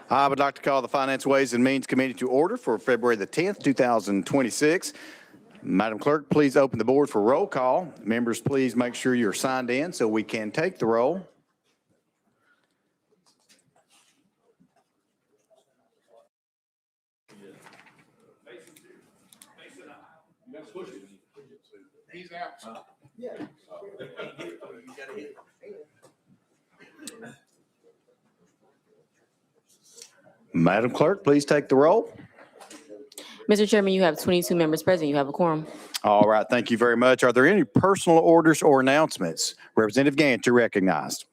I would like to call the Finance, Ways, and Means Committee to order for February the 10th, 2026. Madam Clerk, please open the board for roll call. Members, please make sure you're signed in so we can take the roll. He's out. Madam Clerk, please take the roll. Mr. Chairman, you have 22 members present. You have a quorum. All right, thank you very much. Are there any personal orders or announcements? Representative Gant, you're recognized.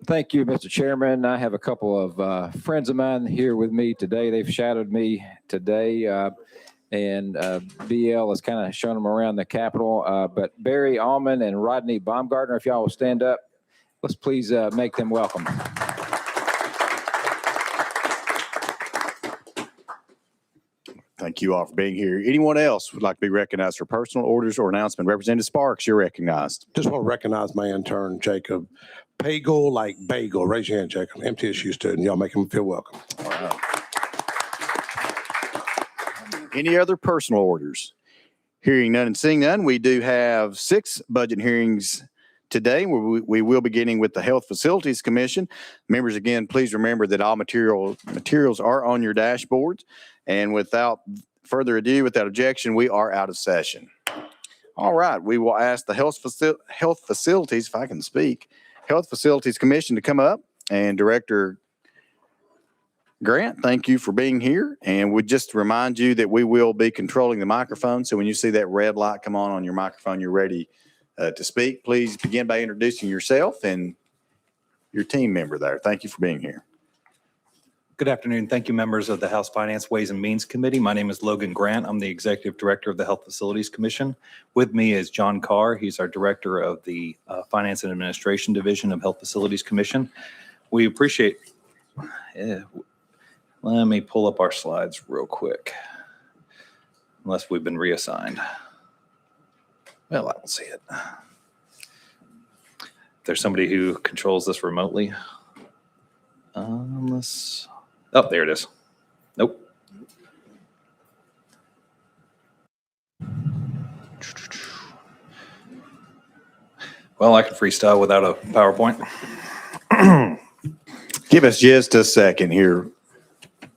Thank you, Mr. Chairman. I have a couple of friends of mine here with me today. They've shadowed me today, and BL has kind of shown them around the Capitol. But Barry Allman and Rodney Baumgartner, if y'all will stand up, let's please make them welcome. Thank you all for being here. Anyone else would like to be recognized for personal orders or announcement? Representative Sparks, you're recognized. Just want to recognize my intern, Jacob. Pagel like bagel. Raise your hand, Jacob. MTSU student. Y'all make him feel welcome. Any other personal orders? Hearing none and seeing none, we do have 6 budget hearings today. We will be beginning with the Health Facilities Commission. Members, again, please remember that all materials are on your dashboards. And without further ado, without objection, we are out of session. All right, we will ask the Health Facilities, if I can speak, Health Facilities Commission to come up. And Director Grant, thank you for being here. And we just remind you that we will be controlling the microphone. So when you see that red light come on your microphone, you're ready to speak. Please begin by introducing yourself and your team member there. Thank you for being here. Good afternoon. Thank you, members of the House Finance, Ways and Means Committee. My name is Logan Grant. I'm the Executive Director of the Health Facilities Commission. With me is John Carr. He's our Director of the Finance and Administration Division of Health Facilities Commission. We appreciate, let me pull up our slides real quick, unless we've been reassigned. Well, I don't see it. If there's somebody who controls this remotely. Oh, there it is. Nope. Well, I can freestyle without a PowerPoint. Give us just a second here,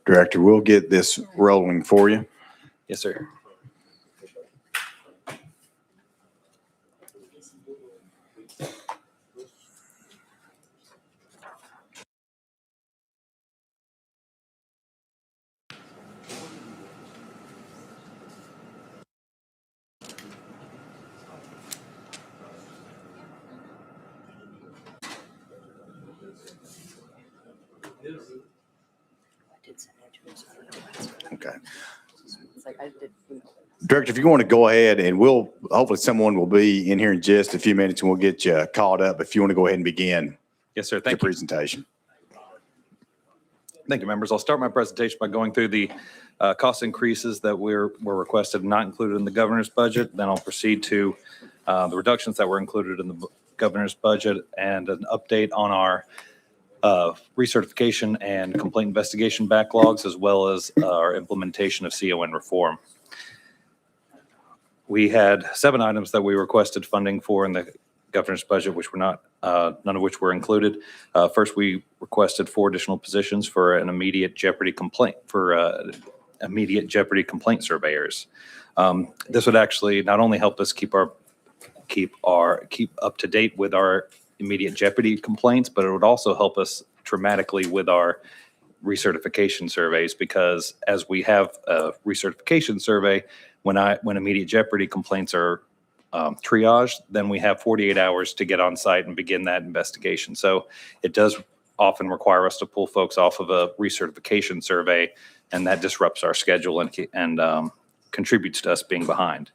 Director. We'll get this rolling for you. Yes, sir. Okay. It's like I did. Director, if you want to go ahead, and hopefully someone will be in here in just a few minutes and we'll get you caught up. If you want to go ahead and begin Yes, sir. your Thank you. presentation. Thank you, members. I'll start my presentation by going through the cost increases that were requested, not included in the governor's budget. Then I'll proceed to the reductions that were included in the governor's budget and an update on our recertification and complaint investigation backlogs, as well as our implementation of CON reform. We had 7 items that we requested funding for in the governor's budget, which were not, none of which were included. First, we requested 4 additional positions for an immediate jeopardy complaint surveyors. This would actually not only help us keep up to date with our immediate jeopardy complaints, but it would also help us dramatically with our recertification surveys, because as we have a recertification survey, when immediate jeopardy complaints are triaged, then we have 48 hours to get on site and begin that investigation. So it does often require us to pull folks off of a recertification survey, and that disrupts our schedule and contributes to us being behind.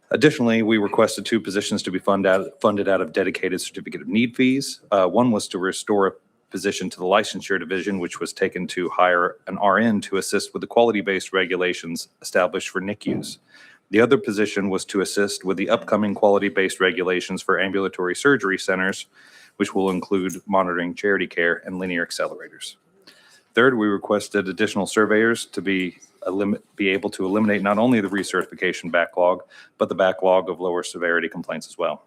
Additionally, we requested 2 positions to be funded out of dedicated certificate of need fees. One was to restore a position to the licensure division, which was taken to hire an RN to assist with the quality-based regulations established for NICUs. The other position was to assist with the upcoming quality-based regulations for ambulatory surgery centers, which will include monitoring charity care and linear accelerators. Third, we requested additional surveyors to be able to eliminate not only the recertification backlog, but the backlog of lower severity complaints as well.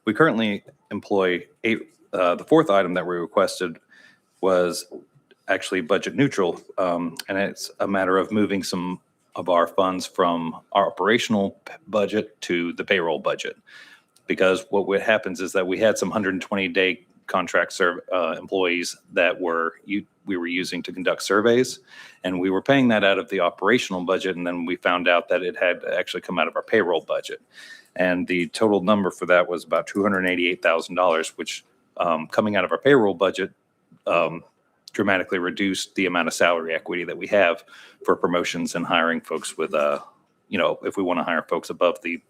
We currently employ the fourth item that we requested was actually budget neutral, and it's a matter of moving some of our funds from our operational budget to the payroll budget. Because what happens is that we had some 120-day contract employees that we were using to conduct surveys, and we were paying that out of the operational budget, and then we found out that it had actually come out of our payroll budget. And the total number for that was about $288,000, which coming out of our payroll budget dramatically reduced the amount of salary equity that we have for promotions and hiring folks with, if we want to hire folks above the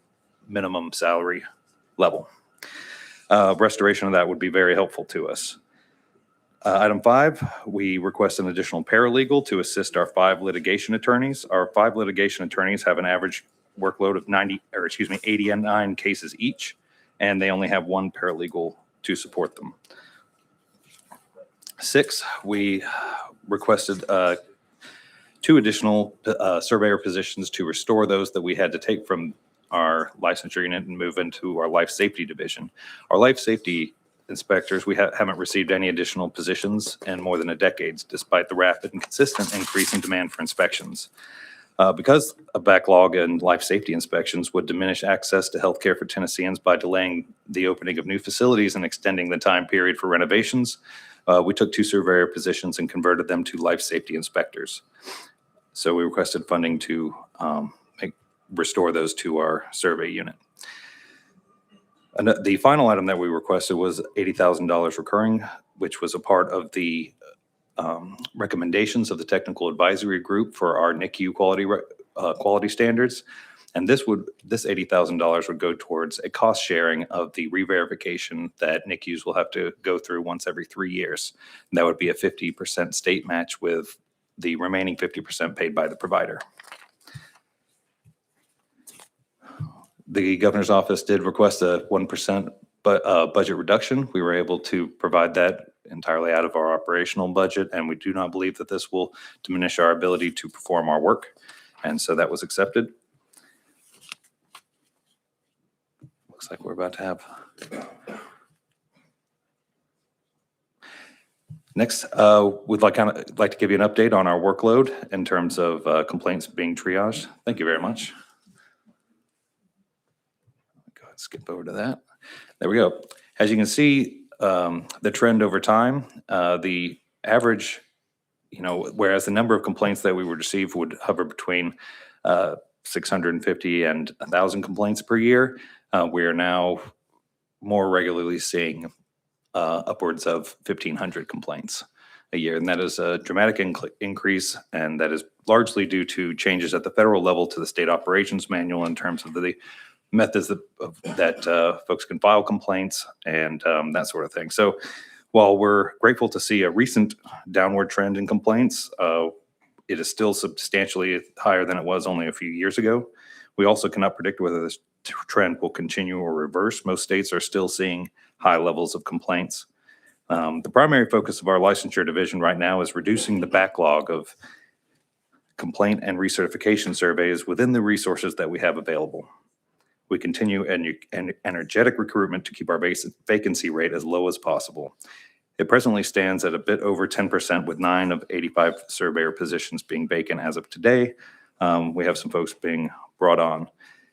minimum salary level. Restoration of that would be very helpful to us. Item 5, we request an additional paralegal to assist our 5 litigation attorneys. Our 5 litigation attorneys have an average workload of 89 cases each, and they only have 1 paralegal to support them. 6, we requested 2 additional surveyor positions to restore those that we had to take from our licensure unit and move into our life safety division. Our life safety inspectors, we haven't received any additional positions in more than a decade, despite the rapid and consistent increase in demand for inspections. Because a backlog in life safety inspections would diminish access to healthcare for Tennesseans by delaying the opening of new facilities and extending the time period for renovations, we took 2 surveyor positions and converted them to life safety inspectors. So we requested funding to restore those to our survey unit. And the final item that we requested was $80,000 recurring, which was a part of the recommendations of the technical advisory group for our NICU quality standards. And this $80,000 would go towards a cost sharing of the re-verification that NICUs will have to go through once every 3 years. And that would be a 50% state match with the remaining 50% paid by the provider. The governor's office did request a 1% budget reduction. We were able to provide that entirely out of our operational budget, and we do not believe that this will diminish our ability to perform our work. And so that was accepted. Looks like we're about to have. Next, we'd like to give you an update on our workload in terms of complaints being triaged. Thank you very much. Go ahead, skip over to that. There we go. As you can see, the trend over time, the average, whereas the number of complaints that we would receive would hover between 650 and 1,000 complaints per year, we are now more regularly seeing upwards of 1,500 complaints a year. And that is a dramatic increase, and that is largely due to changes at the federal level to the state operations manual in terms of the methods that folks can file complaints and that sort of thing. So while we're grateful to see a recent downward trend in complaints, it is still substantially higher than it was only a few years ago. We also cannot predict whether this trend will continue or reverse. Most states are still seeing high levels of complaints. The primary focus of our licensure division right now is reducing the backlog of complaint and recertification surveys within the resources that we have available. We continue energetic recruitment to keep our vacancy rate as low as possible. It presently stands at a bit over 10%, with 9 of 85 surveyor positions being vacant as of today. We have some folks being brought on.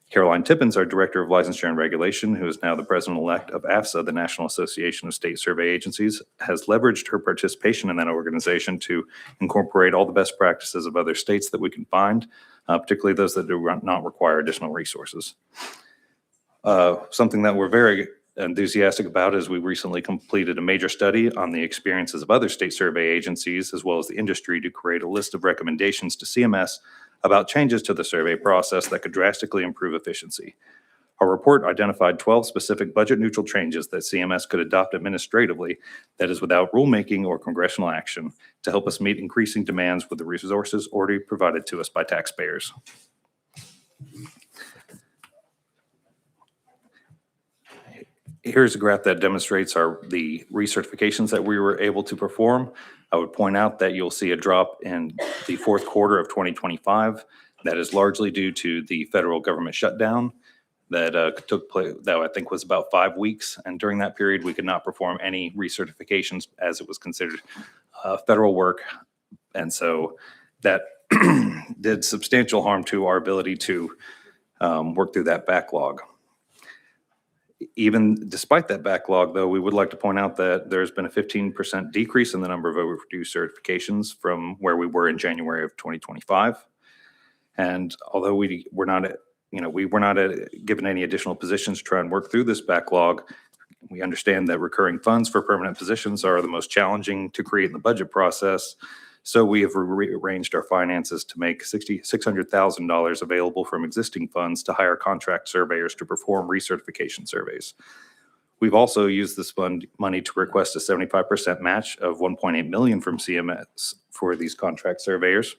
Caroline Tippins, our Director of Licensure and Regulation, who is now the President-elect of AFSA, the National Association of State Survey Agencies, has leveraged her participation in that organization to incorporate all the best practices of other states that we can find, particularly those that do not require additional resources. Something that we're very enthusiastic about is we recently completed a major study on the experiences of other state survey agencies as well as the industry to create a list of recommendations to CMS about changes to the survey process that could drastically improve efficiency. Our report identified 12 specific budget-neutral changes that CMS could adopt administratively, that is without rulemaking or congressional action, to help us meet increasing demands with the resources already provided to us by taxpayers. Here's a graph that demonstrates the recertifications that we were able to perform. I would point out that you'll see a drop in the fourth quarter of 2025. That is largely due to the federal government shutdown that took place, that I think was about 5 weeks. And during that period, we could not perform any recertifications as it was considered federal work. And so that did substantial harm to our ability to work through that backlog. Even despite that backlog, though, we would like to point out that there's been a 15% decrease in the number of overdue certifications from where we were in January of 2025. And although we were not given any additional positions to try and work through this backlog, we understand that recurring funds for permanent positions are the most challenging to create in the budget process. So we have rearranged our finances to make $600,000 available from existing funds to hire contract surveyors to perform recertification surveys. We've also used this money to request a 75% match of $1.8 million from CMS for these contract surveyors.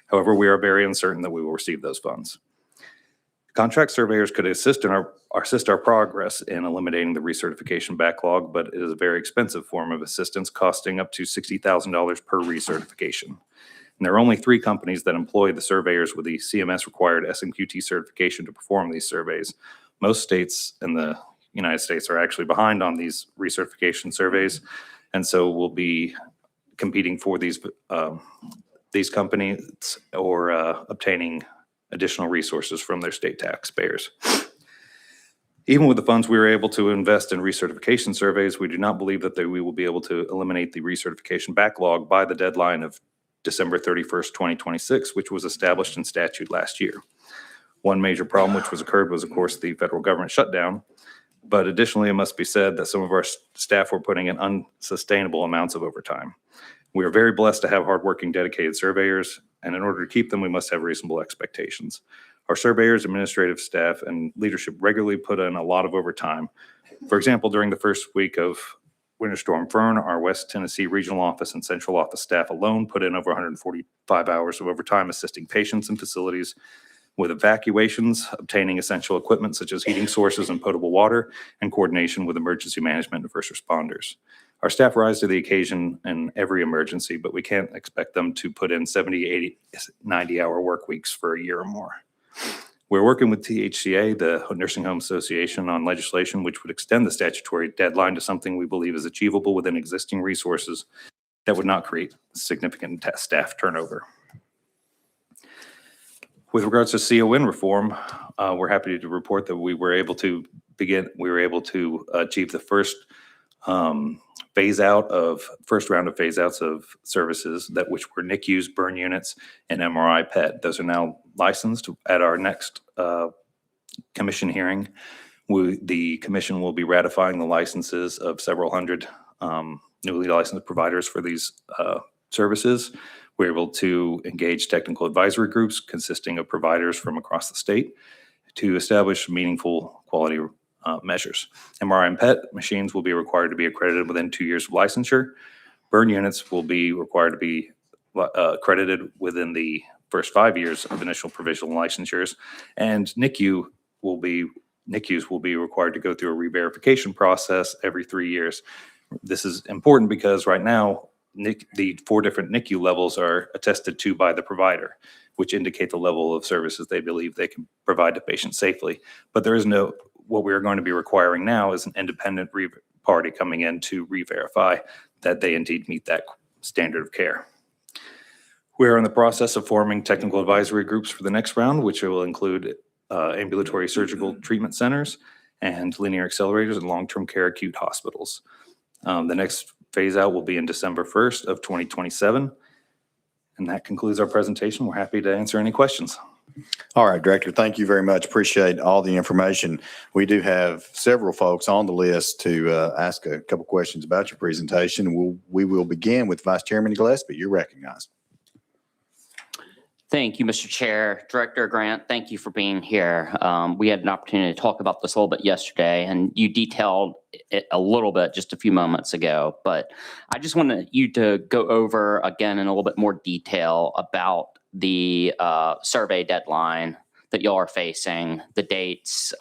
However, we are very uncertain that we will receive those funds. Contract surveyors could assist our progress in eliminating the recertification backlog, but it is a very expensive form of assistance, costing up to $60,000 per recertification. And there are only 3 companies that employ the surveyors with the CMS required SMQT certification to perform these surveys. Most states in the United States are actually behind on these recertification surveys, and so we'll be competing for these companies or obtaining additional resources from their state taxpayers. Even with the funds we were able to invest in recertification surveys, we do not believe that we will be able to eliminate the recertification backlog by the deadline of December 31st, 2026, which was established in statute last year. One major problem which occurred was, of course, the federal government shutdown. But additionally, it must be said that some of our staff were putting in unsustainable amounts of overtime. We are very blessed to have hardworking, dedicated surveyors, and in order to keep them, we must have reasonable expectations. Our surveyors, administrative staff, and leadership regularly put in a lot of overtime. For example, during the first week of Winter Storm Fern, our West Tennessee regional office and central office staff alone put in over 145 hours of overtime assisting patients and facilities with evacuations, obtaining essential equipment such as heating sources and potable water, and coordination with emergency management and first responders. Our staff rise to the occasion in every emergency, but we can't expect them to put in 70, 80, 90-hour work weeks for a year or more. We're working with THCA, the Nursing Home Association, on legislation which would extend the statutory deadline to something we believe is achievable within existing resources that would not create significant staff turnover. With regards to CON reform, we're happy to report that we were able to achieve the first round of phase outs of services which were NICUs, burn units, and MRI PET. Those are now licensed. At our next commission hearing, the commission will be ratifying the licenses of several hundred newly licensed providers for these services. We're able to engage technical advisory groups consisting of providers from across the state to establish meaningful quality measures. MRI and PET machines will be required to be accredited within 2 years of licensure. Burn units will be required to be accredited within the first 5 years of initial provisional licensures. And NICUs will be required to go through a re-verification process every 3 years. This is important because right now, the 4 different NICU levels are attested to by the provider, which indicate the level of services they believe they can provide to patients safely. But what we are going to be requiring now is an independent party coming in to re-verify that they indeed meet that standard of care. We are in the process of forming technical advisory groups for the next round, which will include ambulatory surgical treatment centers and linear accelerators and long-term care acute hospitals. The next phase out will be in December 1st of 2027. And that concludes our presentation. We're happy to answer any questions. All right, Director, thank you very much. Appreciate all the information. We do have several folks on the list to ask a couple questions about your presentation. We will begin with Vice Chairman Gillespie. You're recognized. Thank you, Mr. Chair. Director Grant, thank you for being here. We had an opportunity to talk about this a little bit yesterday, and you detailed it a little bit just a few moments ago. But I just wanted you to go over again in a little bit more detail about the survey deadline that y'all are facing, the dates.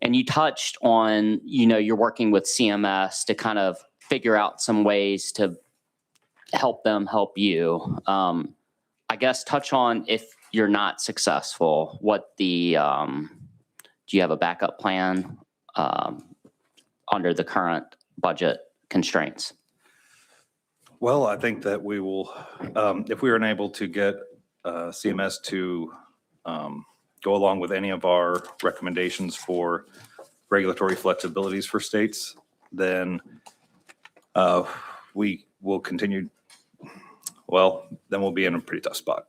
And you touched on, you're working with CMS to kind of figure out some ways to help them help you. I guess touch on, if you're not successful, what do you have a backup plan under the current budget constraints? Well, I think that we will, if we are unable to get CMS to go along with any of our recommendations for regulatory flexibilities for states, then we will continue, then we'll be in a pretty tough spot.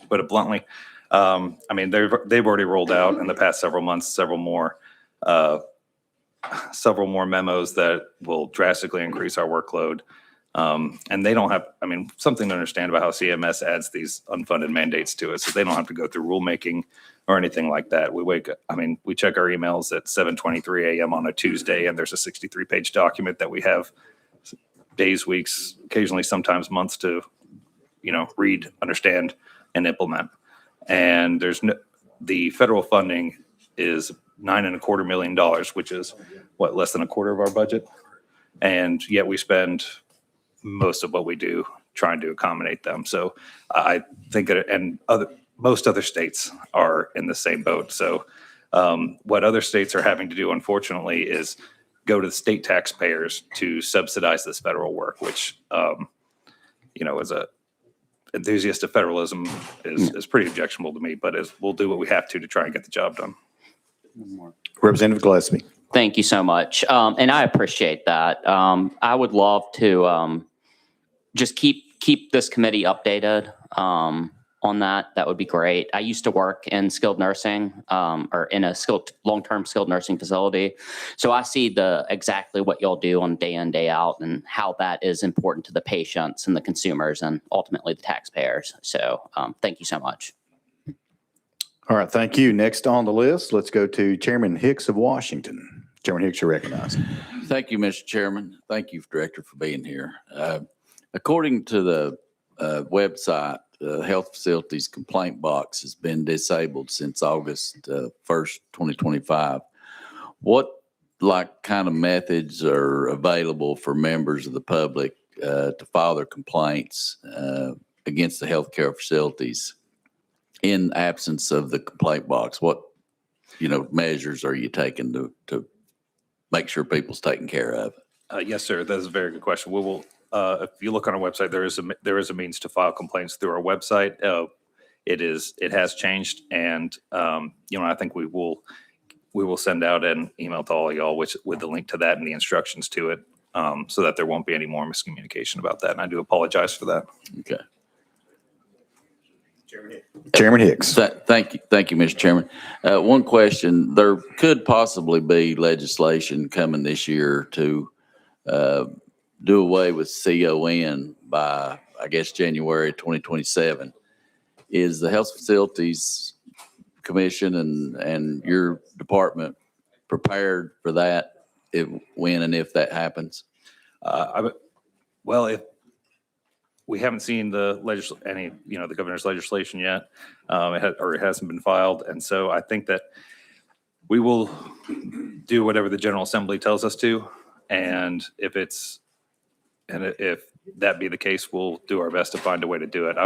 To put it bluntly, I mean, they've already rolled out in the past several months, several more memos that will drastically increase our workload. And they don't have, I mean, something to understand about how CMS adds these unfunded mandates to it. So they don't have to go through rulemaking or anything like that. We check our emails at 7:23 a.m. on a Tuesday, and there's a 63-page document that we have days, weeks, occasionally sometimes months to, read, understand, and implement. And the federal funding is $9.25 million, which is less than a quarter of our budget. And yet we spend most of what we do trying to accommodate them. So I think most other states are in the same boat. So what other states are having to do, unfortunately, is go to the state taxpayers to subsidize this federal work, which, as a enthusiast of federalism is pretty objectionable to me, but we'll do what we have to try and get the job done. Representative Gillespie. Thank you so much. And I appreciate that. I would love to just keep this committee updated on that. That would be great. I used to work in skilled nursing or in a long-term skilled nursing facility. So I see exactly what y'all do on day in, day out, and how that is important to the patients and the consumers and ultimately the taxpayers. So thank you so much. All right, thank you. Next on the list, let's go to Chairman Hicks of Washington. Chairman Hicks, you're recognized. Thank you, Mr. Chairman. Thank you, Director, for being here. According to the website, the health facilities complaint box has been disabled since August 1st, 2025. What kind of methods are available for members of the public to file their complaints against the healthcare facilities in absence of the complaint box? What measures are you taking to make sure people's taken care of? Yes, sir. That is a very good question. We will, if you look on our website, there is a means to file complaints through our website. It has changed, and I think we will send out an email to all of y'all with the link to that and the instructions to it, so that there won't be any more miscommunication about that. And I do apologize for that. Okay. Chairman Hicks. Thank you, Mr. Chairman. One question: there could possibly be legislation coming this year to do away with CON by, I guess, January 2027. Is the Health Facilities Commission and your department prepared for that when and if that happens? If we haven't seen the governor's legislation yet, it hasn't been filed, and so I think that we will do whatever the General Assembly tells us to, and if that be the case, we'll do our best to find a way to do it.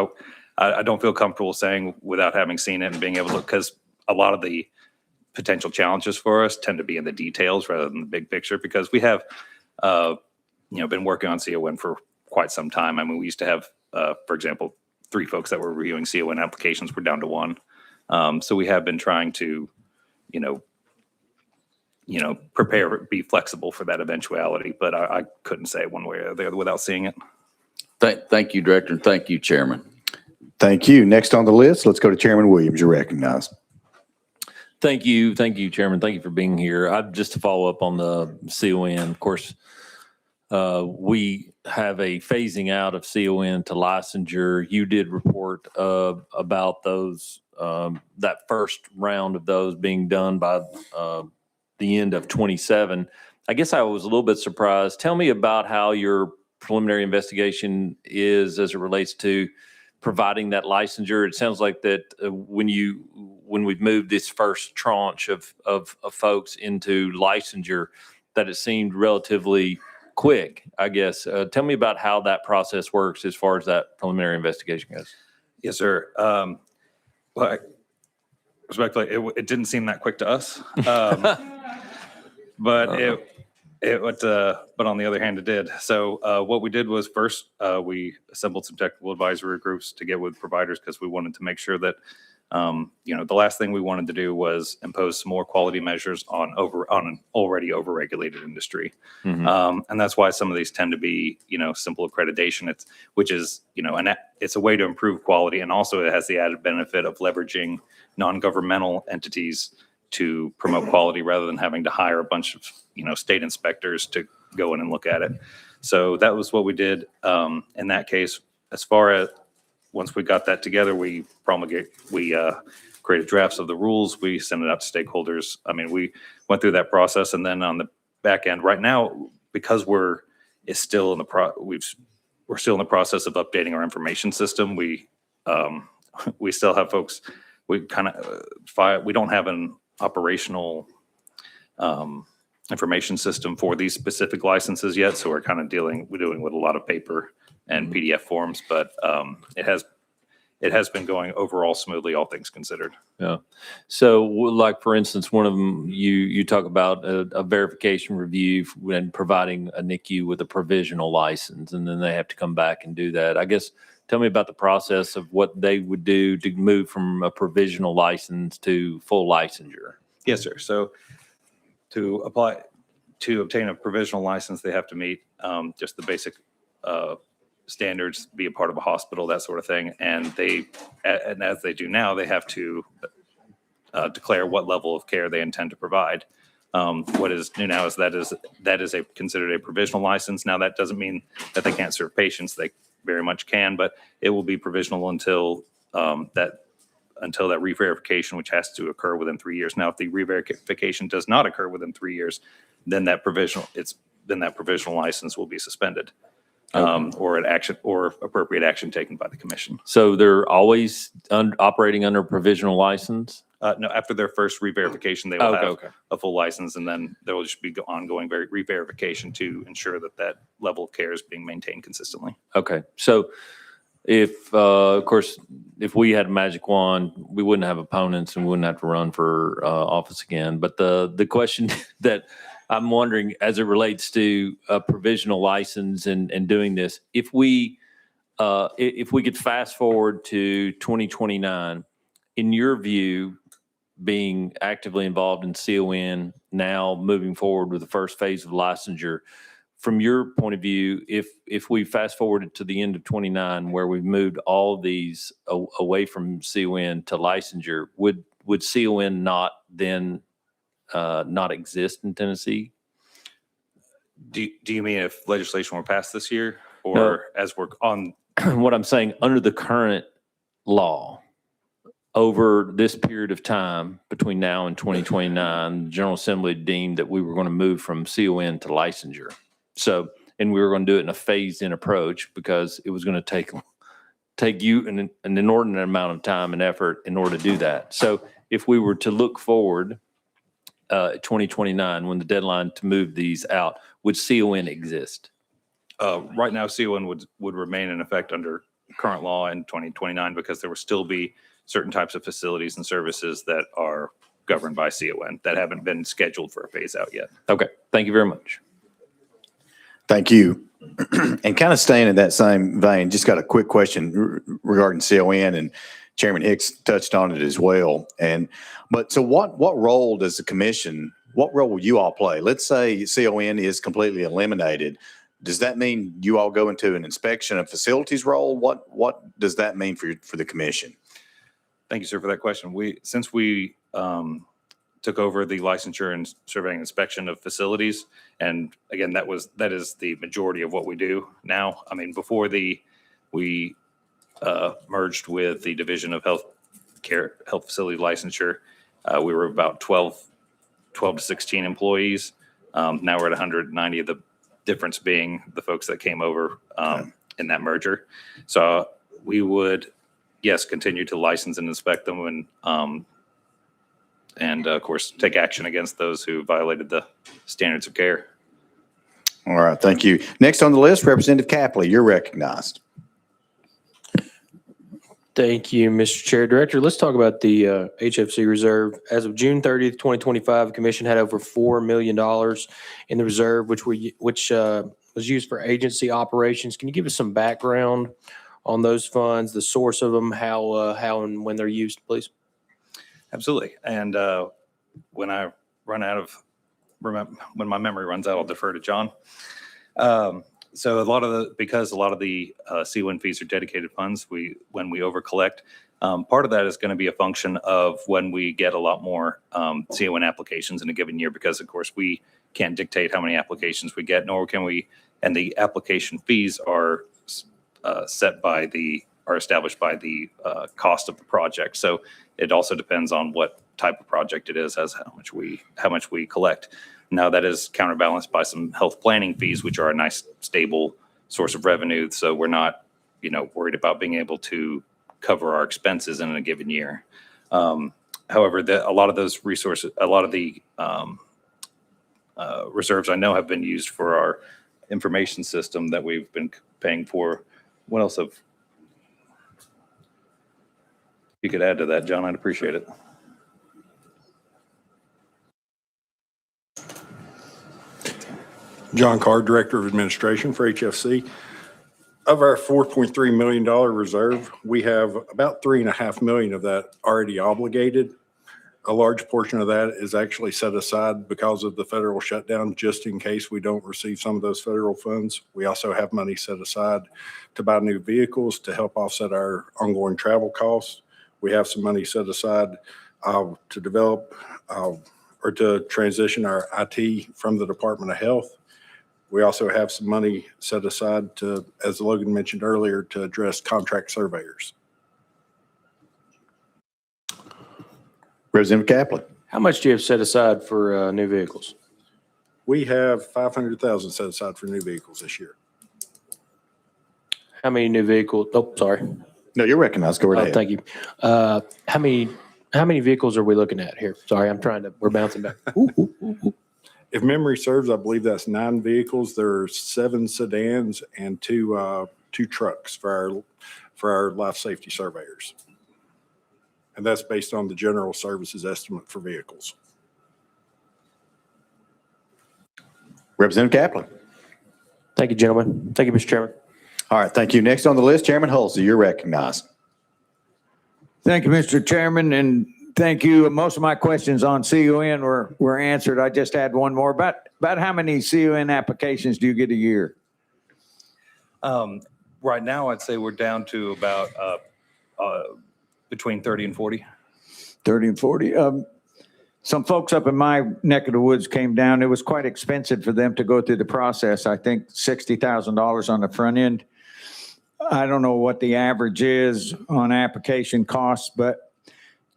I don't feel comfortable saying without having seen it and being able to, because a lot of the potential challenges for us tend to be in the details rather than the big picture, because we have been working on CON for quite some time. I mean, we used to have, for example, 3 folks that were reviewing CON applications. We're down to 1. So we have been trying to, prepare, be flexible for that eventuality. But I couldn't say one way or the other without seeing it. Thank you, Director, and thank you, Chairman. Thank you. Next on the list, let's go to Chairman Williams. You're recognized. Thank you, Chairman. Thank you for being here. Just to follow up on the CON, of course, we have a phasing out of CON to licensure. You did report about those, that first round of those being done by the end of 27. I guess I was a little bit surprised. Tell me about how your preliminary investigation is as it relates to providing that licensure? It sounds like that when we've moved this first tranche of folks into licensure, that it seemed relatively quick, I guess. Tell me about how that process works as far as that preliminary investigation goes. Yes, sir. Well, respectfully, it didn't seem that quick to us. But but on the other hand, it did. So what we did was first, we assembled some technical advisory groups to get with providers because we wanted to make sure that, the last thing we wanted to do was impose some more quality measures on an already overregulated industry. Mhm. And that's why some of these tend to be, simple accreditation. Which is, it's a way to improve quality. And also it has the added benefit of leveraging non-governmental entities to promote quality rather than having to hire a bunch of, state inspectors to go in and look at it. So that was what we did in that case. As far as once we got that together, we created drafts of the rules. We sent it out to stakeholders. I mean, we went through that process, and then on the back end, right now, because we're still in the process of updating our information system. We still have folks. We don't have an operational information system for these specific licenses yet, so we're kind of dealing with a lot of paper and PDF forms, but it has been going overall smoothly, all things considered. Yeah. So like, for instance, one of them, you talk about a verification review when providing a NICU with a provisional license, and then they have to come back and do that. I guess, tell me about the process of what they would do to move from a provisional license to full licensure. Yes, sir. So to obtain a provisional license, they have to meet just the basic standards, be a part of a hospital, that sort of thing. And as they do now, they have to declare what level of care they intend to provide. What is new now is that is considered a provisional license. Now, that doesn't mean that they can't serve patients. They very much can, but it will be provisional until that re-verification, which has to occur within 3 years. Now, if the re-verification does not occur within 3 years, then that provisional license will be suspended, or appropriate action taken by the commission. So they're always operating under provisional license? No, after their first re-verification, they will have Okay. a full license, and then there will just be ongoing re-verification to ensure that level of care is being maintained consistently. Okay. So if, of course, if we had a magic wand, we wouldn't have opponents and we wouldn't have to run for office again. But the question that I'm wondering as it relates to a provisional license and doing this, if we could fast forward to 2029, in your view, being actively involved in CON, now moving forward with the first phase of licensure, from your point of view, if we fast forwarded to the end of 29, where we've moved all of these away from CON to licensure, would CON not then not exist in Tennessee? Do you mean if legislation were passed this year, or No. as we're on? What I'm saying, under the current law, over this period of time between now and 2029, the General Assembly deemed that we were going to move from CON to licensure. So, and we were going to do it in a phased-in approach because it was going to take you an inordinate amount of time and effort in order to do that. So if we were to look forward, 2029, when the deadline to move these out, would CON exist? Right now, CON would remain in effect under current law in 2029 because there will still be certain types of facilities and services that are governed by CON that haven't been scheduled for a phase out yet. Okay, thank you very much. Thank you. And kind of staying in that same vein, just got a quick question regarding CON, and Chairman Hicks touched on it as well. So what role does the commission, what role will you all play? Let's say CON is completely eliminated. Does that mean you all go into an inspection of facilities role? What does that mean for the commission? Thank you, sir, for that question. Since we took over the licensure and surveying inspection of facilities, and again, that is the majority of what we do now. I mean, before we merged with the Division of Health Facility Licensure, we were about 12 to 16 employees. Now we're at 190, the difference being the folks that came over in that merger. So we would, yes, continue to license and inspect them and of course, take action against those who violated the standards of care. All right, thank you. Next on the list, Representative Capley, you're recognized. Thank you, Mr. Chair. Director, let's talk about the HFC reserve. As of June 30th, 2025, the commission had over $4 million in the reserve, which was used for agency operations. Can you give us some background on those funds, the source of them, how and when they're used, please? Absolutely. And when I run out of, when my memory runs out, I'll defer to John. So because a lot of the CON fees are dedicated funds, when we over collect, part of that is going to be a function of when we get a lot more CON applications in a given year, because of course we can't dictate how many applications we get, nor can we, and the application fees are established by the cost of the project. So it also depends on what type of project it is as how much we collect. Now that is counterbalanced by some health planning fees, which are a nice stable source of revenue. So we're not, worried about being able to cover our expenses in a given year. However, a lot of those resources, a lot of the reserves I know have been used for our information system that we've been paying for. What else have you could add to that, John? I'd appreciate it. John Carr, Director of Administration for HFC. Of our $4.3 million reserve, we have about $3.5 million of that already obligated. A large portion of that is actually set aside because of the federal shutdown, just in case we don't receive some of those federal funds. We also have money set aside to buy new vehicles to help offset our ongoing travel costs. We have some money set aside to develop or to transition our IT from the Department of Health. We also have some money set aside to, as Logan mentioned earlier, to address contract surveyors. Representative Capley. How much do you have set aside for new vehicles? We have $500,000 set aside for new vehicles this year. How many new vehicles? Oh, sorry. No, you're recognized. Go right ahead. Thank you. How many vehicles are we looking at here? Sorry, we're bouncing back. If memory serves, I believe that's 9 vehicles. There are 7 sedans and two trucks for our life safety surveyors. And that's based on the general services estimate for vehicles. Representative Capley. Thank you, gentlemen. Thank you, Mr. Chairman. All right, thank you. Next on the list, Chairman Hulsey, you're recognized. Thank you, Mr. Chairman, and thank you. Most of my questions on CON were answered. I just had one more. About how many CON applications do you get a year? Right now, I'd say we're down to about between 30 and 40. 30 and 40. Some folks up in my neck of the woods came down. It was quite expensive for them to go through the process. I think $60,000 on the front end. I don't know what the average is on application costs, but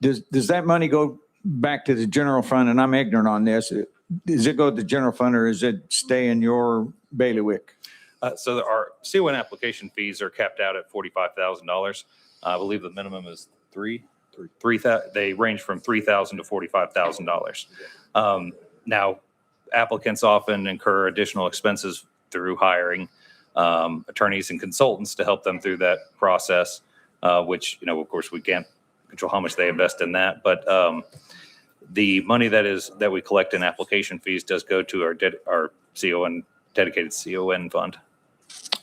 does that money go back to the general fund? And I'm ignorant on this. Does it go to the general fund or does it stay in your bailiwick? So our CON application fees are capped out at $45,000. I believe the minimum is they range from $3,000 to $45,000. Now, applicants often incur additional expenses through hiring attorneys and consultants to help them through that process, which, of course, we can't control how much they invest in that. But the money that we collect in application fees does go to our CON, dedicated CON fund.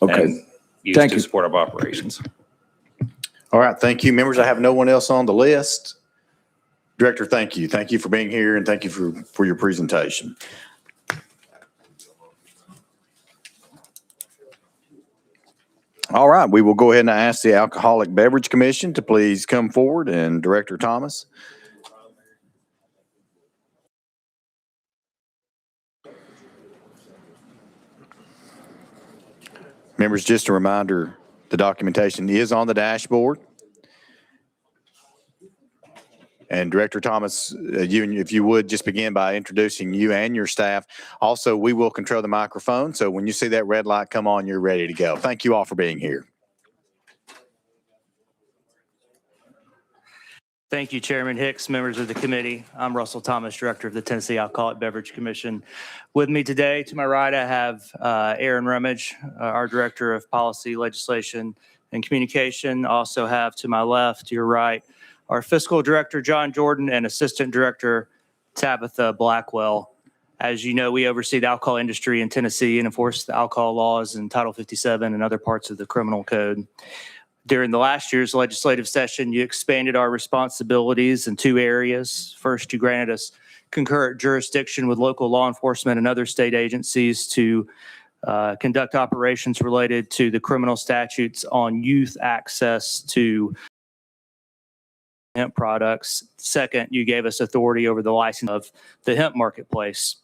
Okay. And used to support our operations. All right, thank you. Members, I have no one else on the list. Director, thank you. Thank you for being here and thank you for your presentation. All right, we will go ahead and ask the Alcoholic Beverage Commission to please come forward, and Director Thomas. Members, just a reminder, the documentation is on the dashboard. And Director Thomas, if you would just begin by introducing you and your staff. Also, we will control the microphone, so when you see that red light come on, you're ready to go. Thank you all for being here. Thank you, Chairman Hicks, members of the committee. I'm Russell Thomas, Director of the Tennessee Alcoholic Beverage Commission. With me today, to my right, I have Aaron Rummage, our Director of Policy, Legislation, and Communication. Also have to my left, to your right, our Fiscal Director, John Jordan, and Assistant Director, Tabitha Blackwell. As you know, we oversee the alcohol industry in Tennessee and enforce the alcohol laws in Title 57 and other parts of the criminal code. During the last year's legislative session, you expanded our responsibilities in two areas. First, you granted us concurrent jurisdiction with local law enforcement and other state agencies to conduct operations related to the criminal statutes on youth access to hemp products. Second, you gave us authority over the license of the hemp marketplace.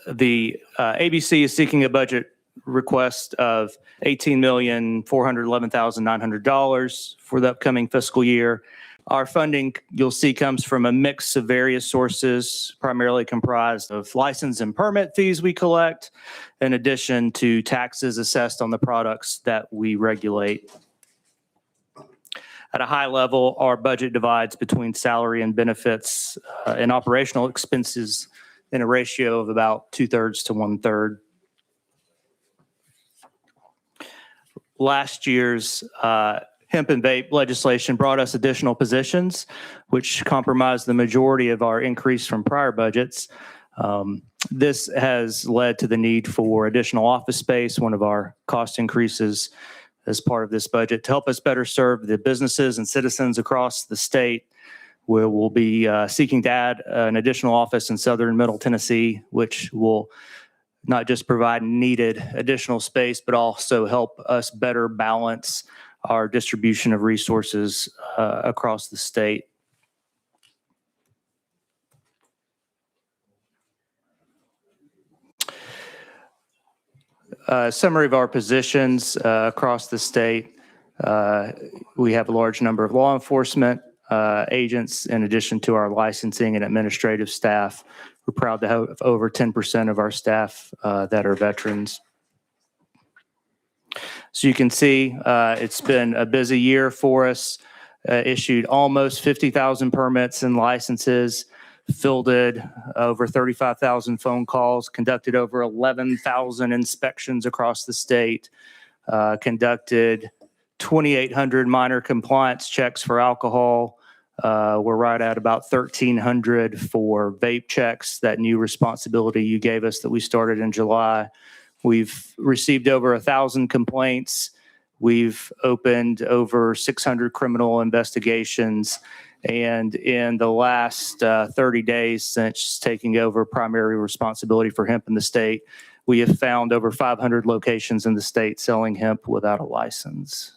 The ABC is seeking a budget request of $18,411,900 for the upcoming fiscal year. Our funding, you'll see, comes from a mix of various sources, primarily comprised of license and permit fees we collect, in addition to taxes assessed on the products that we regulate. At a high level, our budget divides between salary and benefits and operational expenses in a ratio of about 2/3 to 1/3. Last year's hemp and vape legislation brought us additional positions, which compromised the majority of our increase from prior budgets. This has led to the need for additional office space, one of our cost increases as part of this budget, to help us better serve the businesses and citizens across the state. We'll be seeking to add an additional office in southern Middle Tennessee, which will not just provide needed additional space, but also help us better balance our distribution of resources across the state. Summary of our positions across the state. We have a large number of law enforcement agents in addition to our licensing and administrative staff. We're proud to have over 10% of our staff that are veterans. So you can see it's been a busy year for us. Issued almost 50,000 permits and licenses, fielded over 35,000 phone calls, conducted over 11,000 inspections across the state, conducted 2,800 minor compliance checks for alcohol. We're right at about 1,300 for vape checks, that new responsibility you gave us that we started in July. We've received over 1,000 complaints. We've opened over 600 criminal investigations. And in the last 30 days since taking over primary responsibility for hemp in the state, we have found over 500 locations in the state selling hemp without a license.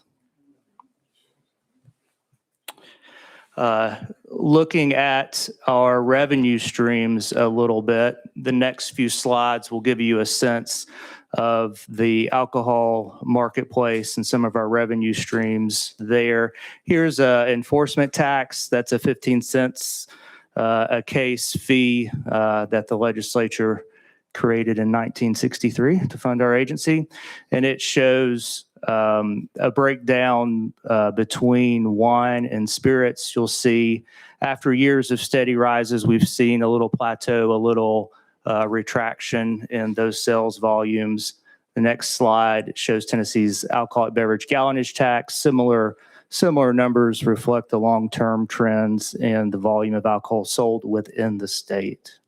Looking at our revenue streams a little bit, the next few slides will give you a sense of the alcohol marketplace and some of our revenue streams there. Here's an enforcement tax. That's a 15 cents a case fee that the legislature created in 1963 to fund our agency. And it shows a breakdown between wine and spirits. You'll see after years of steady rises, we've seen a little plateau, a little retraction in those sales volumes. The next slide shows Tennessee's alcoholic beverage gallonage tax. Similar numbers reflect the long-term trends in the volume of alcohol sold within the state.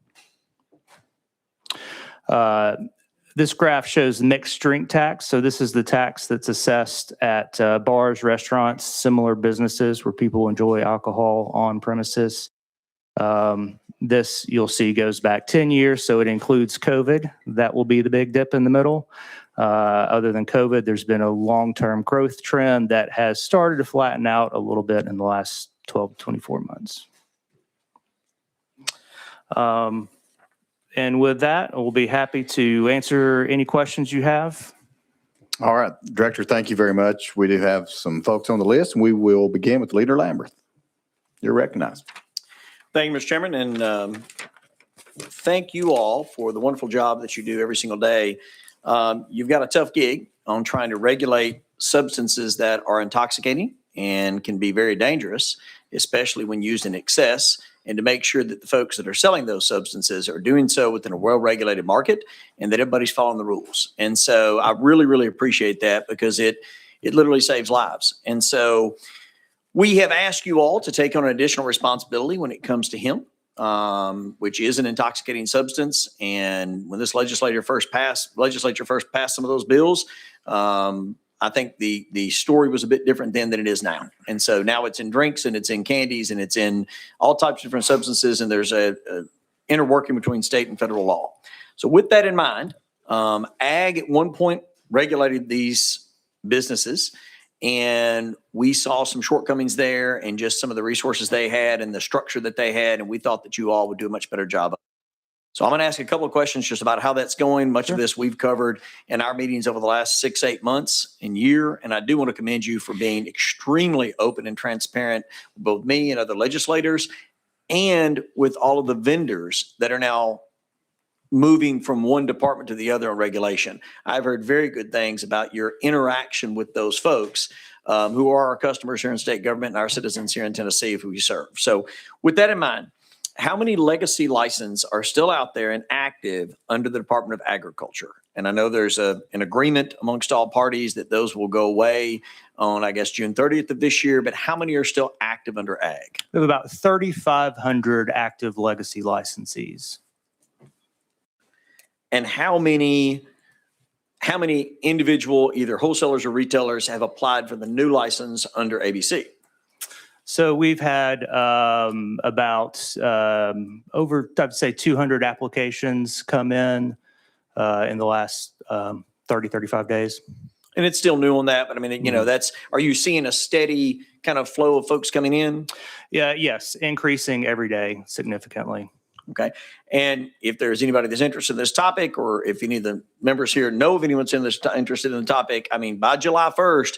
This graph shows mixed drink tax. So this is the tax that's assessed at bars, restaurants, similar businesses where people enjoy alcohol on premises. This, you'll see, goes back 10 years, so it includes COVID. That will be the big dip in the middle. Other than COVID, there's been a long-term growth trend that has started to flatten out a little bit in the last 12 to 24 months. And with that, we'll be happy to answer any questions you have. All right, Director, thank you very much. We do have some folks on the list, and we will begin with Leader Lamberth. You're recognized. Thank you, Mr. Chairman, and thank you all for the wonderful job that you do every single day. You've got a tough gig on trying to regulate substances that are intoxicating and can be very dangerous, especially when used in excess, and to make sure that the folks that are selling those substances are doing so within a well-regulated market and that everybody's following the rules. And so I really, really appreciate that because it literally saves lives. And so we have asked you all to take on an additional responsibility when it comes to hemp, which is an intoxicating substance. And when this legislature first passed some of those bills, I think the story was a bit different then than it is now. And so now it's in drinks and it's in candies and it's in all types of different substances. And there's a interworking between state and federal law. So with that in mind, ag at one point regulated these businesses, and we saw some shortcomings there and just some of the resources they had and the structure that they had. And we thought that you all would do a much better job. So I'm going to ask a couple of questions just about how that's going. Much of this we've covered in our meetings over the last 6-8 months and year. And I do want to commend you for being extremely open and transparent with both me and other legislators and with all of the vendors that are now moving from one department to the other on regulation. I've heard very good things about your interaction with those folks who are our customers here in state government and our citizens here in Tennessee who we serve. So with that in mind, how many legacy licenses are still out there and active under the Department of Agriculture? And I know there's an agreement amongst all parties that those will go away on, I guess, June 30th of this year, but how many are still active under ag? We have about 3,500 active legacy licensees. And how many individual, either wholesalers or retailers, have applied for the new license under ABC? So we've had about over, I'd say 200 applications come in the last 30, 35 days. And it's still new on that, but I mean, you know, are you seeing a steady kind of flow of folks coming in? Yeah, yes, increasing every day significantly. Okay. And if there's anybody that's interested in this topic, or if any of the members here know of anyone's interested in the topic, I mean, by July 1st,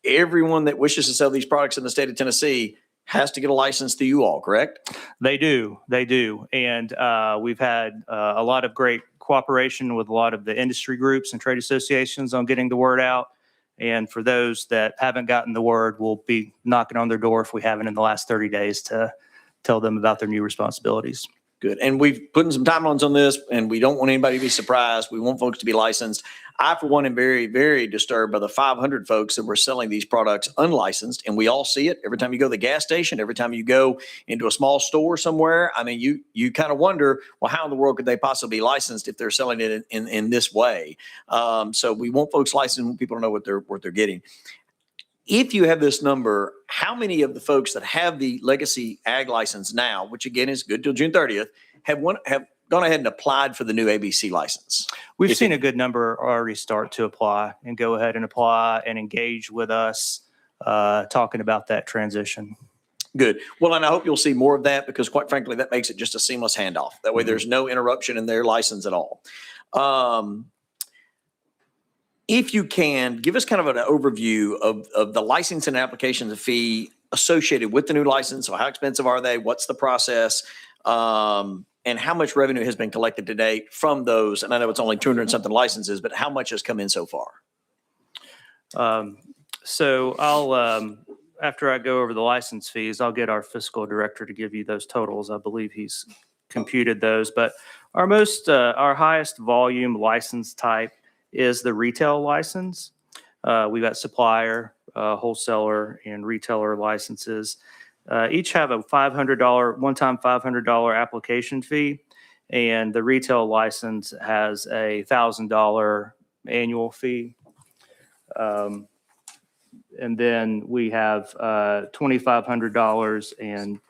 everyone that wishes to sell these products in the state of Tennessee has to get a license through you all, correct? They do. And we've had a lot of great cooperation with a lot of the industry groups and trade associations on getting the word out. And for those that haven't gotten the word, we'll be knocking on their door if we haven't in the last 30 days to tell them about their new responsibilities. Good. And we've put in some timelines on this, and we don't want anybody to be surprised. We want folks to be licensed. I, for one, am very, very disturbed by the 500 folks that were selling these products unlicensed. And we all see it every time you go to the gas station, every time you go into a small store somewhere. I mean, you kind of wonder, well, how in the world could they possibly be licensed if they're selling it in this way? So we want folks licensed when people know what they're getting. If you have this number, how many of the folks that have the legacy ag license now, which again is good till June 30th, have gone ahead and applied for the new ABC license? We've seen a good number already start to apply and go ahead and apply and engage with us, talking about that transition. Good. Well, and I hope you'll see more of that because quite frankly, that makes it just a seamless handoff. That way there's no interruption in their license at all. If you can, give us kind of an overview of the license and application fee associated with the new license. So how expensive are they? What's the process? And how much revenue has been collected to date from those? And I know it's only 200 and something licenses, but how much has come in so far? So I'll, after I go over the license fees, I'll get our fiscal director to give you those totals. I believe he's computed those, but our highest volume license type is the retail license. We've got supplier, wholesaler, and retailer licenses. Each have a $500, one-time $500 application fee, and the retail license has a $1,000 annual fee. And then we have $2,500 and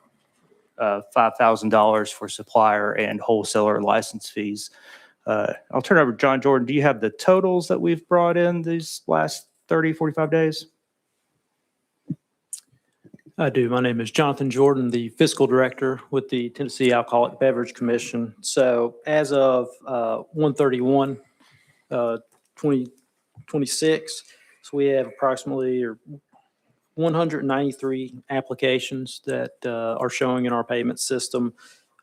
$5,000 for supplier and wholesaler license fees. I'll turn it over to John Jordan. Do you have the totals that we've brought in these last 30, 45 days? I do. My name is Jonathan Jordan, the fiscal director with the Tennessee Alcoholic Beverage Commission. So as of 1/31/2026, so we have approximately 193 applications that are showing in our payment system.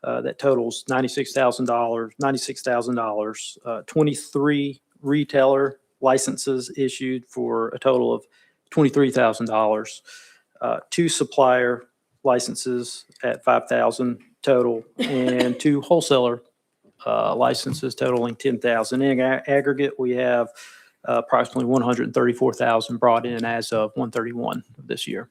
That totals $96,000, 23 retailer licenses issued for a total of $23,000. 2 supplier licenses at 5,000 total, and 2 wholesaler licenses totaling 10,000. In aggregate, we have approximately 134,000 brought in as of 1/31 of this year.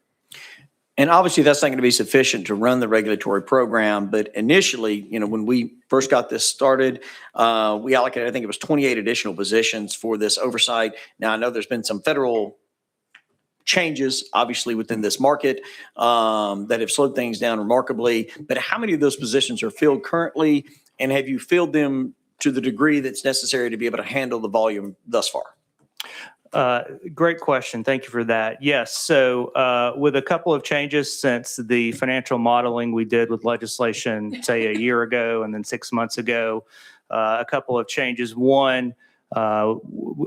And obviously, that's not going to be sufficient to run the regulatory program. But initially, when we first got this started, we allocated, I think it was 28 additional positions for this oversight. Now, I know there's been some federal changes, obviously, within this market that have slowed things down remarkably. But how many of those positions are filled currently? And have you filled them to the degree that's necessary to be able to handle the volume thus far? Great question. Thank you for that. Yes. So with a couple of changes since the financial modeling we did with legislation, say a year ago and then 6 months ago, a couple of changes. One,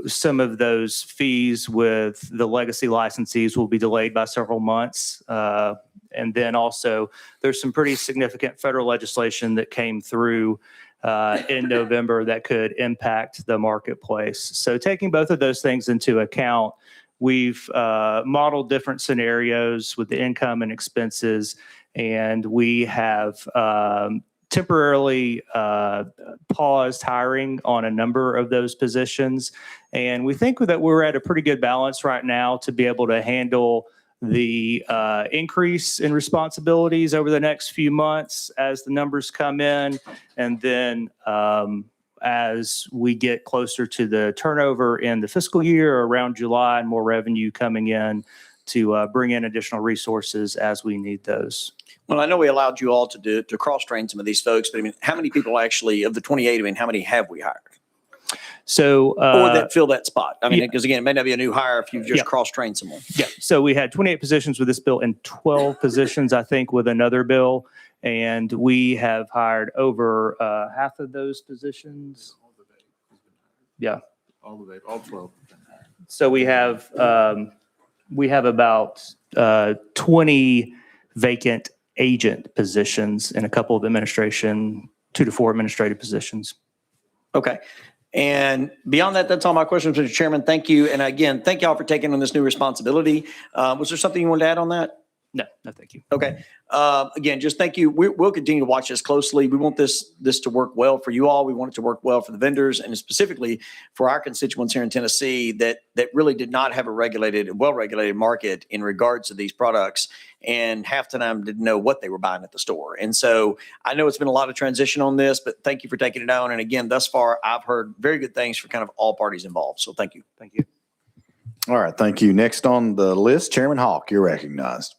some of those fees with the legacy licensees will be delayed by several months. And then also there's some pretty significant federal legislation that came through in November that could impact the marketplace. So taking both of those things into account, we've modeled different scenarios with the income and expenses, and we have temporarily paused hiring on a number of those positions. And we think that we're at a pretty good balance right now to be able to handle the increase in responsibilities over the next few months as the numbers come in. And then as we get closer to the turnover in the fiscal year around July and more revenue coming in to bring in additional resources as we need those. Well, I know we allowed you all to cross-train some of these folks, but I mean, how many people actually, of the 28, I mean, how many have we hired? So, or that fill that spot? I mean, yeah. because again, it may not be a new hire if you've just Yeah. cross-trained someone. Yeah. So we had 28 positions with this bill and 12 positions, I think, with another bill. And we have hired over half of those positions. Yeah. All 12. So we have about 20 vacant agent positions and a couple of 2 to 4 administrative positions. Okay. And beyond that, that's all my questions, Mr. Chairman. Thank you. And again, thank y'all for taking on this new responsibility. Was there something you wanted to add on that? No, thank you. Okay. Again, just thank you. We'll continue to watch this closely. We want this to work well for you all. We want it to work well for the vendors and specifically for our constituents here in Tennessee that really did not have a well-regulated market in regards to these products, and half the time didn't know what they were buying at the store. And so I know it's been a lot of transition on this, but thank you for taking it on. And again, thus far, I've heard very good things for kind of all parties involved. So thank you. Thank you. All right, thank you. Next on the list, Chairman Hawk, you're recognized.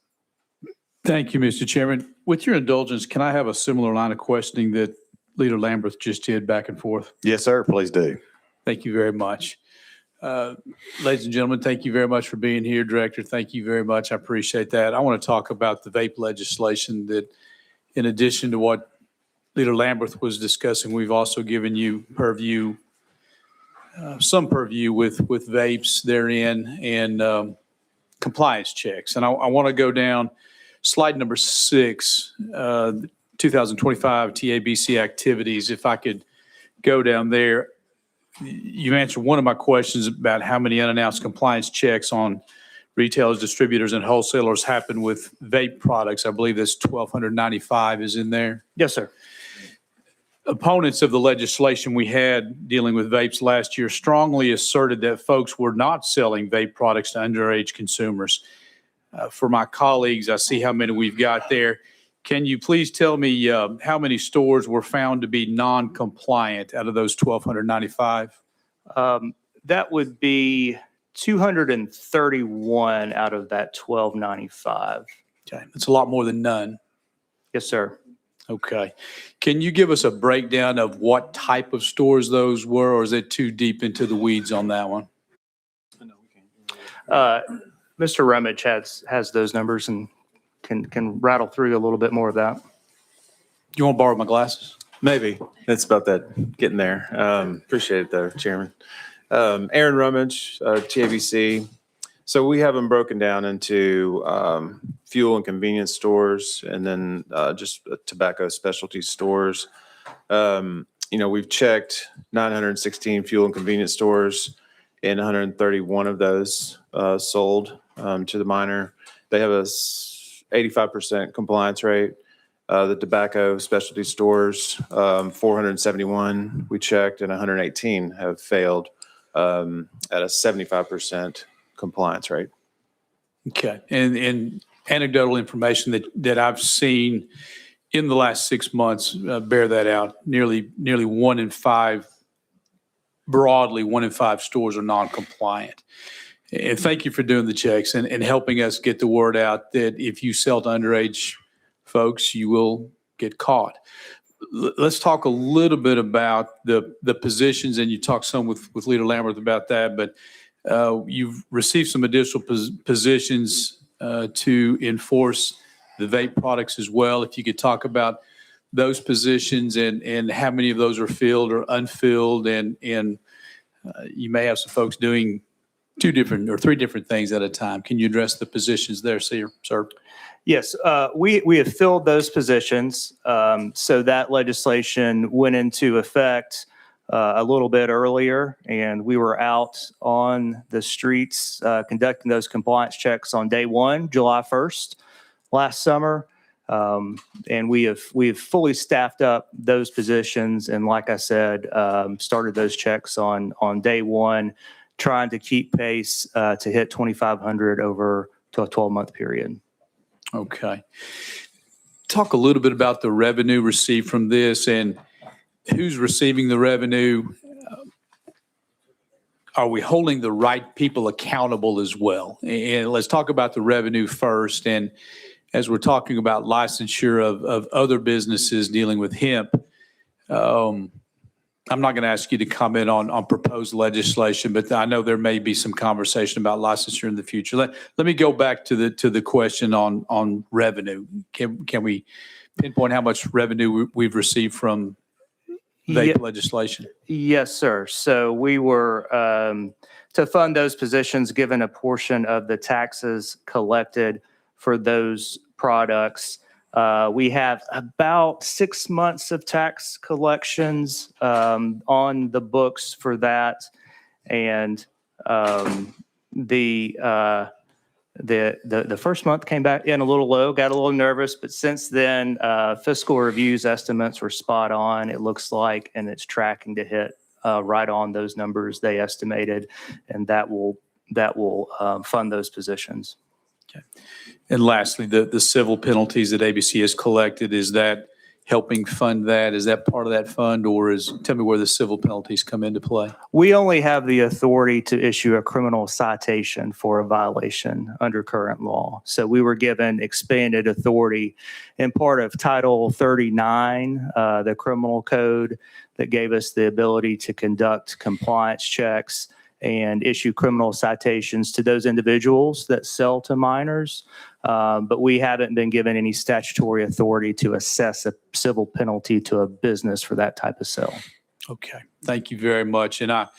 Thank you, Mr. Chairman. With your indulgence, can I have a similar line of questioning that Leader Lamberth just did back and forth? Yes, sir. Please do. Thank you very much. Ladies and gentlemen, thank you very much for being here. Director, thank you very much. I appreciate that. I want to talk about the vape legislation that, in addition to what Leader Lamberth was discussing, we've also given you some purview with vapes therein and compliance checks. And I want to go down slide number 6, 2025 TABC activities. If I could go down there, you answered one of my questions about how many unannounced compliance checks on retailers, distributors, and wholesalers happen with vape products. I believe that's 1,295 is in there. Yes, sir. Opponents of the legislation we had dealing with vapes last year strongly asserted that folks were not selling vape products to underage consumers. For my colleagues, I see how many we've got there. Can you please tell me how many stores were found to be non-compliant out of those 1,295? That would be 231 out of that 1,295. Okay, that's a lot more than none. Yes, sir. Okay. Can you give us a breakdown of what type of stores those were, or is it too deep into the weeds on that one? Mr. Rummage has those numbers and can rattle through a little bit more of that. You want to borrow my glasses? Maybe. It's about that, getting there. Appreciate it though, Chairman. Aaron Rummage, TABC. So we have them broken down into fuel and convenience stores and then just tobacco specialty stores. We've checked 916 fuel and convenience stores, and 131 of those sold to the minor. They have a 85% compliance rate. The tobacco specialty stores, 471 we checked, and 118 have failed at a 75% compliance rate. Okay. And anecdotal information that I've seen in the last 6 months bear that out. Nearly 1 in 5, broadly 1 in 5 stores are non-compliant. And thank you for doing the checks and helping us get the word out that if you sell to underage folks, you will get caught. Let's talk a little bit about the positions, and you talked some with Leader Lambert about that, but you've received some additional positions to enforce the vape products as well. If you could talk about those positions and how many of those are filled or unfilled, and you may have some folks doing 2 different or 3 different things at a time. Can you address the positions there, sir? Yes, we have filled those positions. So that legislation went into effect a little bit earlier, and we were out on the streets conducting those compliance checks on day 1, July 1st, last summer. And we have fully staffed up those positions, and like I said, started those checks on day 1, trying to keep pace to hit 2,500 over to a 12-month period. Okay. Talk a little bit about the revenue received from this and who's receiving the revenue. Are we holding the right people accountable as well? And let's talk about the revenue first. And as we're talking about licensure of other businesses dealing with hemp, I'm not going to ask you to comment on proposed legislation, but I know there may be some conversation about licensure in the future. Let me go back to the question on revenue. Can we pinpoint how much revenue we've received from vape legislation? Yes, sir. So we were to fund those positions, given a portion of the taxes collected for those products. We have about 6 months of tax collections on the books for that, and the first month came back in a little low, got a little nervous, but since then, fiscal reviews estimates were spot on. It looks like, and it's tracking to hit right on those numbers they estimated, and that will fund those positions. Okay. And lastly, the civil penalties that ABC has collected, is that helping fund that? Is that part of that fund, or tell me where the civil penalties come into play? We only have the authority to issue a criminal citation for a violation under current law. So we were given expanded authority in part of Title 39, the criminal code, that gave us the ability to conduct compliance checks and issue criminal citations to those individuals that sell to minors. But we haven't been given any statutory authority to assess a civil penalty to a business for that type of sale. Okay, thank you very much. And I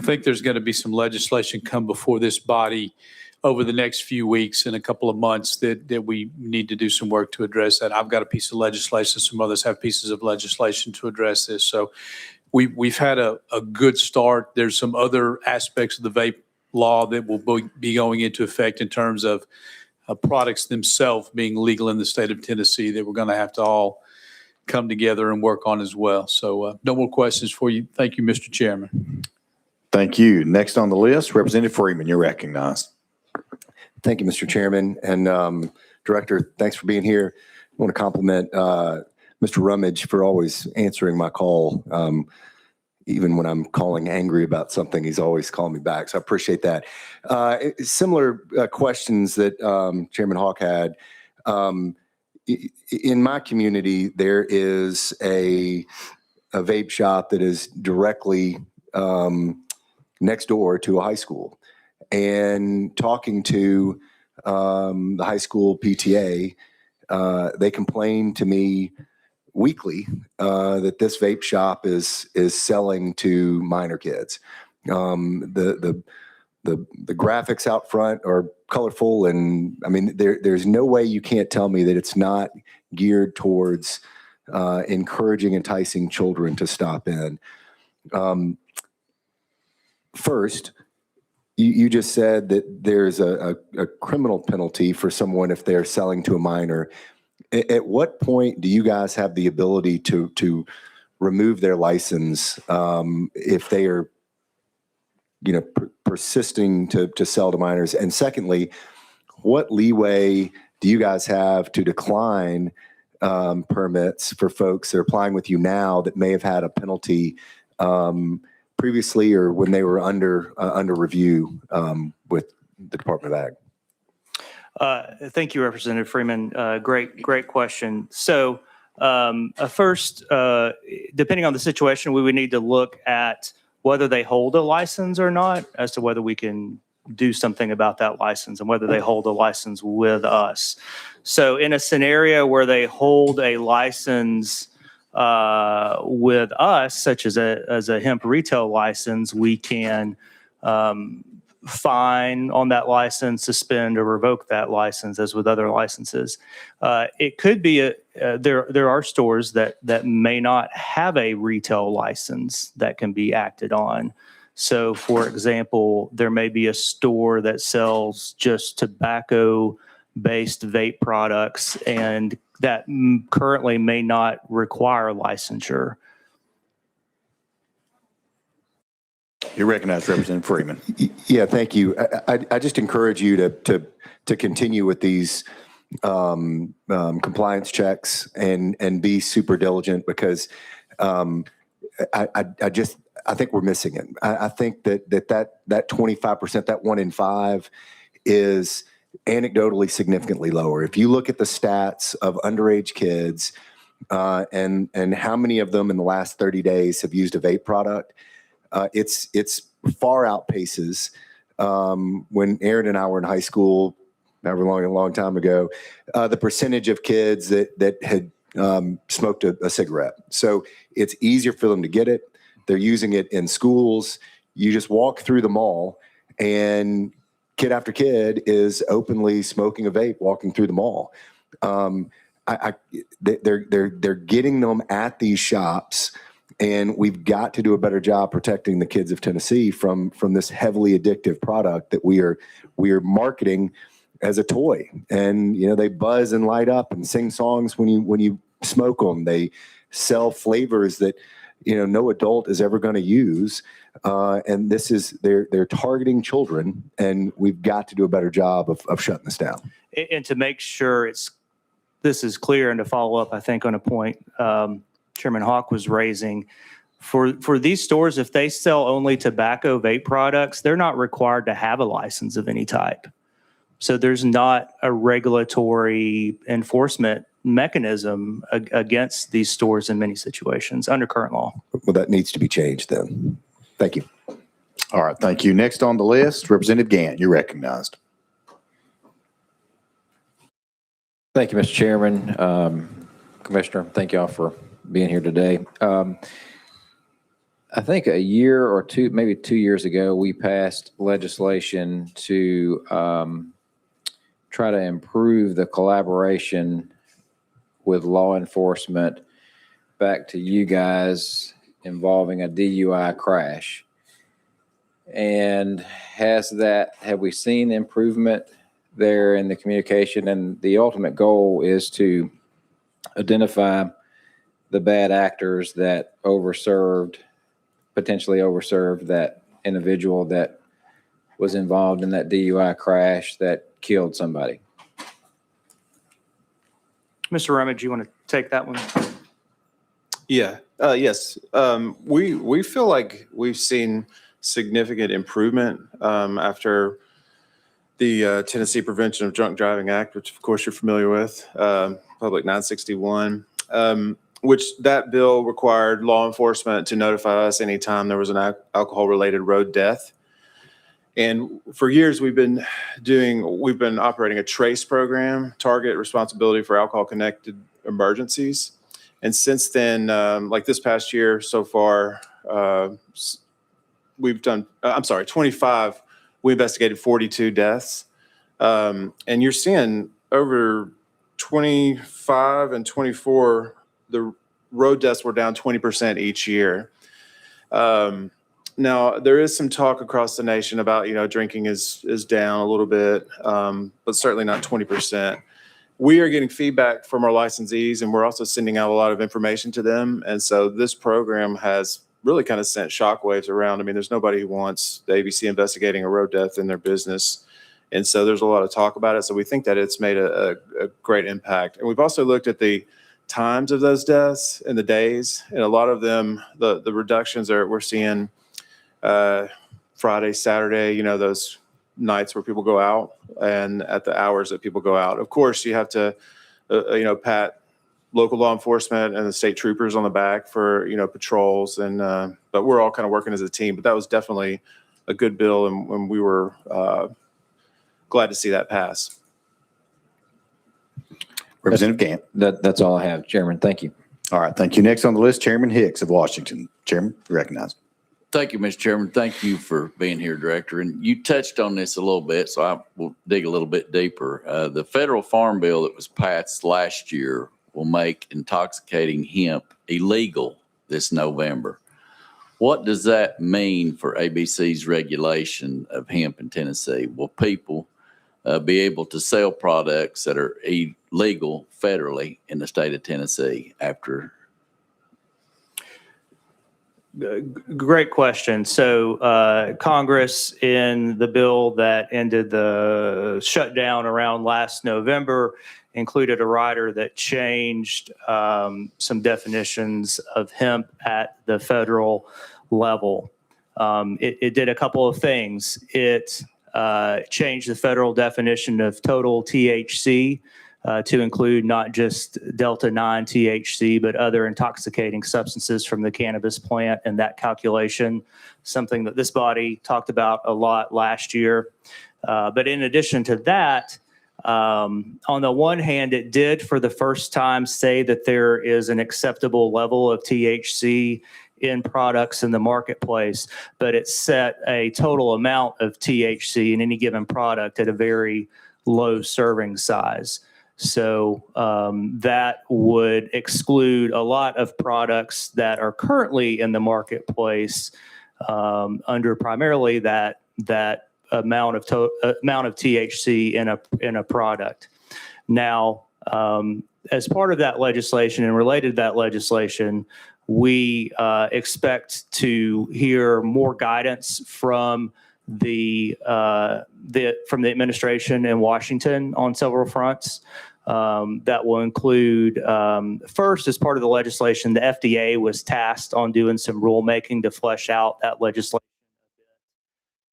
think there's going to be some legislation come before this body over the next few weeks and a couple of months that we need to do some work to address that. I've got a piece of legislation. Some others have pieces of legislation to address this. So we've had a good start. There's some other aspects of the vape law that will be going into effect in terms of products themselves being legal in the state of Tennessee that we're going to have to all come together and work on as well. So no more questions for you. Thank you, Mr. Chairman. Thank you. Next on the list, Representative Freeman, you're recognized. Thank you, Mr. Chairman. And Director, thanks for being here. I want to compliment Mr. Rummage for always answering my call. Even when I'm calling angry about something, he's always calling me back. So I appreciate that. Similar questions that Chairman Hawk had. In my community, there is a vape shop that is directly next door to a high school. And talking to the high school PTA, they complain to me weekly that this vape shop is selling to minor kids. The graphics out front are colorful, and I mean there's no way you can't tell me that it's not geared towards encouraging, enticing children to stop in. First, you just said that there's a criminal penalty for someone if they're selling to a minor. At what point do you guys have the ability to remove their license if they are, persisting to sell to minors? And secondly, what leeway do you guys have to decline permits for folks that are applying with you now that may have had a penalty previously or when they were under review with the Department of Ag? Thank you, Representative Freeman. Great question. So first, depending on the situation, we would need to look at whether they hold a license or not, as to whether we can do something about that license and whether they hold a license with us. So in a scenario where they hold a license with us, such as a hemp retail license, we can fine on that license, suspend or revoke that license, as with other licenses. It could be there are stores that may not have a retail license that can be acted on. So, for example, there may be a store that sells just tobacco-based vape products, and that currently may not require licensure. You recognize Representative Freeman. Yeah, thank you. I just encourage you to continue with these compliance checks and be super diligent, because I think we're missing it. I think that 25%, that 1 in 5, is anecdotally significantly lower. If you look at the stats of underage kids and how many of them in the last 30 days have used a vape product, it's far outpaces when Aaron and I were in high school, a long time ago, the percentage of kids that had smoked a cigarette. So it's easier for them to get it. They're using it in schools. You just walk through the mall and kid after kid is openly smoking a vape walking through the mall. They're getting them at these shops, and we've got to do a better job protecting the kids of Tennessee from this heavily addictive product that we are marketing as a toy. And they buzz and light up and sing songs when you smoke them. They sell flavors that no adult is ever going to use, and they're targeting children, and we've got to do a better job of shutting this down. And to make sure this is clear, and to follow up, I think, on a point Chairman Hawk was raising, for these stores, if they sell only tobacco vape products, they're not required to have a license of any type. So there's not a regulatory enforcement mechanism against these stores in many situations under current law. Well, that needs to be changed then. Thank you. All right, thank you. Next on the list, Representative Gant, you're recognized. Thank you, Mr. Chairman. Commissioner, thank you all for being here today. I think a year or two, maybe 2 years ago, we passed legislation to try to improve the collaboration with law enforcement back to you guys involving a DUI crash. And have we seen improvement there in the communication? And the ultimate goal is to identify the bad actors that potentially overserved that individual that was involved in that DUI crash that killed somebody. Mr. Rummage, you want to take that one? Yeah. Yes. We feel like we've seen significant improvement after the Tennessee Prevention of Drunk Driving Act, which of course you're familiar with, Public 961, which that bill required law enforcement to notify us anytime there was an alcohol-related road death. And for years, we've been operating a TRACE program, Target Responsibility for Alcohol-Connected Emergencies. And since then, like this past year so far, we've done, 25, we investigated 42 deaths. And you're seeing over 25 and 24, the road deaths were down 20% each year. Now, there is some talk across the nation about, drinking is down a little bit, but certainly not 20%. We are getting feedback from our licensees, and we're also sending out a lot of information to them. And so this program has really kind of sent shockwaves around. I mean, there's nobody who wants the ABC investigating a road death in their business. And so there's a lot of talk about it. So we think that it's made a great impact. And we've also looked at the times of those deaths and the days. And a lot of them, the reductions we're seeing Friday, Saturday, those nights where people go out and at the hours that people go out. Of course, you have to, pat local law enforcement and the state troopers on the back for, patrols. And, but we're all kind of working as a team. But that was definitely a good bill. And when we were glad to see that pass. Representative Gant. That's all I have, Chairman. Thank you. All right. Thank you. Next on the list, Chairman Hicks of Washington. Chairman, you recognized. Thank you, Mr. Chairman. Thank you for being here, Director. And you touched on this a little bit, so I will dig a little bit deeper. The federal farm bill that was passed last year will make intoxicating hemp illegal this November. What does that mean for ABC's regulation of hemp in Tennessee? Will people be able to sell products that are illegal federally in the state of Tennessee after? Great question. So Congress, in the bill that ended the shutdown around last November, included a rider that changed some definitions of hemp at the federal level. It did a couple of things. It changed the federal definition of total THC to include not just Delta-9 THC, but other intoxicating substances from the cannabis plant and that calculation, something that this body talked about a lot last year. But in addition to that, on the one hand, it did for the first time say that there is an acceptable level of THC in products in the marketplace, but it set a total amount of THC in any given product at a very low serving size. So that would exclude a lot of products that are currently in the marketplace under primarily that amount of THC in a product. Now, as part of that legislation and related to that legislation, we expect to hear more guidance from the administration in Washington on several fronts. That will include, first, as part of the legislation, the FDA was tasked on doing some rulemaking to flesh out that legislation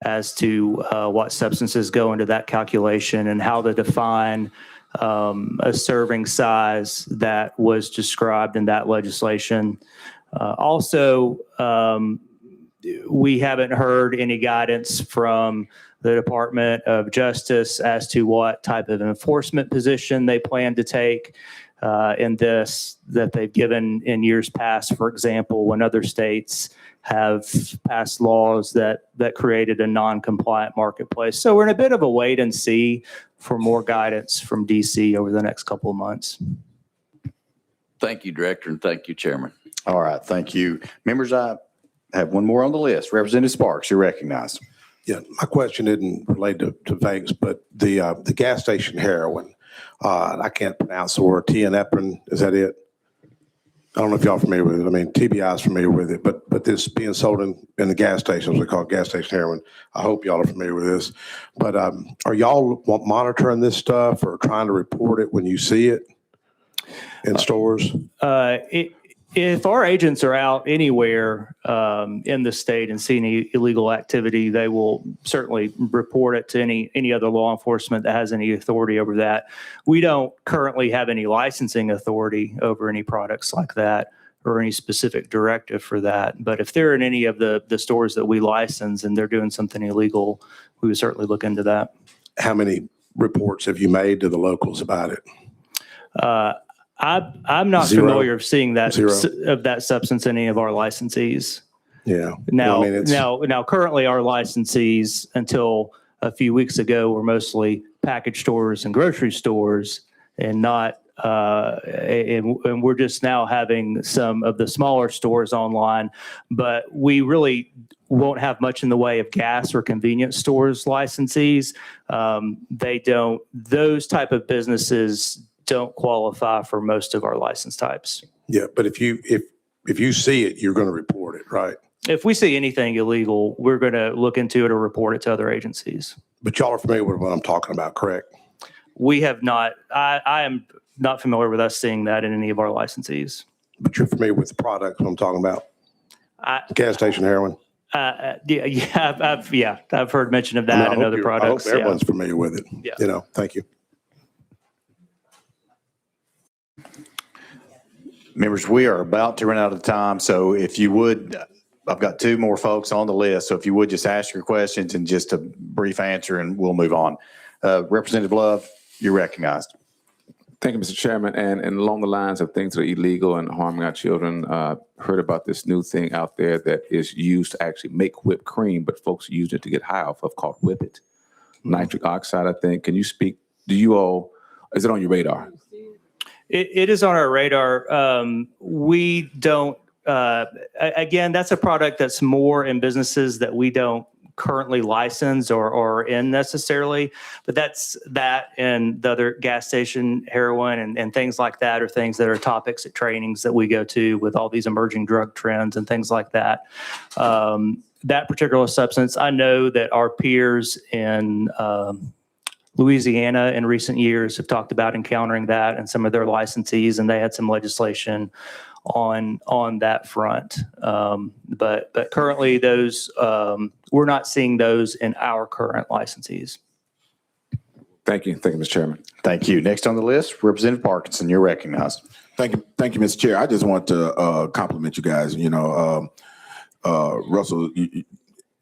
as to what substances go into that calculation and how to define a serving size that was described in that legislation. Also, we haven't heard any guidance from the Department of Justice as to what type of enforcement position they plan to take in this that they've given in years past. For example, when other states have passed laws that created a non-compliant marketplace. So we're in a bit of a wait and see for more guidance from DC over the next couple of months. Thank you, Director, and thank you, Chairman. All right. Thank you. Members, I have one more on the list. Representative Sparks, you're recognized. Yeah, my question isn't related to vapes, but the gas station heroin. I can't pronounce the word tianephrine. Is that it? I don't know if y'all are familiar with it. I mean, TBI is familiar with it, but this being sold in the gas stations, we call it gas station heroin. I hope y'all are familiar with this. But are y'all monitoring this stuff or trying to report it when you see it in stores? If our agents are out anywhere in the state and see any illegal activity, they will certainly report it to any other law enforcement that has any authority over that. We don't currently have any licensing authority over any products like that or any specific directive for that. But if they're in any of the stores that we license and they're doing something illegal, we would certainly look into that. How many reports have you made to the locals about it? I'm not Zero. familiar of seeing that Zero. of that substance in any of our licensees. Yeah. Now, Well, I mean, now, currently our licensees until a few weeks ago were mostly package stores and grocery stores, and not. And we're just now having some of the smaller stores online, but we really won't have much in the way of gas or convenience stores licensees. Those type of businesses don't qualify for most of our license types. Yeah, but if you see it, you're going to report it, right? If we see anything illegal, we're going to look into it or report it to other agencies. But y'all are familiar with what I'm talking about, correct? We have not, I am not familiar with us seeing that in any of our licensees. But you're familiar with the product I'm talking about? Gas station heroin? I've heard mention of I mean, that and other products. I hope everyone's familiar with it. Yeah. You know, thank you. Members, we are about to run out of time, so if you would, I've got two more folks on the list, so if you would just ask your questions and just a brief answer and we'll move on. Representative Love, you're recognized. Thank you, Mr. Chairman. And along the lines of things that are illegal and harming our children, heard about this new thing out there that is used to actually make whipped cream, but folks use it to get high off of, called Whip It. Nitric oxide, I think. Can you speak? Is it on your radar? It is on our radar. We don't, again, that's a product that's more in businesses that we don't currently license or in necessarily, but that and the other gas station heroin and things like that are things that are topics at trainings that we go to with all these emerging drug trends and things like that. That particular substance, I know that our peers in Louisiana in recent years have talked about encountering that in some of their licensees, and they had some legislation on that front. But currently those, we're not seeing those in our current licensees. Thank you. Thank you, Mr. Chairman. Thank you. Next on the list, Representative Parkinson, you're recognized. Thank you, Mr. Chair. I just want to compliment you guys. Russell,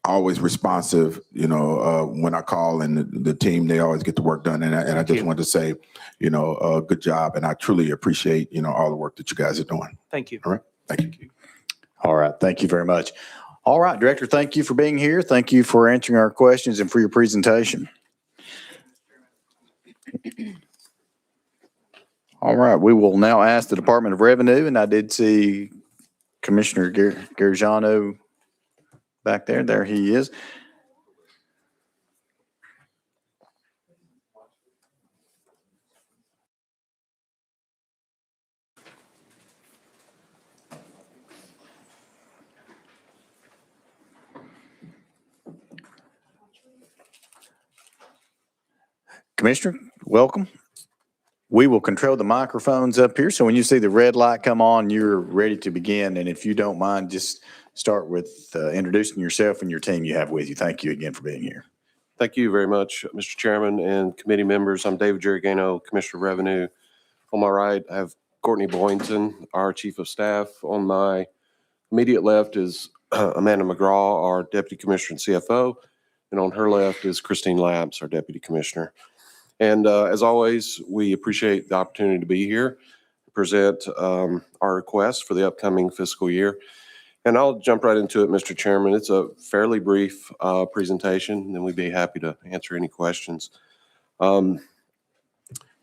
always responsive. When I call and the team, they always get the work done. And I just wanted to say, good job. And I truly appreciate, all the work that you guys are doing. Thank you. All right. Thank you. All right. Thank you very much. All right, Director, thank you for being here. Thank you for answering our questions and for your presentation. All right, we will now ask the Department of Revenue, and I did see Commissioner Gargiano back there. There he is. Commissioner, welcome. We will control the microphones up here. So when you see the red light come on, you're ready to begin. And if you don't mind, just start with introducing yourself and your team you have with you. Thank you again for being here. Thank you very much, Mr. Chairman and committee members. I'm David Geragano, Commissioner of Revenue. On my right, I have Courtney Boynton, our Chief of Staff. On my immediate left is Amanda McGraw, our Deputy Commissioner and CFO. And on her left is Christine Labs, our Deputy Commissioner. And as always, we appreciate the opportunity to be here, present our request for the upcoming fiscal year. And I'll jump right into it, Mr. Chairman. It's a fairly brief presentation, and we'd be happy to answer any questions. We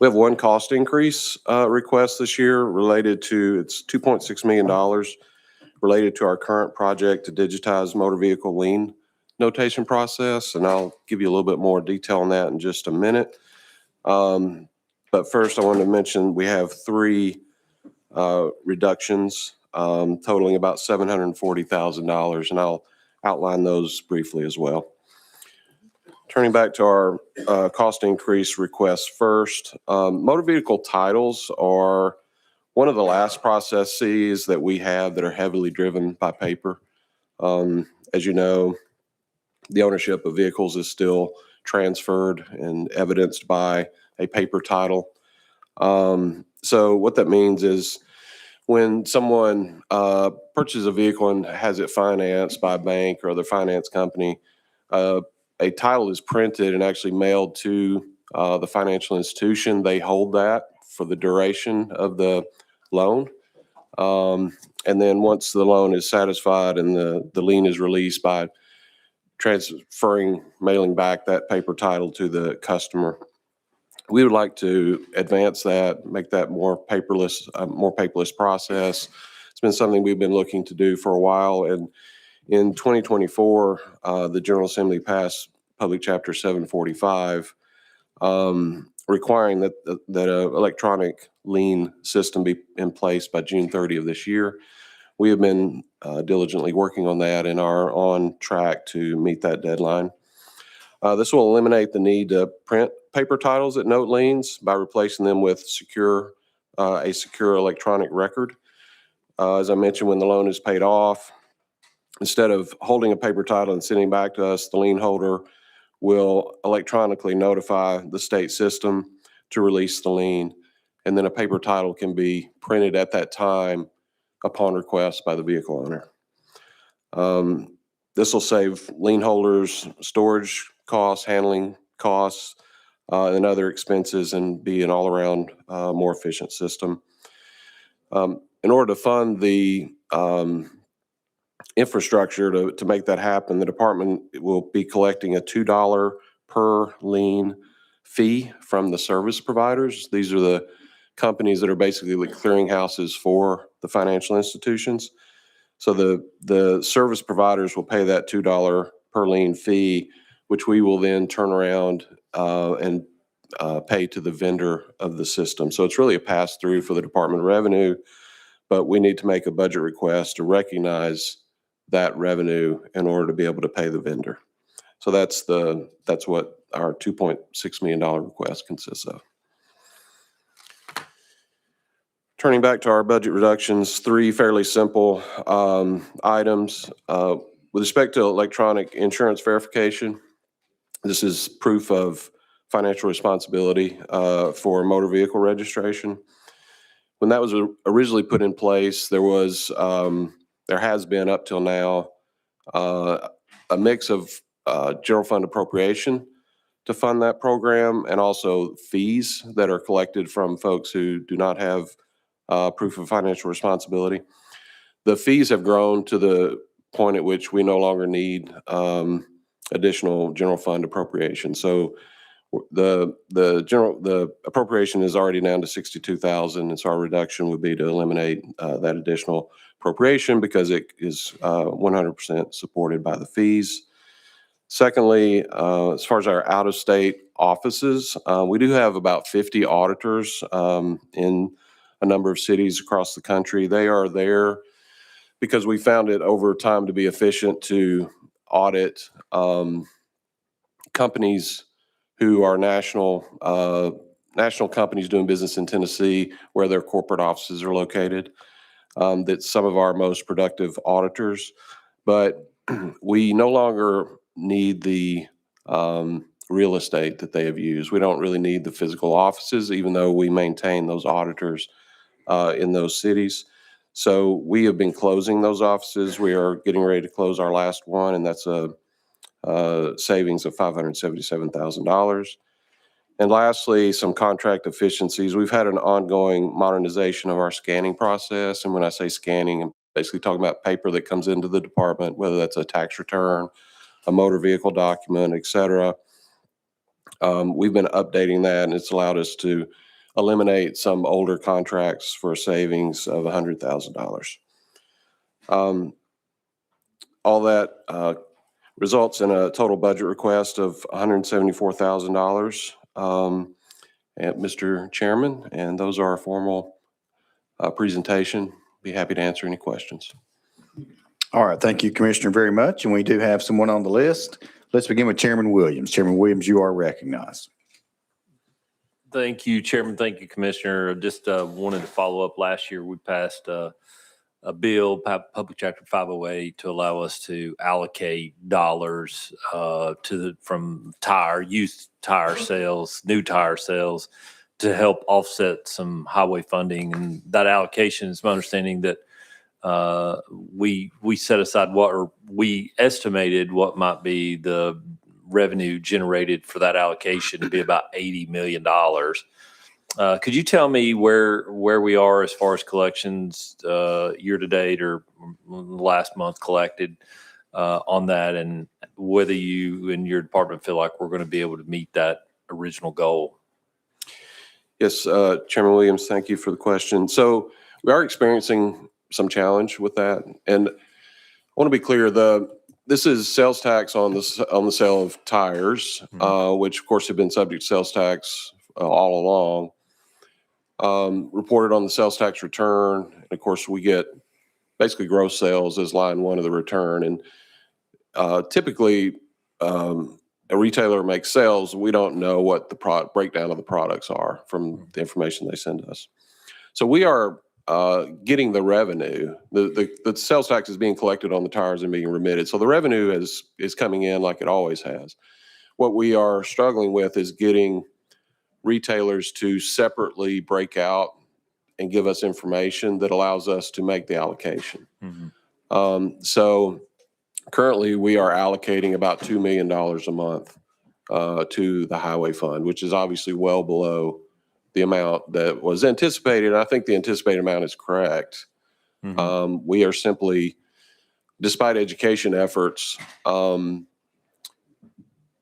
have one cost increase request this year related to, it's $2.6 million related to our current project to digitize motor vehicle lien notation process. And I'll give you a little bit more detail on that in just a minute. But first, I wanted to mention we have three reductions totaling about $740,000, and I'll outline those briefly as well. Turning back to our cost increase requests first, motor vehicle titles are one of the last processes that we have that are heavily driven by paper. As you know, the ownership of vehicles is still transferred and evidenced by a paper title. So what that means is when someone purchases a vehicle and has it financed by a bank or other finance company, a title is printed and actually mailed to the financial institution. They hold that for the duration of the loan. And then once the loan is satisfied and the lien is released by mailing back that paper title to the customer. We would like to advance that, make that more paperless process. It's been something we've been looking to do for a while, and In 2024, the General Assembly passed Public Chapter 745, requiring that an electronic lien system be in place by June 30 of this year. We have been diligently working on that and are on track to meet that deadline. This will eliminate the need to print paper titles that note liens by replacing them with a secure electronic record. As I mentioned, when the loan is paid off, instead of holding a paper title and sending back to us, the lien holder will electronically notify the state system to release the lien, and then a paper title can be printed at that time upon request by the vehicle owner. This will save lien holders storage costs, handling costs, and other expenses, and be an all-around more efficient system. In order to fund the infrastructure to make that happen, the department will be collecting a $2 per lien fee from the service providers. These are the companies that are basically the clearinghouses for the financial institutions. So the service providers will pay that $2 per lien fee, which we will then turn around and pay to the vendor of the system. So it's really a pass-through for the Department of Revenue, but we need to make a budget request to recognize that revenue in order to be able to pay the vendor. So that's what our $2.6 million request consists of. Turning back to our budget reductions, 3 fairly simple items. With respect to electronic insurance verification, this is proof of financial responsibility for motor vehicle registration. When that was originally put in place, there has been up till now a mix of general fund appropriation to fund that program, and also fees that are collected from folks who do not have proof of financial responsibility. The fees have grown to the point at which we no longer need additional general fund appropriation. So the appropriation is already down to $62,000, and so our reduction would be to eliminate that additional appropriation because it is 100% supported by the fees. Secondly, as far as our out-of-state offices, we do have about 50 auditors in a number of cities across the country. They are there because we found it over time to be efficient to audit companies who are national companies doing business in Tennessee, where their corporate offices are located. That's some of our most productive auditors, but we no longer need the real estate that they have used. We don't really need the physical offices, even though we maintain those auditors in those cities. So we have been closing those offices. We are getting ready to close our last one, and that's a savings of $577,000. And lastly, some contract efficiencies. We've had an ongoing modernization of our scanning process. And when I say scanning, I'm basically talking about paper that comes into the department, whether that's a tax return, a motor vehicle document, et cetera. We've been updating that, and it's allowed us to eliminate some older contracts for a savings of $100,000. All that results in a total budget request of $174,000. Mr. Chairman, and those are our formal presentation. Be happy to answer any questions. All right, thank you, Commissioner, very much. And we do have someone on the list. Let's begin with Chairman Williams. Chairman Williams, you are recognized. Thank you, Chairman. Thank you, Commissioner. Just wanted to follow up. Last year, we passed a bill, Public Chapter 508, to allow us to allocate dollars from used tire sales, new tire sales, to help offset some highway funding. And that allocation is my understanding that we set aside we estimated what might be the revenue generated for that allocation to be about $80 million. Could you tell me where we are as far as collections year to date or last month collected on that, and whether you and your department feel like we're going to be able to meet that original goal? Yes, Chairman Williams, thank you for the question. So we are experiencing some challenge with that. And want to be clear, this is sales tax on the sale of tires, which of course have been subject to sales tax all along. Reported on the sales tax return. And of course, we get basically gross sales as line one of the return. And typically, a retailer makes sales. We don't know what the breakdown of the products are from the information they send us. So we are getting the revenue. The sales tax is being collected on the tires and being remitted. So the revenue is coming in like it always has. What we are struggling with is getting retailers to separately break out and give us information that allows us to make the allocation. So currently we are allocating about $2 million a month to the highway fund, which is obviously well below the amount that was anticipated. I think the anticipated amount is correct. We are simply, despite education efforts,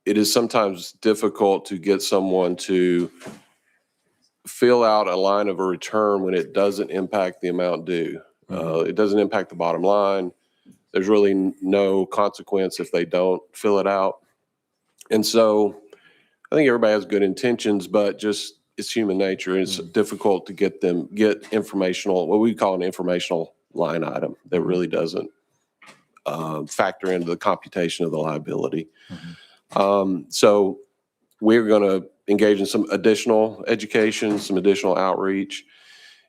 it is sometimes difficult to get someone to fill out a line of a return when it doesn't impact the amount due. It doesn't impact the bottom line. There's really no consequence if they don't fill it out. And so I think everybody has good intentions, but just it's human nature. It's difficult to get informational, what we call an informational line item that really doesn't factor into the computation of the liability. So we're going to engage in some additional education, some additional outreach.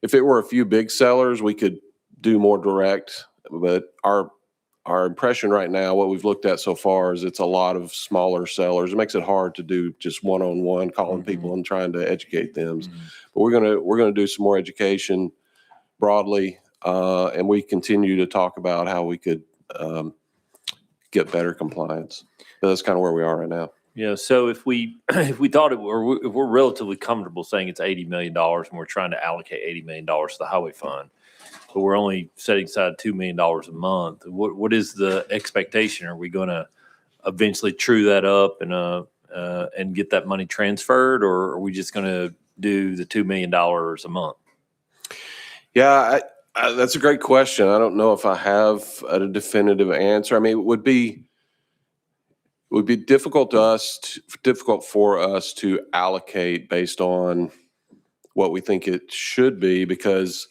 If it were a few big sellers, we could do more direct, but our impression right now, what we've looked at so far, is it's a lot of smaller sellers. It makes it hard to do just one-on-one calling people and trying to educate them. But we're gonna do some more education broadly, and we continue to talk about how we could get better compliance. But that's kind of where we are right now. Yeah, so if we thought if we're relatively comfortable saying it's $80 million and we're trying to allocate $80 million to the highway fund, but we're only setting aside $2 million a month, what is the expectation? Are we going to eventually true that up and get that money transferred, or are we just going to do the $2 million a month? Yeah, that's a great question. I don't know if I have a definitive answer. I mean, it would be difficult for us to allocate based on what we think it should be, because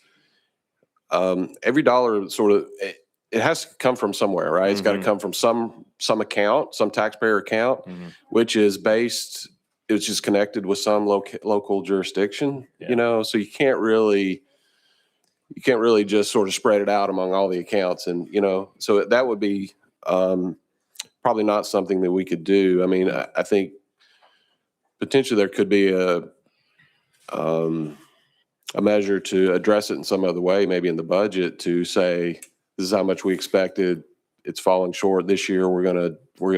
every dollar it has to come from somewhere, right? It's got to come from some account, some taxpayer account, which is connected with some local jurisdiction, so you can't really just sort of spread it out among all the accounts. And, so that would be probably not something that we could do. I mean, I think potentially there could be a measure to address it in some other way, maybe in the budget, to say, this is how much we expected. It's falling short this year. We're gonna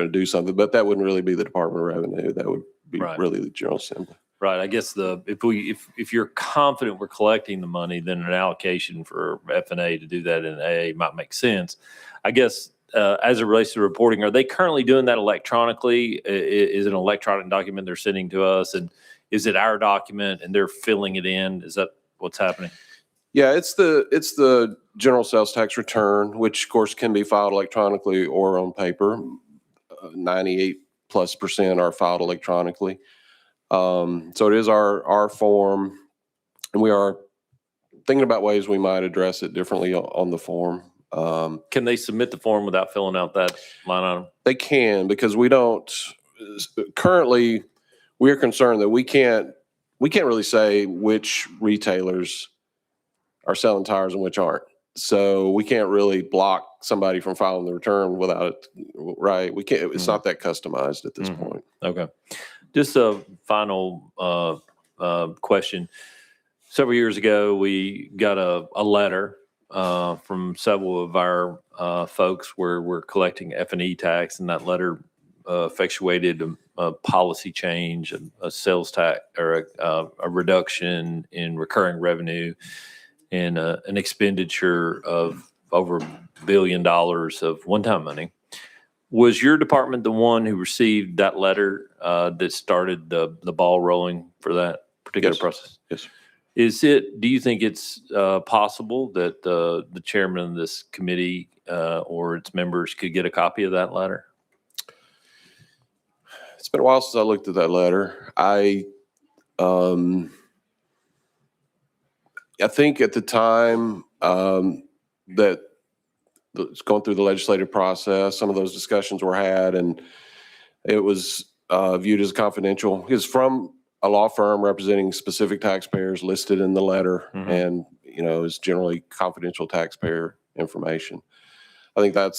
do something, but that wouldn't really be the Department of Revenue. That would be really the General Assembly. Right. I guess if you're confident we're collecting the money, then an allocation for F&A to do that in AA might make sense. I guess as it relates to reporting, are they currently doing that electronically? Is it an electronic document they're sending to us, and is it our document and they're filling it in? Is that what's happening? Yeah, it's the general sales tax return, which of course can be filed electronically or on paper. 98+% are filed electronically. So it is our form, and we are thinking about ways we might address it differently on the form. Can they submit the form without filling out that line item? They can, because we don't currently. We're concerned that we can't really say which retailers are selling tires and which aren't. So we can't really block somebody from filing the return without it, right? We can't. It's not that customized at this point. Okay. Just a final question. Several years ago, we got a letter from several of our folks where we're collecting F&E tax, and that letter effectuated a policy change, a sales tax, or a reduction in recurring revenue, and an expenditure of over $1 billion of one-time money. Was your department the one who received that letter that started the ball rolling for that particular process? Yes. Do you think it's possible that the chairman of this committee or its members could get a copy of that letter? It's been a while since I looked at that letter. I think at the time that it's going through the legislative process, some of those discussions were had, and it was viewed as confidential. It's from a law firm representing specific taxpayers listed in the letter, and is generally confidential taxpayer information. I think that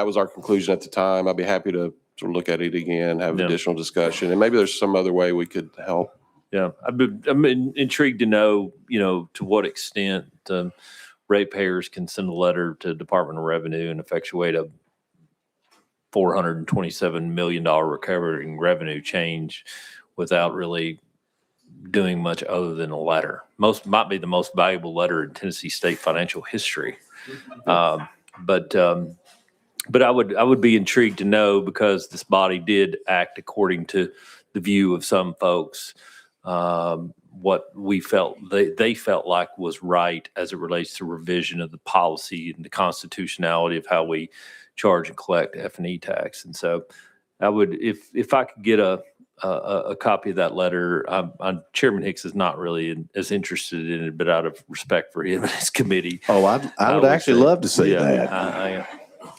was our conclusion at the time. I'd be happy to sort of look at it again, have additional discussion, and maybe there's some other way we could help. Yeah, I'm intrigued to know, to what extent ratepayers can send a letter to Department of Revenue and effectuate a $427 million recovering revenue change without really doing much other than a letter. Might be the most valuable letter in Tennessee state financial history. But I would be intrigued to know, because this body did act according to the view of some folks, what we felt they felt like was right as it relates to revision of the policy and the constitutionality of how we charge and collect F&E tax. And so I would, if I could get a copy of that letter, Chairman Hicks is not really as interested in it, but out of respect for him and his committee. Oh, I would actually love to see that.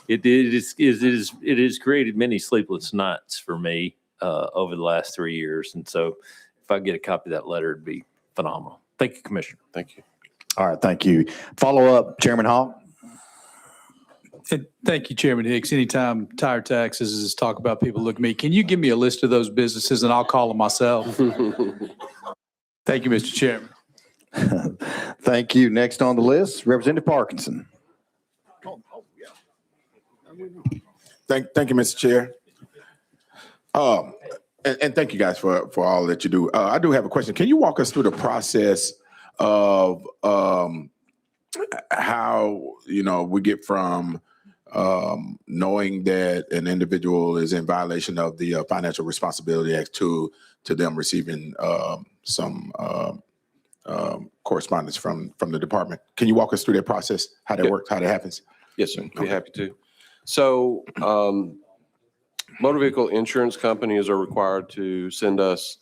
It has created many sleepless nights for me over the last 3 years. And so if I get a copy of that letter, it'd be phenomenal. Thank you, Commissioner. Thank you. All right, thank you. Follow up, Chairman Hawk. And thank you, Chairman Hicks. Anytime tire taxes is talk about, people look at me. Can you give me a list of those businesses and I'll call them myself? Thank you, Mr. Chairman. Thank you. Next on the list, Representative Parkinson. Thank you, Mr. Chair. And thank you guys for all that you do. I do have a question. Can you walk us through the process of how, we get from knowing that an individual is in violation of the Financial Responsibility Act to them receiving some correspondence from the department? Can you walk us through that process, how that works, how that happens? Yes, sir. Be happy to. So motor vehicle insurance companies are required to send us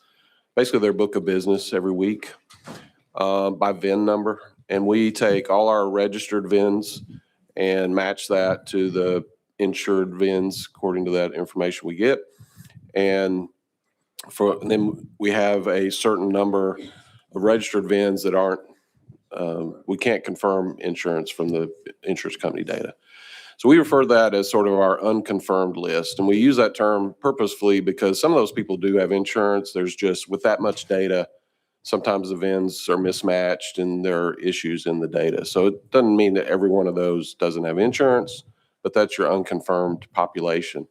basically their book of business every week by VIN number. And we take all our registered VINs and match that to the insured VINs according to that information we get. And then we have a certain number of registered VINs that aren't, we can't confirm insurance from the insurance company data. So we refer to that as sort of our unconfirmed list. And we use that term purposefully because some of those people do have insurance. There's just, with that much data, sometimes the VINs are mismatched and there are issues in the data. So it doesn't mean that every one of those doesn't have insurance, but that's your unconfirmed population.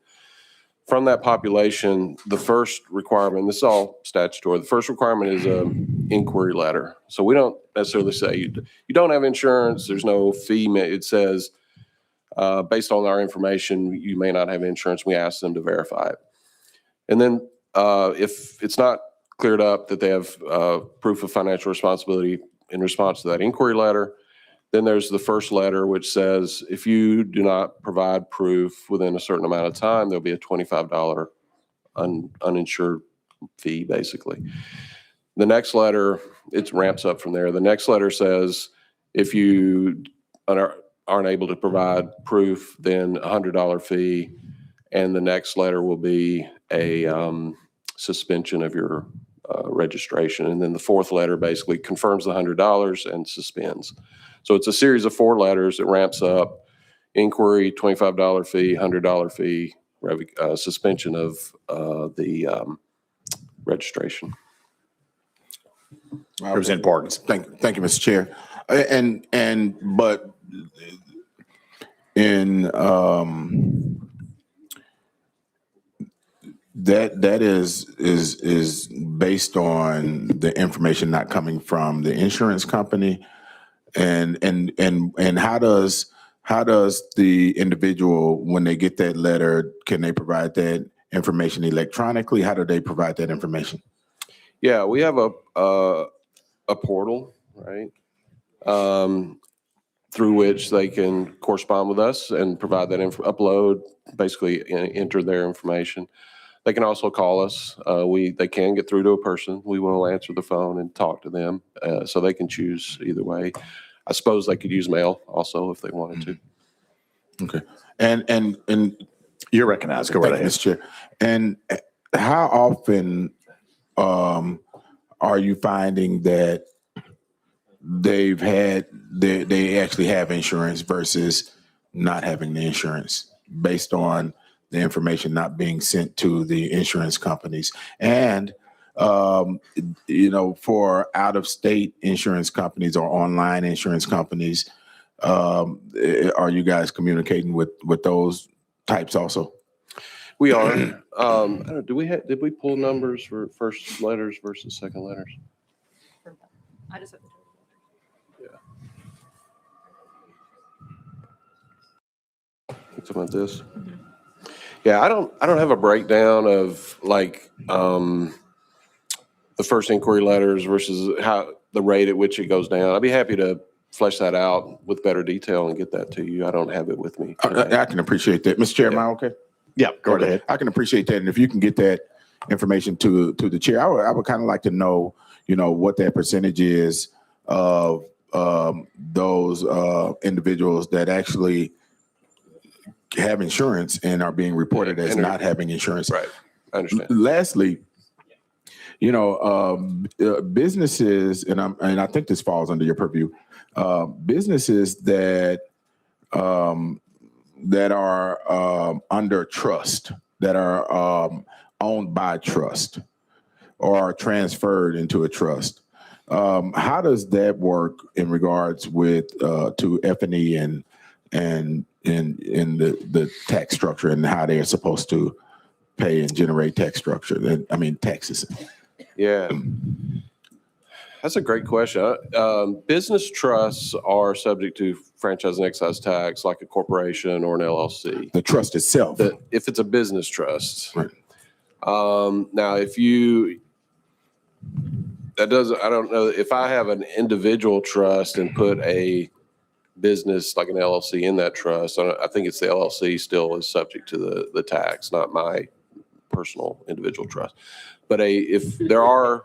From that population, the first requirement, this is all statutory, the first requirement is an inquiry letter. So we don't necessarily say you don't have insurance, there's no fee. It says, based on our information, you may not have insurance. We ask them to verify it. And then if it's not cleared up that they have proof of financial responsibility in response to that inquiry letter, then there's the first letter, which says if you do not provide proof within a certain amount of time, there'll be a $25 uninsured fee, basically. The next letter, it ramps up from there. The next letter says if you aren't able to provide proof, then a $100 fee. And the next letter will be a suspension of your registration. And then the fourth letter basically confirms the $100 and suspends. So it's a series of 4 letters. It ramps up: inquiry, $25 fee, $100 fee, suspension of the registration. Representative Parkinson. Thank you, Mr. Chair. But in that is based on the information not coming from the insurance company, and how does the individual, when they get that letter, can they provide that information electronically? How do they provide that information? Yeah, we have a portal, right? through which they can correspond with us and provide that upload, basically enter their information. They can also call us. They can get through to a person. We will answer the phone and talk to them. So they can choose either way. I suppose they could use mail also if they wanted to. Okay. And You're recognized. Go right thank you, ahead. Mr. Chair. And how often are you finding that they actually have insurance versus not having the insurance based on the information not being sent to the insurance companies? And for out-of-state insurance companies or online insurance companies, are you guys communicating with those types also? We are. Did we pull numbers for first letters versus second letters? I just. Something like this. Yeah, I don't have a breakdown of like the first inquiry letters versus how the rate at which it goes down. I'd be happy to flesh that out with better detail and get that to you. I don't have it with me. I can appreciate that. Mr. Chair, am I okay? Yeah, go Okay. ahead. I can appreciate that. And if you can get that information to the chair, I would kind of like to know, what that percentage is of those individuals that actually have insurance and are being reported as not having insurance. Right. I understand. Lastly, businesses, and I think this falls under your purview, businesses that are under trust, that are owned by trust or are transferred into a trust. How does that work in regards with to F&E and in the tax structure and how they are supposed to pay and generate taxes? Yeah. That's a great question. Business trusts are subject to franchise and excise tax like a corporation or an LLC. The trust itself. If it's a business trust. Right. Now, I don't know, if I have an individual trust and put a business like an LLC in that trust, I think it's the LLC still is subject to the tax, not my personal individual trust. But if there are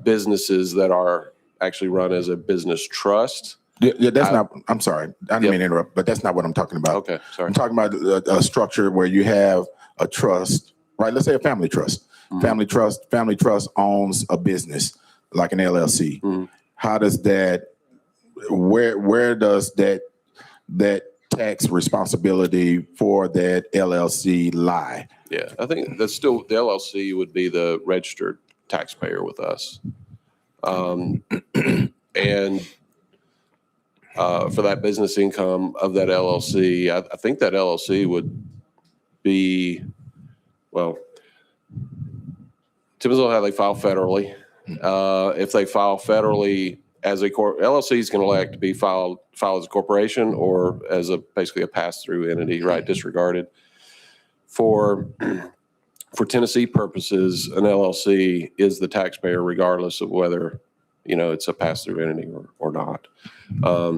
businesses that are actually run as a business trust. Yeah, I'm sorry. I didn't mean to interrupt, but that's not what I'm talking about. Okay, sorry. I'm talking about a structure where you have a trust, right? Let's say a family trust. Mm-hmm. Family trust owns a business like an LLC. Mm-hmm. How does where does that tax responsibility for that LLC lie? Yeah, I think that's still, the LLC would be the registered taxpayer with us. And for that business income of that LLC, I think that LLC would be, well, depends on how they file federally. If they file federally as a LLC is going to elect to be filed as a corporation or as basically a pass-through entity, right? Disregarded. For Tennessee purposes, an LLC is the taxpayer regardless of whether, it's a pass-through entity or not.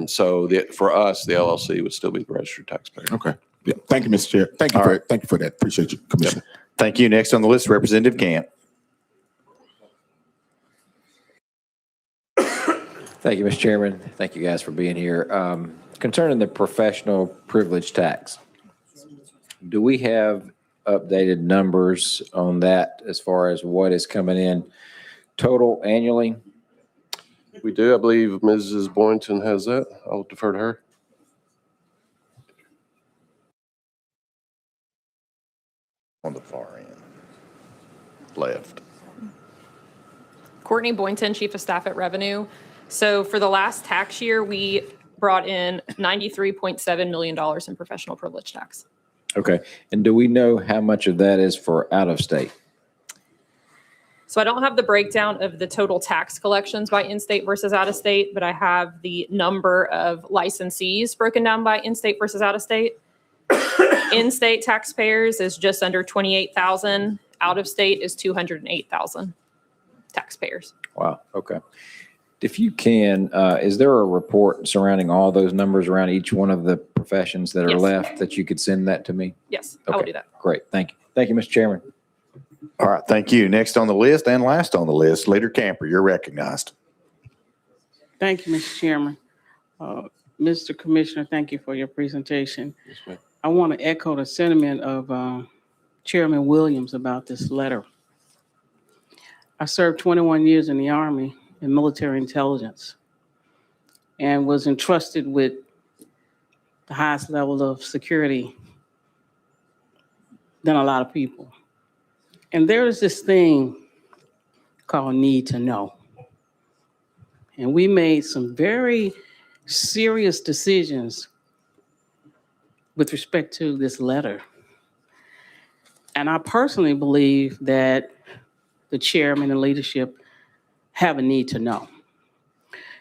So for us, the LLC would still be the registered taxpayer. Okay. Yeah. Thank you, Mr. Chair. Thank you for that. Appreciate you, Commissioner. Thank you. Next on the list, Representative Gant. Thank you, Mr. Chairman. Thank you guys for being here. Concerning the professional privilege tax, do we have updated numbers on that as far as what is coming in total annually? We do. I believe Mrs. Boynton has that. I'll defer to her. On the far end. Left. Courtney Boynton, Chief of Staff at Revenue. So for the last tax year, we brought in $93.7 million in professional privilege tax. Okay. And do we know how much of that is for out of state? So I don't have the breakdown of the total tax collections by in-state versus out-of-state, but I have the number of licensees broken down by in-state versus out-of-state. In-state taxpayers is just under 28,000. Out-of-state is 208,000 taxpayers. Wow. Okay. if you can, is there a report surrounding all those numbers around each one of the professions that are Yes. left that you could send that to me? Yes, I will Okay. do that. Great. Thank you. Thank you, Mr. Chairman. All right, thank you. Next on the list and last on the list, Leader Camper, you're recognized. Thank you, Mr. Chairman. Mr. Commissioner, thank you for your presentation. I want to echo the sentiment of Chairman Williams about this letter. I served 21 years in the Army in military intelligence and was entrusted with the highest level of security than a lot of people. And there is this thing called need to know. And we made some very serious decisions with respect to this letter. And I personally believe that the chairman and leadership have a need to know.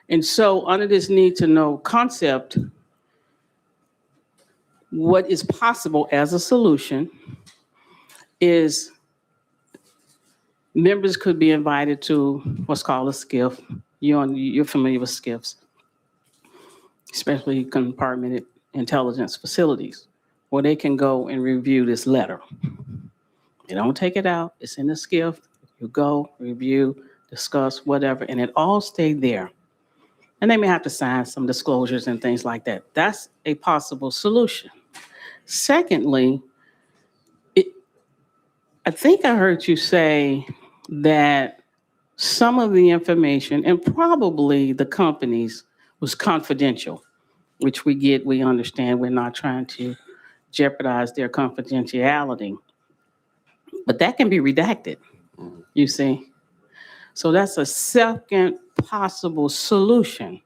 And so under this need to know concept, what is possible as a solution is members could be invited to what's called a SCIF. You're familiar with SCIFs, especially compartmented intelligence facilities, where they can go and review this letter. They don't take it out. It's in the SCIF. You go, review, discuss, whatever, and it all stayed there. And they may have to sign some disclosures and things like that. That's a possible solution. Secondly, I think I heard you say that some of the information, and probably the companies, was confidential, which we understand. We're not trying to jeopardize their confidentiality. But that can be redacted, you see. So that's a second possible solution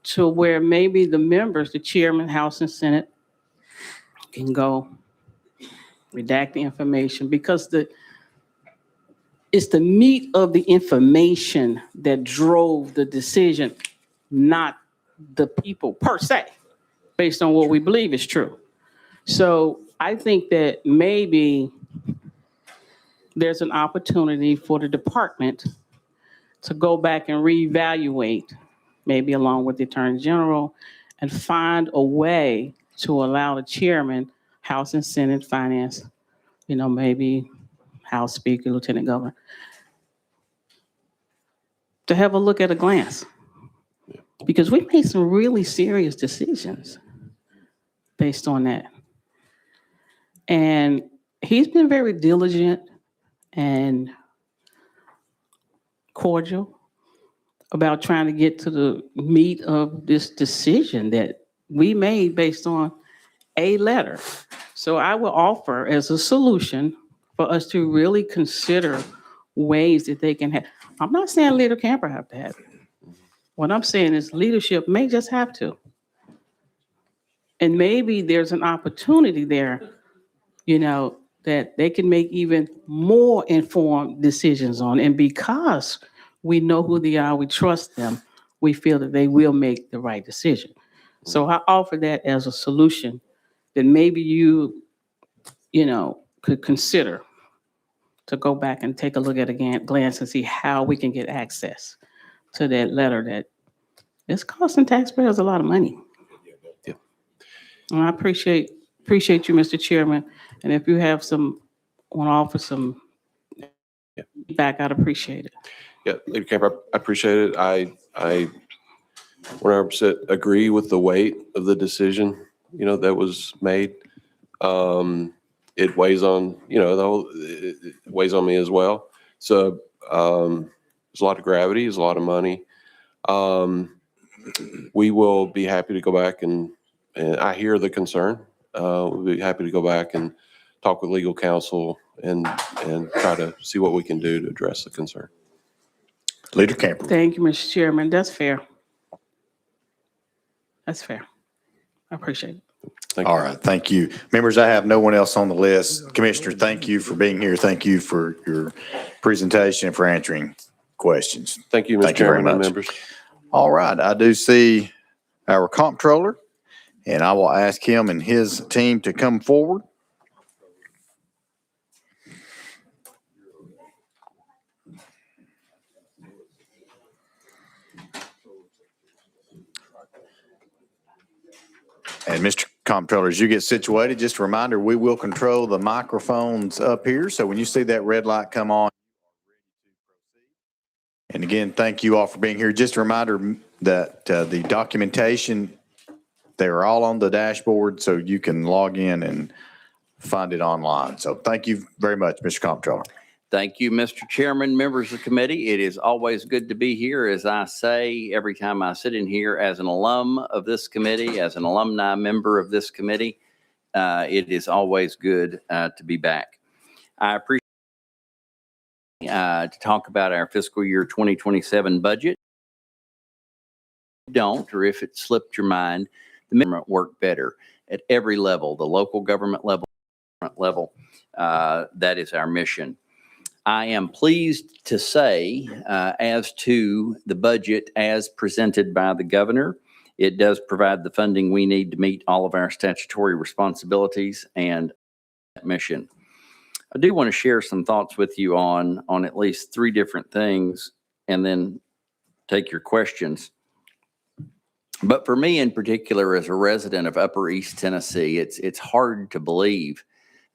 to where maybe the members, the chairman, House and Senate, can go redact the information, because it's the meat of the information that drove the decision, not the people per se, based on what we believe is true. So I think that maybe there's an opportunity for the department to go back and reevaluate, maybe along with the Attorney General, and find a way to allow the chairman, House and Senate Finance, maybe House Speaker, Lieutenant Governor, to have a look at a glance. Because we made some really serious decisions based on that. And he's been very diligent and cordial about trying to get to the meat of this decision that we made based on a letter. So I will offer as a solution for us to really consider ways that they can have. I'm not saying Leader Camper have to have it. What I'm saying is leadership may just have to. And maybe there's an opportunity there, that they can make even more informed decisions on. And because we know who they are, we trust them, we feel that they will make the right decision. So I offer that as a solution that maybe you could consider to go back and take a look at a glance and see how we can get access to that letter that is costing taxpayers a lot of money. Yeah. And I appreciate you, Mr. Chairman. And if you want to offer some feedback, I'd appreciate it. Yeah, Leader Camper, I appreciate it. I 100% agree with the weight of the decision, that was made. It weighs on, it weighs on me as well. So there's a lot of gravity, there's a lot of money. We will be happy to go back and I hear the concern. We'll be happy to go back and talk with legal counsel and try to see what we can do to address the concern. Leader Camper. Thank you, Mr. Chairman. That's fair. That's fair. I appreciate it. All right, thank you. Members, I have no one else on the list. Commissioner, thank you for being here. Thank you for your presentation and for answering questions. Thank you, Mr. Thank you very Chairman and much. members. All right, I do see our comptroller, and I will ask him and his team to come forward. And Mr. Comptroller, as you get situated, just a reminder, we will control the microphones up here. So when you see that red light come on, and again, thank you all for being here. Just a reminder that the documentation, they're all on the dashboard, so you can log in and find it online. So thank you very much, Mr. Comptroller. Thank you, Mr. Chairman, members of the committee. It is always good to be here. As I say, every time I sit in here as an alum of this committee, as an alumni member of this committee, it is always good to be back. I appreciate to talk about our fiscal year 2027 budget. If you don't, or if it slipped your mind, the government work better at every level, the local government level, that is our mission. I am pleased to say, as to the budget as presented by the governor, it does provide the funding we need to meet all of our statutory responsibilities and mission. I do want to share some thoughts with you on at least three different things and then take your questions. But for me in particular, as a resident of Upper East Tennessee, it's hard to believe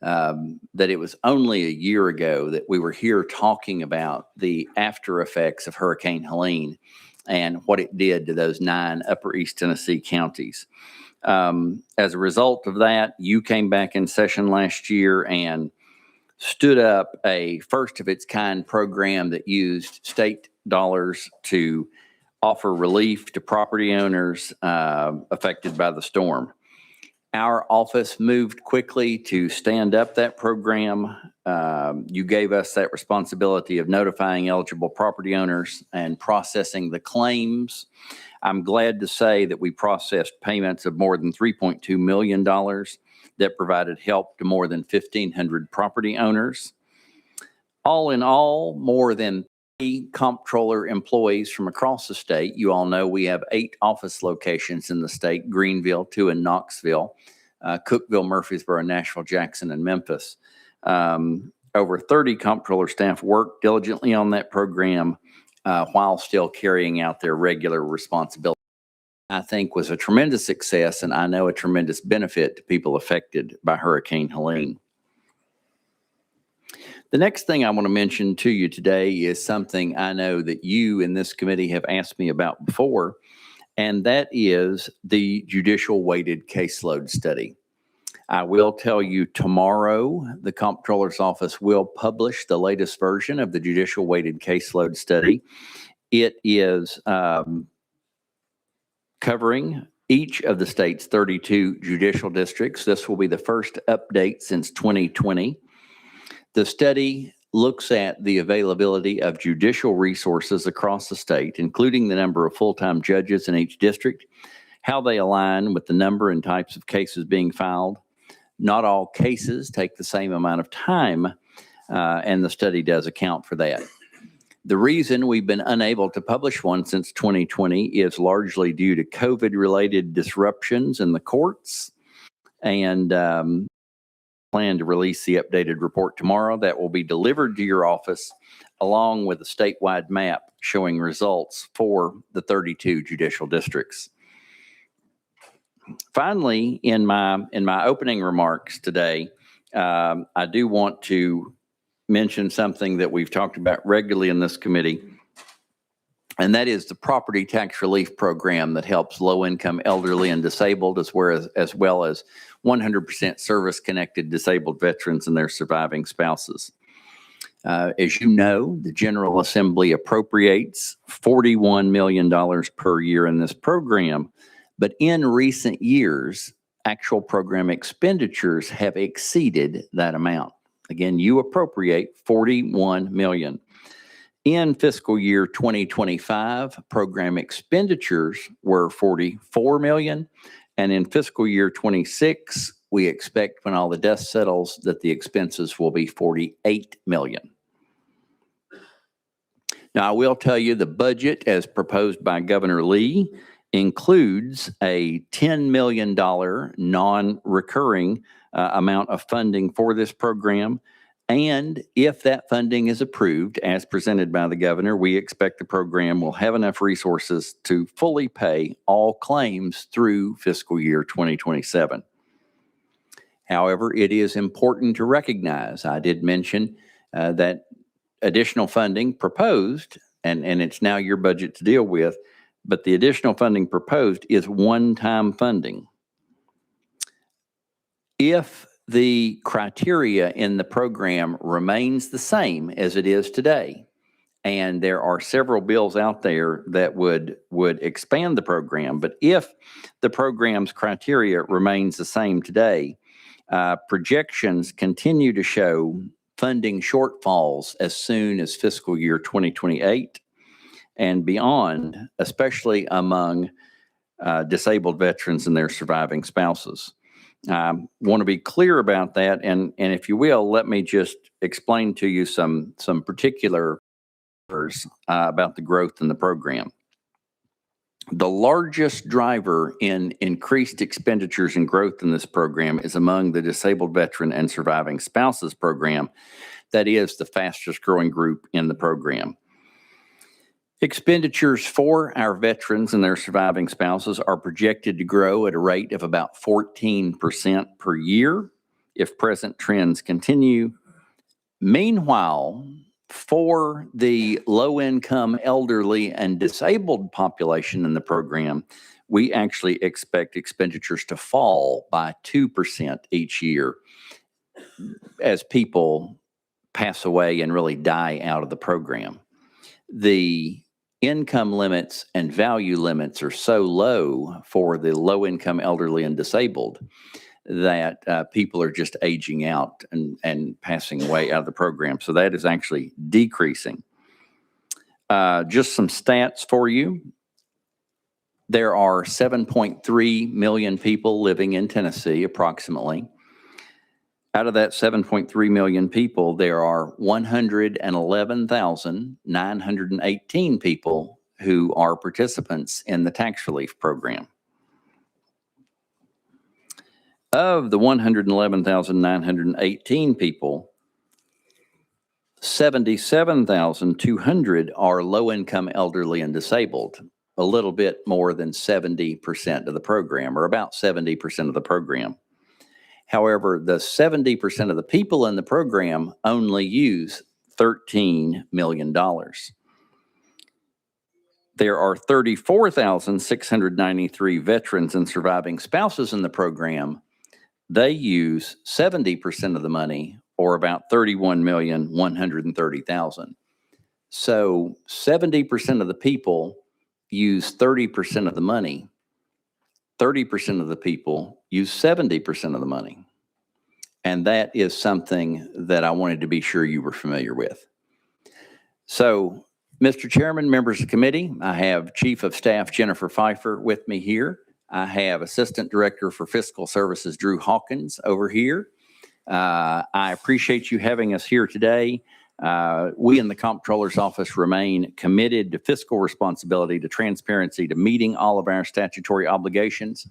that it was only a year ago that we were here talking about the after effects of Hurricane Helene and what it did to those 9 Upper East Tennessee counties. As a result of that, you came back in session last year and stood up a first of its kind program that used state dollars to offer relief to property owners affected by the storm. Our office moved quickly to stand up that program. You gave us that responsibility of notifying eligible property owners and processing the claims. I'm glad to say that we processed payments of more than $3.2 million that provided help to more than 1,500 property owners. All in all, more than 30 comptroller employees from across the state. You all know we have 8 office locations in the state: Greenville, 2 in Knoxville, Cookeville, Murfreesboro, Nashville, Jackson, and Memphis. Over 30 comptroller staff worked diligently on that program while still carrying out their regular responsibilities. I think was a tremendous success, and I know a tremendous benefit to people affected by Hurricane Helene. The next thing I want to mention to you today is something I know that you in this committee have asked me about before, and that is the judicial weighted caseload study. I will tell you tomorrow, the Comptroller's Office will publish the latest version of the judicial weighted caseload study. It is covering each of the state's 32 judicial districts. This will be the first update since 2020. The study looks at the availability of judicial resources across the state, including the number of full-time judges in each district, how they align with the number and types of cases being filed. Not all cases take the same amount of time, and the study does account for that. The reason we've been unable to publish one since 2020 is largely due to COVID-related disruptions in the courts, and plan to release the updated report tomorrow. That will be delivered to your office along with a statewide map showing results for the 32 judicial districts. Finally, in my opening remarks today, I do want to mention something that we've talked about regularly in this committee, and that is the property tax relief program that helps low-income elderly and disabled, as well as 100% service-connected disabled veterans and their surviving spouses. As you know, the General Assembly appropriates $41 million per year in this program, but in recent years, actual program expenditures have exceeded that amount. Again, you appropriate $41 million. In fiscal year 2025, program expenditures were $44 million. And in fiscal year 26, we expect, when all the dust settles, that the expenses will be $48 million. Now, I will tell you the budget as proposed by Governor Lee includes a $10 million non-recurring amount of funding for this program. And if that funding is approved as presented by the governor, we expect the program will have enough resources to fully pay all claims through fiscal year 2027. However, it is important to recognize, I did mention that additional funding proposed, and it's now your budget to deal with, but the additional funding proposed is one-time funding. If the criteria in the program remains the same as it is today, and there are several bills out there that would expand the program, but if the program's criteria remains the same today, projections continue to show funding shortfalls as soon as fiscal year 2028 and beyond, especially among disabled veterans and their surviving spouses. I want to be clear about that, and if you will, let me just explain to you some particular about the growth in the program. The largest driver in increased expenditures and growth in this program is among the disabled veteran and surviving spouses program. That is the fastest growing group in the program. Expenditures for our veterans and their surviving spouses are projected to grow at a rate of about 14% per year if present trends continue. Meanwhile, for the low-income, elderly, and disabled population in the program, we actually expect expenditures to fall by 2% each year as people pass away and really die out of the program. The income limits and value limits are so low for the low-income, elderly, and disabled that people are just aging out and passing away out of the program. So that is actually decreasing. Just some stats for you. There are 7.3 million people living in Tennessee, approximately. Out of that 7.3 million people, there are 111,918 people who are participants in the tax relief program. Of the 111,918 people, 77,200 are low-income, elderly, and disabled, a little bit more than 70% of the program, or about 70% of the program. However, the 70% of the people in the program only use $13 million. There are 34,693 veterans and surviving spouses in the program. They use 70% of the money, or about $31,130,000. So 70% of the people use 30% of the money. 30% of the people use 70% of the money. And that is something that I wanted to be sure you were familiar with. So, Mr. Chairman, members of the committee, I have Chief of Staff Jennifer Pfeiffer with me here. I have Assistant Director for Fiscal Services Drew Hawkins over here. I appreciate you having us here today. We in the Comptroller's Office remain committed to fiscal responsibility, to transparency, to meeting all of our statutory obligations.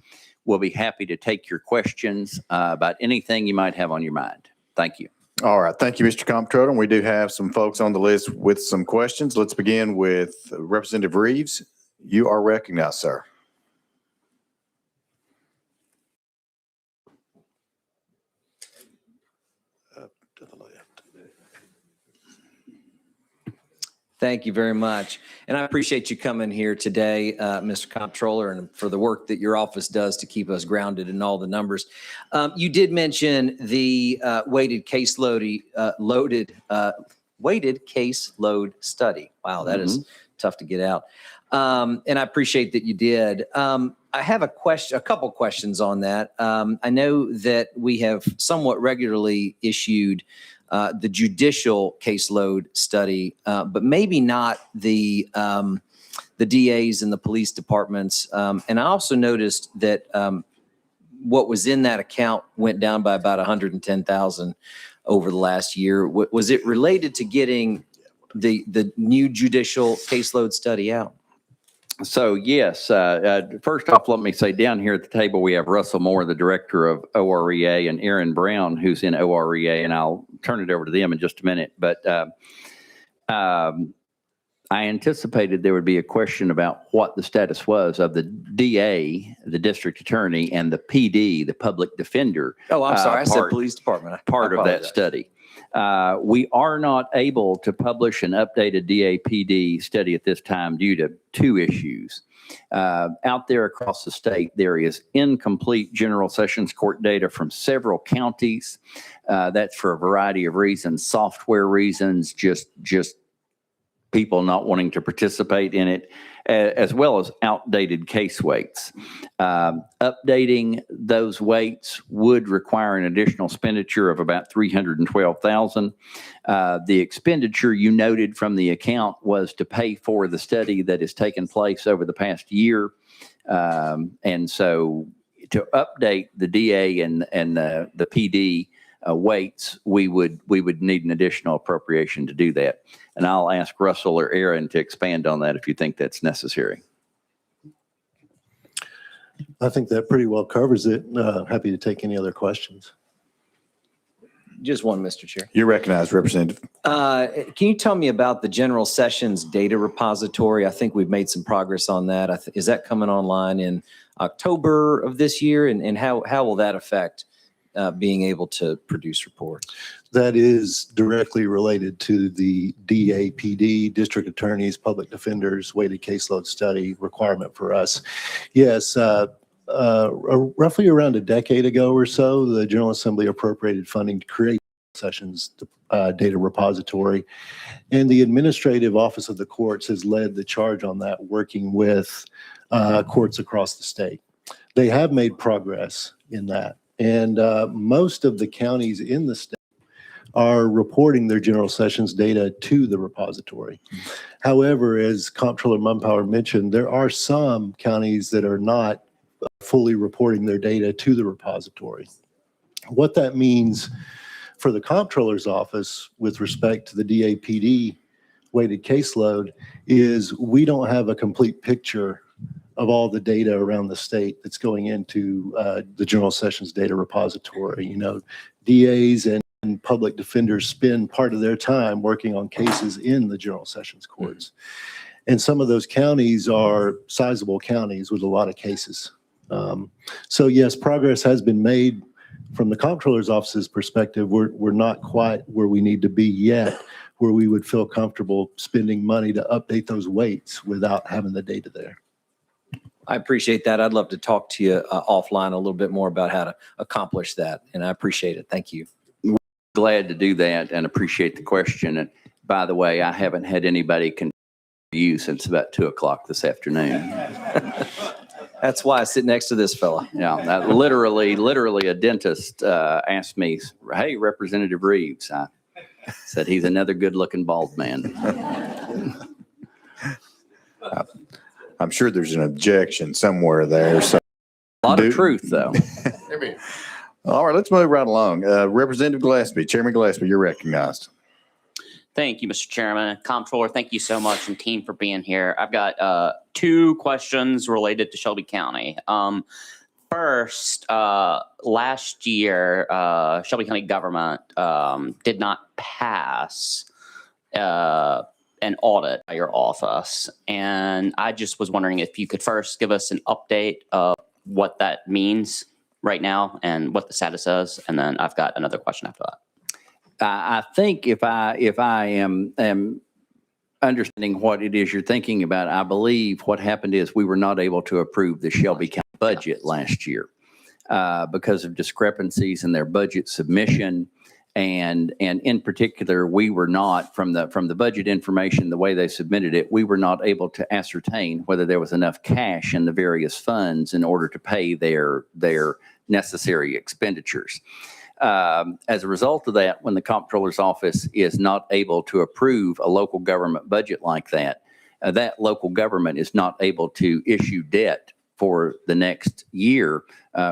We'll be happy to take your questions about anything you might have on your mind. Thank you. All right. Thank you, Mr. Comptroller. We do have some folks on the list with some questions. Let's begin with Representative Reeves. You are recognized, sir. Thank you very much. And I appreciate you coming here today, Mr. Comptroller, and for the work that your office does to keep us grounded in all the numbers. You did mention the weighted caseload study. Wow, that is tough to get out. And I appreciate that you did. I have a couple questions on that. I know that we have somewhat regularly issued the judicial caseload study, but maybe not the DAs and the police departments. And I also noticed that what was in that account went down by about $110,000 over the last year. Was it related to getting the new judicial caseload study out? So yes, first off, let me say down here at the table, we have Russell Moore, the director of OREA, and Aaron Brown, who's in OREA, and I'll turn it over to them in just a minute. But I anticipated there would be a question about what the status was of the DA, the district attorney, and the PD, the public defender. Oh, I'm sorry. I said part- police department. part of that apologize. study. We are not able to publish an updated DAPD study at this time due to two issues. Out there across the state, there is incomplete general sessions court data from several counties. That's for a variety of reasons, software reasons, just people not wanting to participate in it, as well as outdated case weights. Updating those weights would require an additional expenditure of about $312,000. The expenditure you noted from the account was to pay for the study that has taken place over the past year. And so to update the DA and the PD weights, we would need an additional appropriation to do that. And I'll ask Russell or Aaron to expand on that if you think that's necessary. I think that pretty well covers it. Happy to take any other questions. Just one, Mr. Chair. You're recognized, Representative. Can you tell me about the general sessions data repository? I think we've made some progress on that. Is that coming online in October of this year? And how will that affect being able to produce reports? That is directly related to the DAPD, District Attorneys, Public Defenders, weighted caseload study requirement for us. Yes, roughly around a decade ago or so, the General Assembly appropriated funding to create sessions data repository. And the Administrative Office of the Courts has led the charge on that, working with courts across the state. They have made progress in that. And most of the counties in the state are reporting their general sessions data to the repository. However, as Comptroller Mumpower mentioned, there are some counties that are not fully reporting their data to the repository. What that means for the Comptroller's office with respect to the DAPD weighted caseload is we don't have a complete picture of all the data around the state that's going into the General Sessions data repository. You know, DAs and public defenders spend part of their time working on cases in the General Sessions courts. And some of those counties are sizable counties with a lot of cases. So yes, progress has been made. From the Comptroller's office's perspective, we're not quite where we need to be yet, where we would feel comfortable spending money to update those weights without having the data there. I appreciate that. I'd love to talk to you offline a little bit more about how to accomplish that. And I appreciate it. Thank you. Glad to do that and appreciate the question. And by the way, I haven't had anybody confuse you since about 2:00 this afternoon. That's why I sit next to this fella. Yeah, that literally a dentist asked me, "Hey, Representative Reeves." I said, "He's another good-looking bald man." I'm sure there's an objection somewhere there. So a lot of truth, though. All right, let's move right along. Representative Glaspie, Chairman Glaspie, you're recognized. Thank you, Mr. Chairman. Comptroller, thank you so much, and team for being here. I've got 2 questions related to Shelby County. First, last year, Shelby County government did not pass an audit by your office. And I just was wondering if you could first give us an update of what that means right now and what the status is. And then I've got another question after that. I think if I am understanding what it is you're thinking about, I believe what happened is we were not able to approve the Shelby County budget last year because of discrepancies in their budget submission. And in particular, we were not, from the budget information, the way they submitted it, we were not able to ascertain whether there was enough cash in the various funds in order to pay their necessary expenditures. As a result of that, when the Comptroller's office is not able to approve a local government budget like that, that local government is not able to issue debt for the next year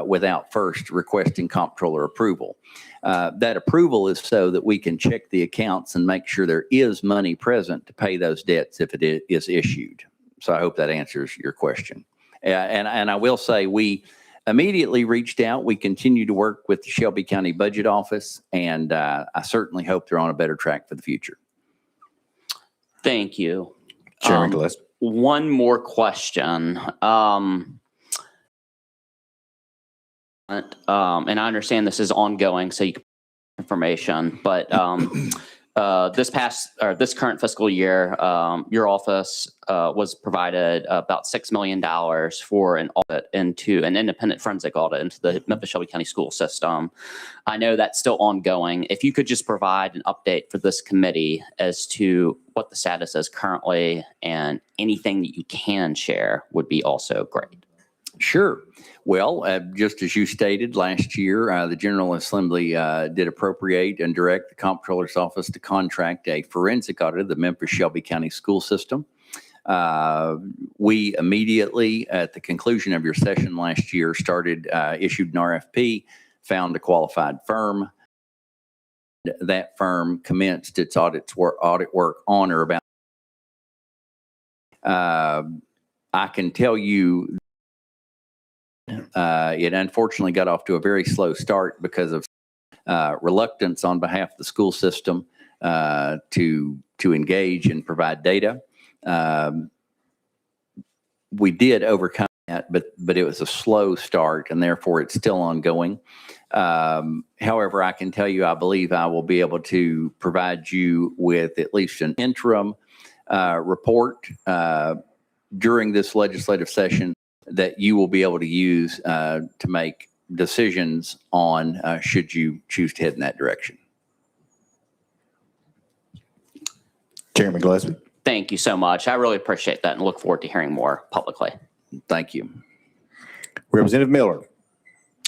without first requesting Comptroller approval. That approval is so that we can check the accounts and make sure there is money present to pay those debts if it is issued. So I hope that answers your question. And I will say, we immediately reached out. We continue to work with the Shelby County Budget Office, and I certainly hope they're on a better track for the future. Thank you. Chairman Gillespie. One more question. And I understand this is ongoing, so you can information, but this current fiscal year, your office was provided about $6 million for an audit into an independent forensic audit into the Memphis Shelby County school system. I know that's still ongoing. If you could just provide an update for this committee as to what the status is currently and anything that you can share would be also great. Sure. Well, just as you stated, last year, the General Assembly did appropriate and direct the Comptroller's Office to contract a forensic audit of the Memphis Shelby County school system. We immediately, at the conclusion of your session last year, issued an RFP, found a qualified firm. That firm commenced its audit work on or about. I can tell you it unfortunately got off to a very slow start because of reluctance on behalf of the school system to engage and provide data. We did overcome that, but it was a slow start, and therefore it's still ongoing. However, I can tell you, I believe I will be able to provide you with at least an interim report during this legislative session that you will be able to use to make decisions on should you choose to head in that direction. Chairman Gillespie. Thank you so much. I really appreciate that and look forward to hearing more publicly. Thank you. Representative Miller,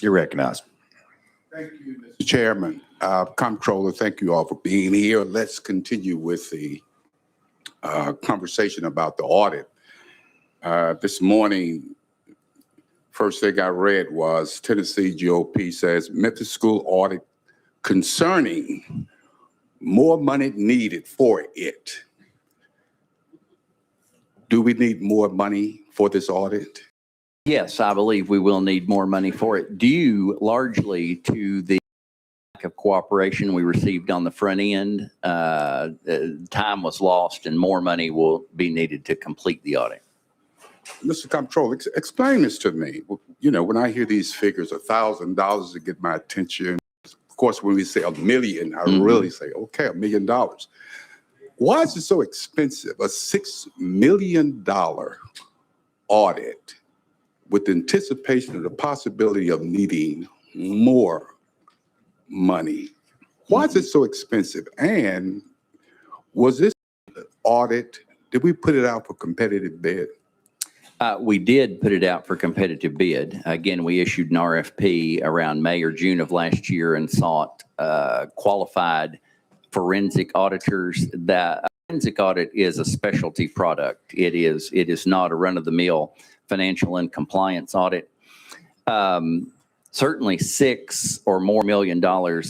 you're recognized. Thank you, Mr. Chairman. Comptroller, thank you all for being here. Let's continue with the conversation about the audit. This morning, first thing I read was Tennessee GOP says Memphis school audit concerning more money needed for it. Do we need more money for this audit? Yes, I believe we will need more money for it, due largely to the lack of cooperation we received on the front end. Time was lost and more money will be needed to complete the audit. Mr. Comptroller, explain this to me. You know, when I hear these figures, $1,000 to get my attention. Of course, when we say $1 million, I really say, okay, $1 million. Why is it so expensive? A $6 million audit with anticipation of the possibility of needing more money. Why is it so expensive? And was this audit, did we put it out for competitive bid? We did put it out for competitive bid. Again, we issued an RFP around May or June of last year and sought qualified forensic auditors. That forensic audit is a specialty product. It is not a run-of-the-mill financial and compliance audit. Certainly $6 or more million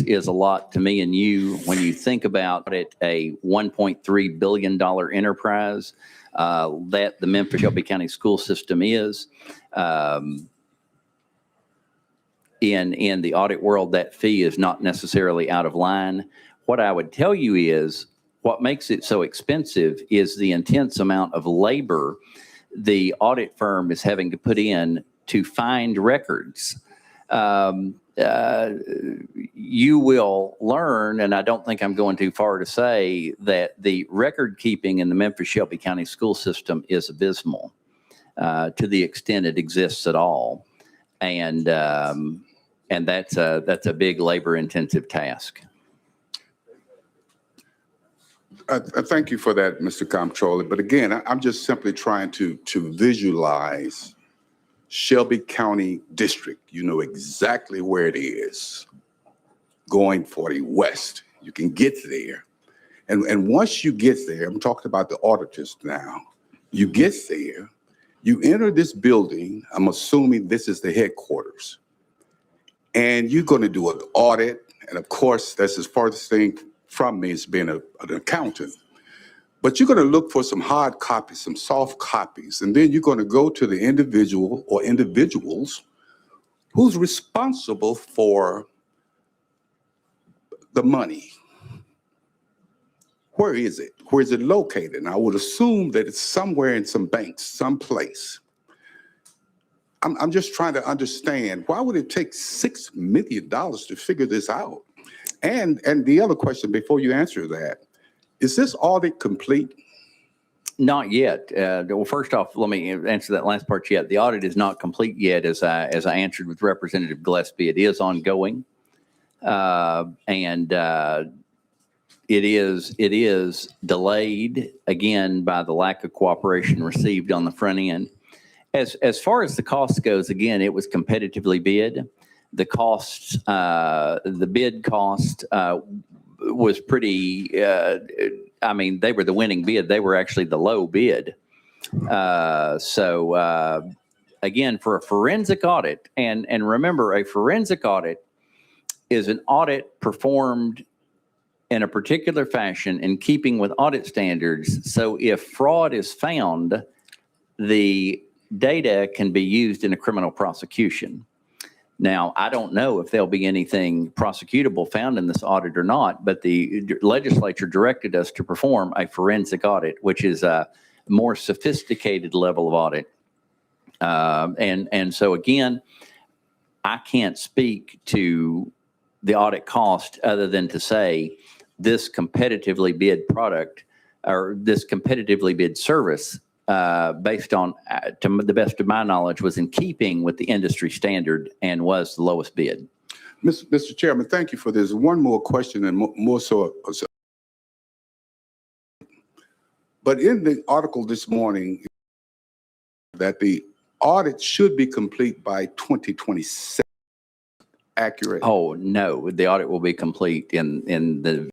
is a lot to me and you when you think about it, a $1.3 billion enterprise that the Memphis Shelby County school system is. In the audit world, that fee is not necessarily out of line. What I would tell you is what makes it so expensive is the intense amount of labor the audit firm is having to put in to find records. You will learn, and I don't think I'm going too far to say, that the record keeping in the Memphis Shelby County school system is abysmal to the extent it exists at all. And that's a big labor intensive task. I thank you for that, Mr. Comptroller. But again, I'm just simply trying to visualize Shelby County District. You know exactly where it is. Going 40 West. You can get there. And once you get there, I'm talking about the auditors now. You get there, you enter this building. I'm assuming this is the headquarters. And you're going to do an audit. And of course, that's as farthest thing from me as being an accountant. But you're going to look for some hard copies, some soft copies, and then you're going to go to the individual or individuals who's responsible for the money. Where is it? Where is it located? And I would assume that it's somewhere in some banks, someplace. I'm just trying to understand, why would it take $6 million to figure this out? And the other question before you answer that, is this audit complete? Not yet. Well, first off, let me answer that last part yet. The audit is not complete yet, as I answered with Representative Gillespie. It is ongoing. And it is delayed, again, by the lack of cooperation received on the front end. As far as the cost goes, again, it was competitively bid. The cost, the bid cost was pretty, I mean, they were the winning bid. They were actually the low bid. So again, for a forensic audit, and remember, a forensic audit is an audit performed in a particular fashion in keeping with audit standards. So if fraud is found, the data can be used in a criminal prosecution. Now, I don't know if there'll be anything prosecutable found in this audit or not, but the legislature directed us to perform a forensic audit, which is a more sophisticated level of audit. And so again, I can't speak to the audit cost other than to say this competitively bid product or this competitively bid service based on, to the best of my knowledge, was in keeping with the industry standard and was the lowest bid. Mr. Chairman, thank you for this. One more question, and more so. But in the article this morning, that the audit should be complete by 2027. Accurate? Oh, no, the audit will be complete in the.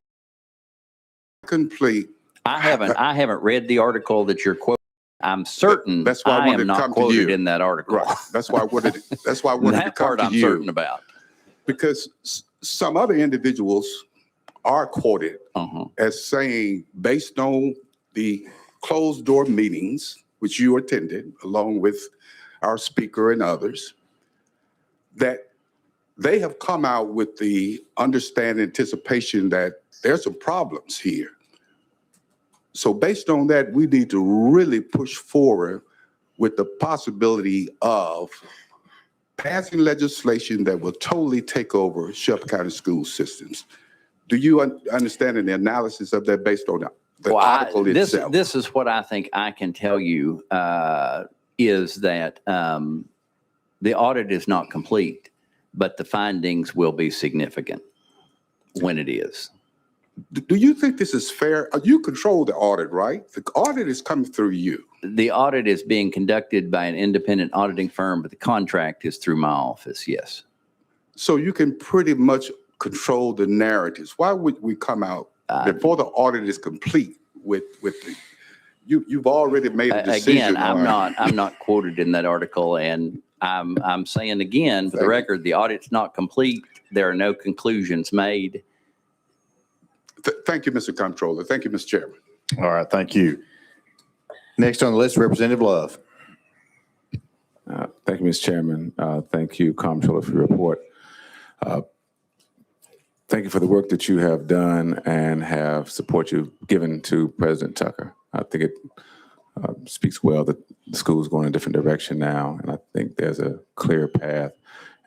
Complete. I haven't read the article that you're quoting. I'm certain That's why I wanted am to not come to quoted you. in that article. Right. That's why I wanted to That come part to I'm you. certain about. Because some other individuals are quoted as saying, based on the closed door meetings, which you attended along with our speaker and others, that they have come out with the understanding, anticipation that there's some problems here. So based on that, we need to really push forward with the possibility of passing legislation that will totally take over Shelby County school systems. Do you understand the analysis of that based on the article itself? This is what I think I can tell you is that the audit is not complete, but the findings will be significant when it is. Do you think this is fair? You control the audit, right? The audit is coming through you. The audit is being conducted by an independent auditing firm, but the contract is through my office, yes. So you can pretty much control the narratives. Why would we come out before the audit is complete with the, you've already made a decision? Again, I'm not quoted in that article, and I'm saying again, for the record, the audit's not complete. There are no conclusions made. Thank you, Mr. Comptroller. Thank you, Mr. Chairman. All right, thank you. Next on the list, Representative Love. Thank you, Mr. Chairman. Thank you, Comptroller, for your report. Thank you for the work that you have done and have support you've given to President Tucker. I think it speaks well that the school is going in a different direction now, and I think there's a clear path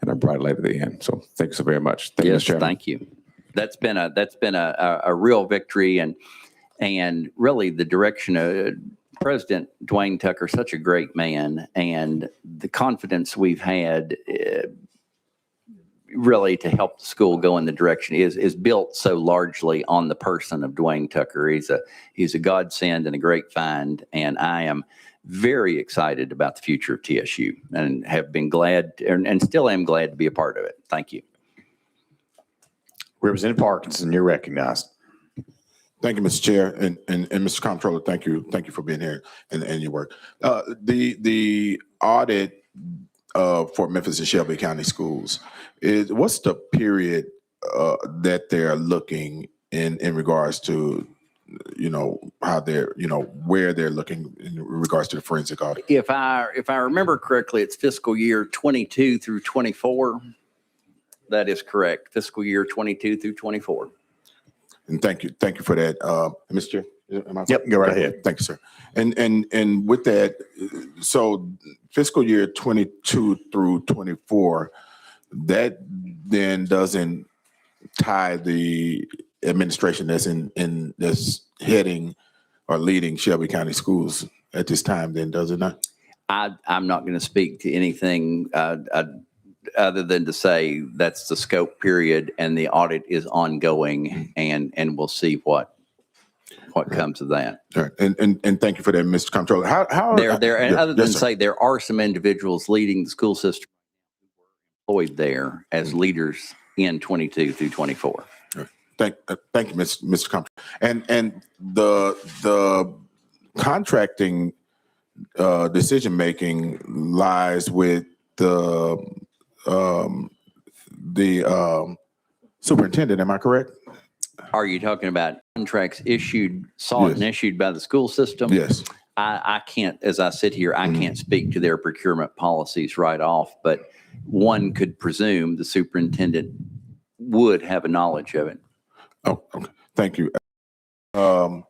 and a bright light at the end. So thank you so very much. Thank you, Mr. Chairman. Thank you. That's been a real victory, and really the direction of President Dwayne Tucker, such a great man, and the confidence we've had really to help the school go in the direction is built so largely on the person of Dwayne Tucker. He's a godsend and a great find, and I am very excited about the future of TSU and have been glad and still am glad to be a part of it. Thank you. Representative Parkinson, you're recognized. Thank you, Mr. Chair, and Mr. Comptroller, thank you for being here and your work. The audit for Memphis and Shelby County schools what's the period that they're looking in regards to how they're, where they're looking in regards to the forensic audit. If I remember correctly, it's fiscal year 22 through 24. That is correct. Fiscal year 22 through 24. And thank you for that, Mr. Chair. Yep, go right ahead. Thank you, sir. And with that, so fiscal year 22 through 24, that then doesn't tie the administration that's in that's heading or leading Shelby County Schools at this time, then, does it not? I'm not going to speak to anything other than to say that's the scope period and the audit is ongoing, and we'll see what comes of that. All right. And thank you for that, Mr. Comptroller. How And other than yes, sir. say, there are some individuals leading the school system employed there as leaders in 22 through 24. Thank you, Mr. Comptroller. And the contracting decision making lies with the superintendent. Am I correct? Are you talking about contracts sought and issued by the school system? Yes. I can't, as I sit here, I can't speak to their procurement policies right off, but one could presume the superintendent would have a knowledge of it. Oh, okay. Thank you. How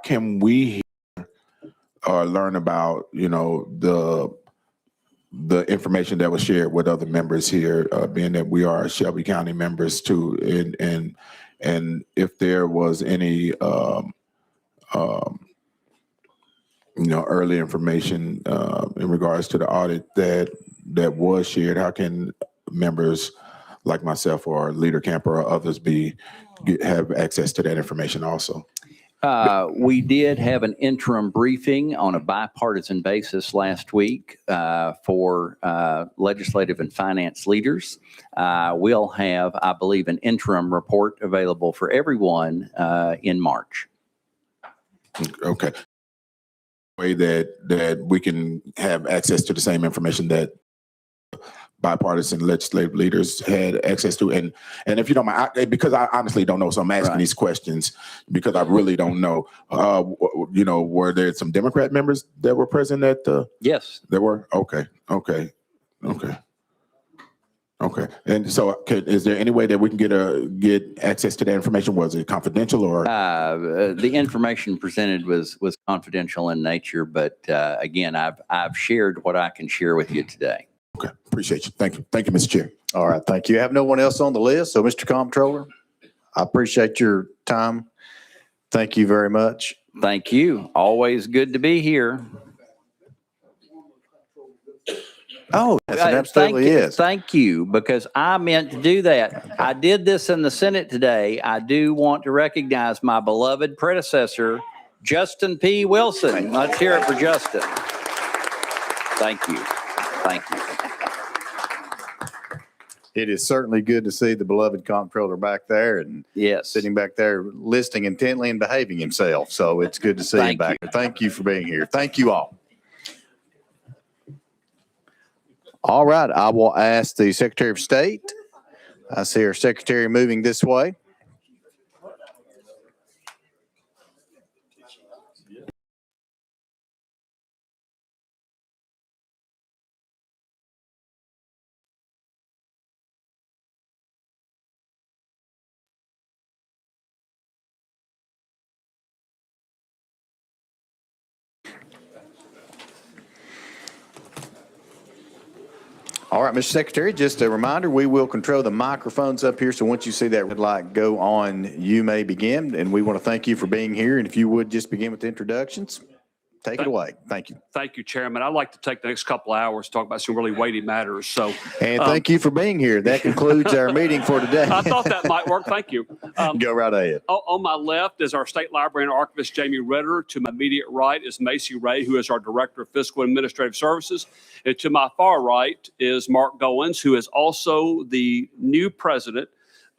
can we learn about the information that was shared with other members here, being that we are Shelby County members too, and if there was any early information in regards to the audit that was shared, how can members like myself or Leader Camper or others have access to that information also? We did have an interim briefing on a bipartisan basis last week for legislative and finance leaders. We'll have, I believe, an interim report available for everyone in March. Okay. Way that we can have access to the same information that bipartisan legislative leaders had access to. And if you don't mind, because I honestly don't know, so I'm asking these questions because I really don't know. Were there some Democrat members that were present at the? Yes. There were? Okay. And so is there any way that we can get access to that information? Was it confidential or? The information presented was confidential in nature, but again, I've shared what I can share with you today. Okay, appreciate you. Thank you, Mr. Chair. All right, thank you. I have no one else on the list, so Mr. Comptroller, I appreciate your time. Thank you very much. Thank you. Always good to be here. Oh, yes, it absolutely is. Thank you, because I meant to do that. I did this in the Senate today. I do want to recognize my beloved predecessor, Justin P. Wilson. Let's hear it for Justin. Thank you. Thank you. It is certainly good to see the beloved comptroller back there and sitting back there listening intently and behaving himself. So it's good to see him back there. Thank you for being here. Thank you all. All right, I will ask the Secretary of State. I see our secretary moving this way. All right, Mr. Secretary, just a reminder, we will control the microphones up here. So once you see that red light go on, you may begin. And we want to thank you for being here. And if you would just begin with the introductions, take it away. Thank you. Thank you, Chairman. I'd like to take the next couple of hours to talk about some really weighty matters. So, and thank you for being here. That concludes our meeting for today. I thought that might work. Thank you. Go right ahead. On my left is our State Librarian Archivist, Jamie Ritter. To my immediate right is Macy Ray, who is our Director of Fiscal and Administrative Services. And to my far right is Mark Goins, who is also the new president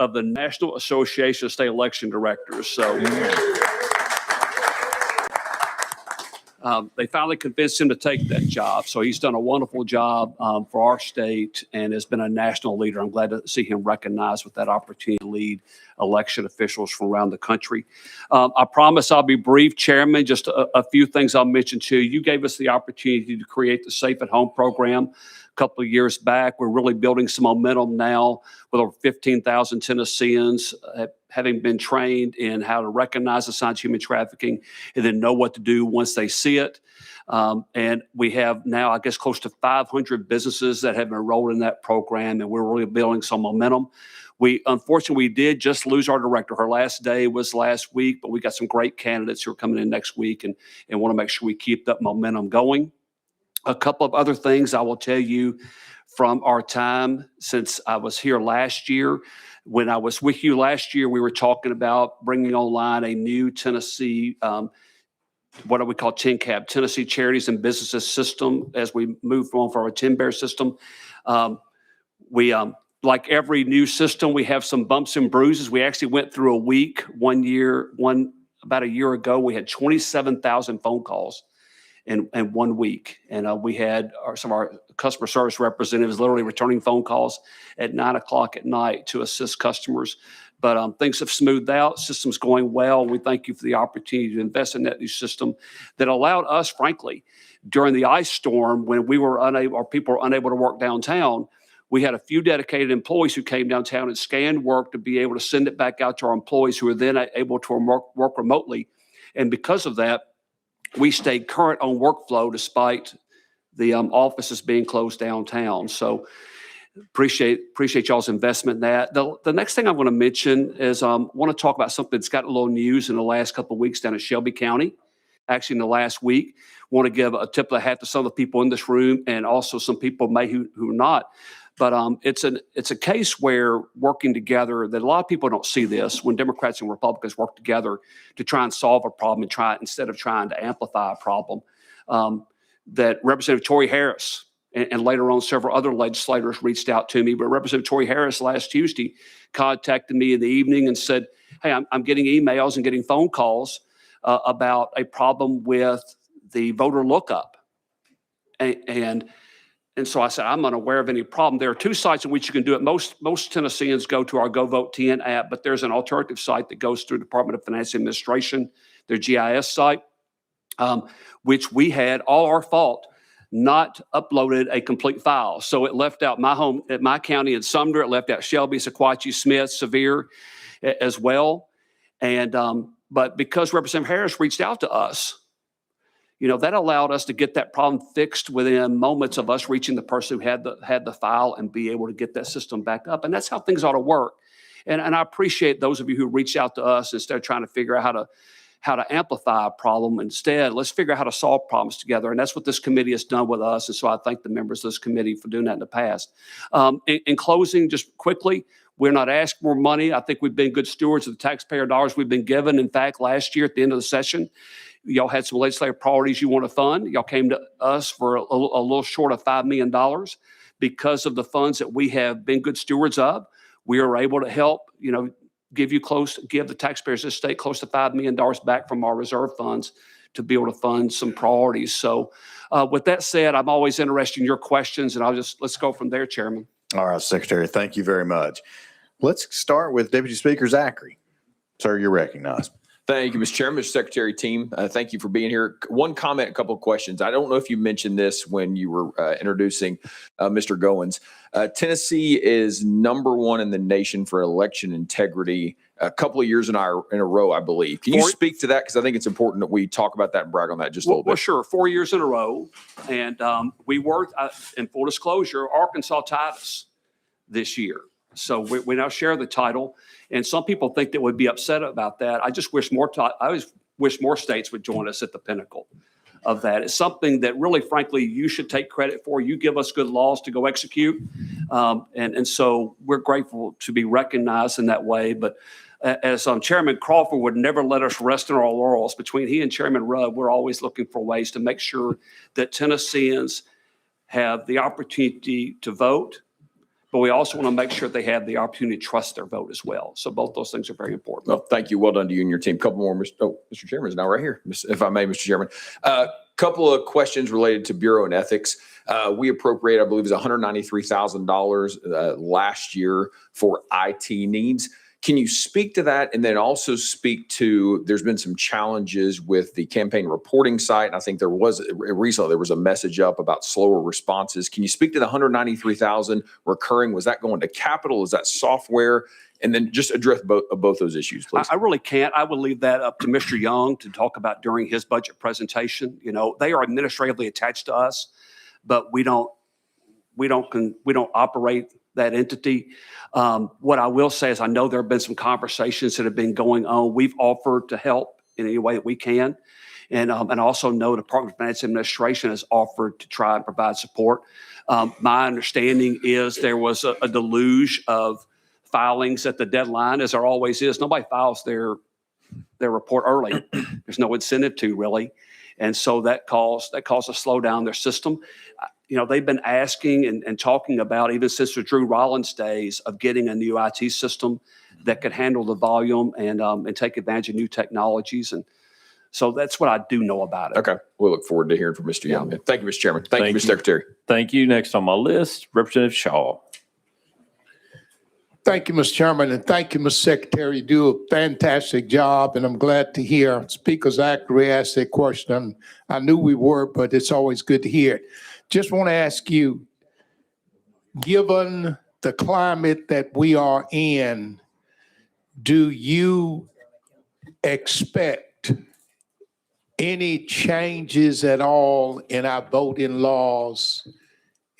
of the National Association of State Election Directors. So, They finally convinced him to take that job. So he's done a wonderful job for our state and has been a national leader. I'm glad to see him recognized with that opportunity to lead election officials from around the country. I promise I'll be brief, Chairman. Just a few things I'll mention to you. You gave us the opportunity to create the Safe at Home program a couple of years back. We're really building some momentum now with over 15,000 Tennesseans having been trained in how to recognize the signs of human trafficking and then know what to do once they see it. And we have now, I guess, close to 500 businesses that have enrolled in that program, and we're really building some momentum. Unfortunately, we did just lose our director. Her last day was last week, but we got some great candidates who are coming in next week and want to make sure we keep that momentum going. A couple of other things I will tell you from our time since I was here last year. When I was with you last year, we were talking about bringing online a new Tennessee, what do we call TNCAB, Tennessee Charities and Businesses System, as we move on from our TNBEAR system. Like every new system, we have some bumps and bruises. We actually went through a week about a year ago. We had 27,000 phone calls in 1 week. And we had some of our customer service representatives literally returning phone calls at 9:00 at night to assist customers. But things have smoothed out. System's going well. We thank you for the opportunity to invest in that new system that allowed us, frankly, during the ice storm when we were unable, or people were unable to work downtown, we had a few dedicated employees who came downtown and scanned work to be able to send it back out to our employees who were then able to work remotely. And because of that, we stayed current on workflow despite the offices being closed downtown. So appreciate y'all's investment in that. The next thing I want to mention is I want to talk about something that's got a little news in the last couple of weeks down in Shelby County. Actually, in the last week, want to give a tip of the hat to some of the people in this room and also some people who are not. But it's a case where working together, that a lot of people don't see this, when Democrats and Republicans work together to try and solve a problem and instead of trying to amplify a problem, that Representative Tory Harris and later on several other legislators reached out to me. But Representative Tory Harris last Tuesday contacted me in the evening and said, hey, I'm getting emails and getting phone calls about a problem with the voter lookup. And so I said, I'm unaware of any problem. There are two sites in which you can do it. Most Tennesseans go to our GoVoteTN app, but there's an alternative site that goes through Department of Finance Administration, their GIS site, which we had, all our fault, not uploaded a complete file. So it left out my home at my county in Sumner. It left out Shelby, Sequatchie, Smith, Sevier as well. And but because Representative Harris reached out to us, that allowed us to get that problem fixed within moments of us reaching the person who had the file and be able to get that system back up. And that's how things ought to work. And I appreciate those of you who reached out to us instead of trying to figure out how to amplify a problem. Instead, let's figure out how to solve problems together. And that's what this committee has done with us. And so I thank the members of this committee for doing that in the past. In closing, just quickly, we're not asking more money. I think we've been good stewards of the taxpayer dollars we've been given. In fact, last year at the end of the session, y'all had some legislative priorities you want to fund. Y'all came to us for a little short of $5 million. Because of the funds that we have been good stewards of, we are able to help, give the taxpayers of the state close to $5 million back from our reserve funds to be able to fund some priorities. So with that said, I'm always interested in your questions, and let's go from there, Chairman. All right, Secretary, thank you very much. Let's start with Deputy Speaker Zachary. Sir, you're recognized. Thank you, Mr. Chairman, Mr. Secretary, team. Thank you for being here. One comment, a couple of questions. I don't know if you mentioned this when you were introducing Mr. Goins. Tennessee is #1 in the nation for election integrity a couple of years in a row, I believe. Can you speak to that? Because I think it's important that we talk about that and brag on that just a little bit. Well, sure. 4 years in a row. And we worked, in full disclosure, Arkansas tied us this year. So we now share the title. And some people think that we'd be upset about that. I just wish I always wish more states would join us at the pinnacle of that. It's something that really, frankly, you should take credit for. You give us good laws to go execute. And so we're grateful to be recognized in that way. But as Chairman Crawford would never let us rest in our laurels, between he and Chairman Rudd, we're always looking for ways to make sure that Tennesseans have the opportunity to vote, but we also want to make sure they have the opportunity to trust their vote as well. So both those things are very important. Well, thank you. Well done to you and your team. Couple more. Mr. Chairman is now right here, if I may, Mr. Chairman. Couple of questions related to Bureau and Ethics. We appropriated, I believe, it was $193,000 last year for IT needs. Can you speak to that, and then also speak to, there's been some challenges with the campaign reporting site, and I think there was a message up about slower responses. Can you speak to the $193,000 recurring? Was that going to capital? Is that software? And then just address both those issues, please. I really can't. I would leave that up to Mr. Young to talk about during his budget presentation. You know, they are administratively attached to us, but we don't operate that entity. What I will say is I know there have been some conversations that have been going on. We've offered to help in any way that we can. And I also know the Department of Finance Administration has offered to try and provide support. My understanding is there was a deluge of filings at the deadline, as there always is. Nobody files their report early. There's no incentive to, really. And so that caused a slowdown in their system. You know, they've been asking and talking about, even since the Drew Rollins days, of getting a new IT system that could handle the volume and take advantage of new technologies. And so that's what I do know about it. Okay. We'll look forward to hearing from Mr. Young. Thank you, Mr. Chairman. Thank you, Mr. Secretary. Thank you. Next on my list, Representative Shaw. Thank you, Mr. Chairman, and thank you, Mr. Secretary. You do a fantastic job, and I'm glad to hear Speaker Zachary ask that question. I knew we were, but it's always good to hear it. Just want to ask you, given the climate that we are in, do you expect any changes at all in our voting laws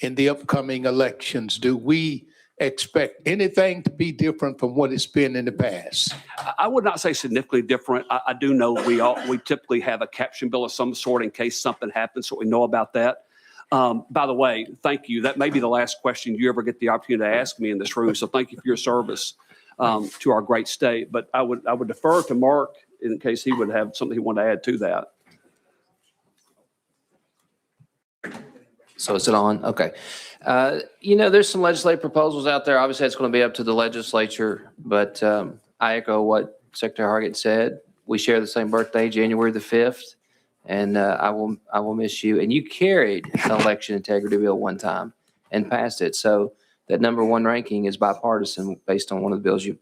in the upcoming elections? Do we expect anything to be different from what it's been in the past? I would not say significantly different. I do know we typically have a caption bill of some sort in case something happens, so we know about that. By the way, thank you. That may be the last question you ever get the opportunity to ask me in this room, so thank you for your service to our great state. But I would defer to Mark in case he would have something he wanted to add to that. So is it on? Okay. You know, there's some legislative proposals out there. Obviously, it's going to be up to the legislature, but I echo what Secretary Hargett said. We share the same birthday, January the 5th, and I will miss you. And you carried an election integrity bill one time and passed it. So that number one ranking is bipartisan based on one of the bills you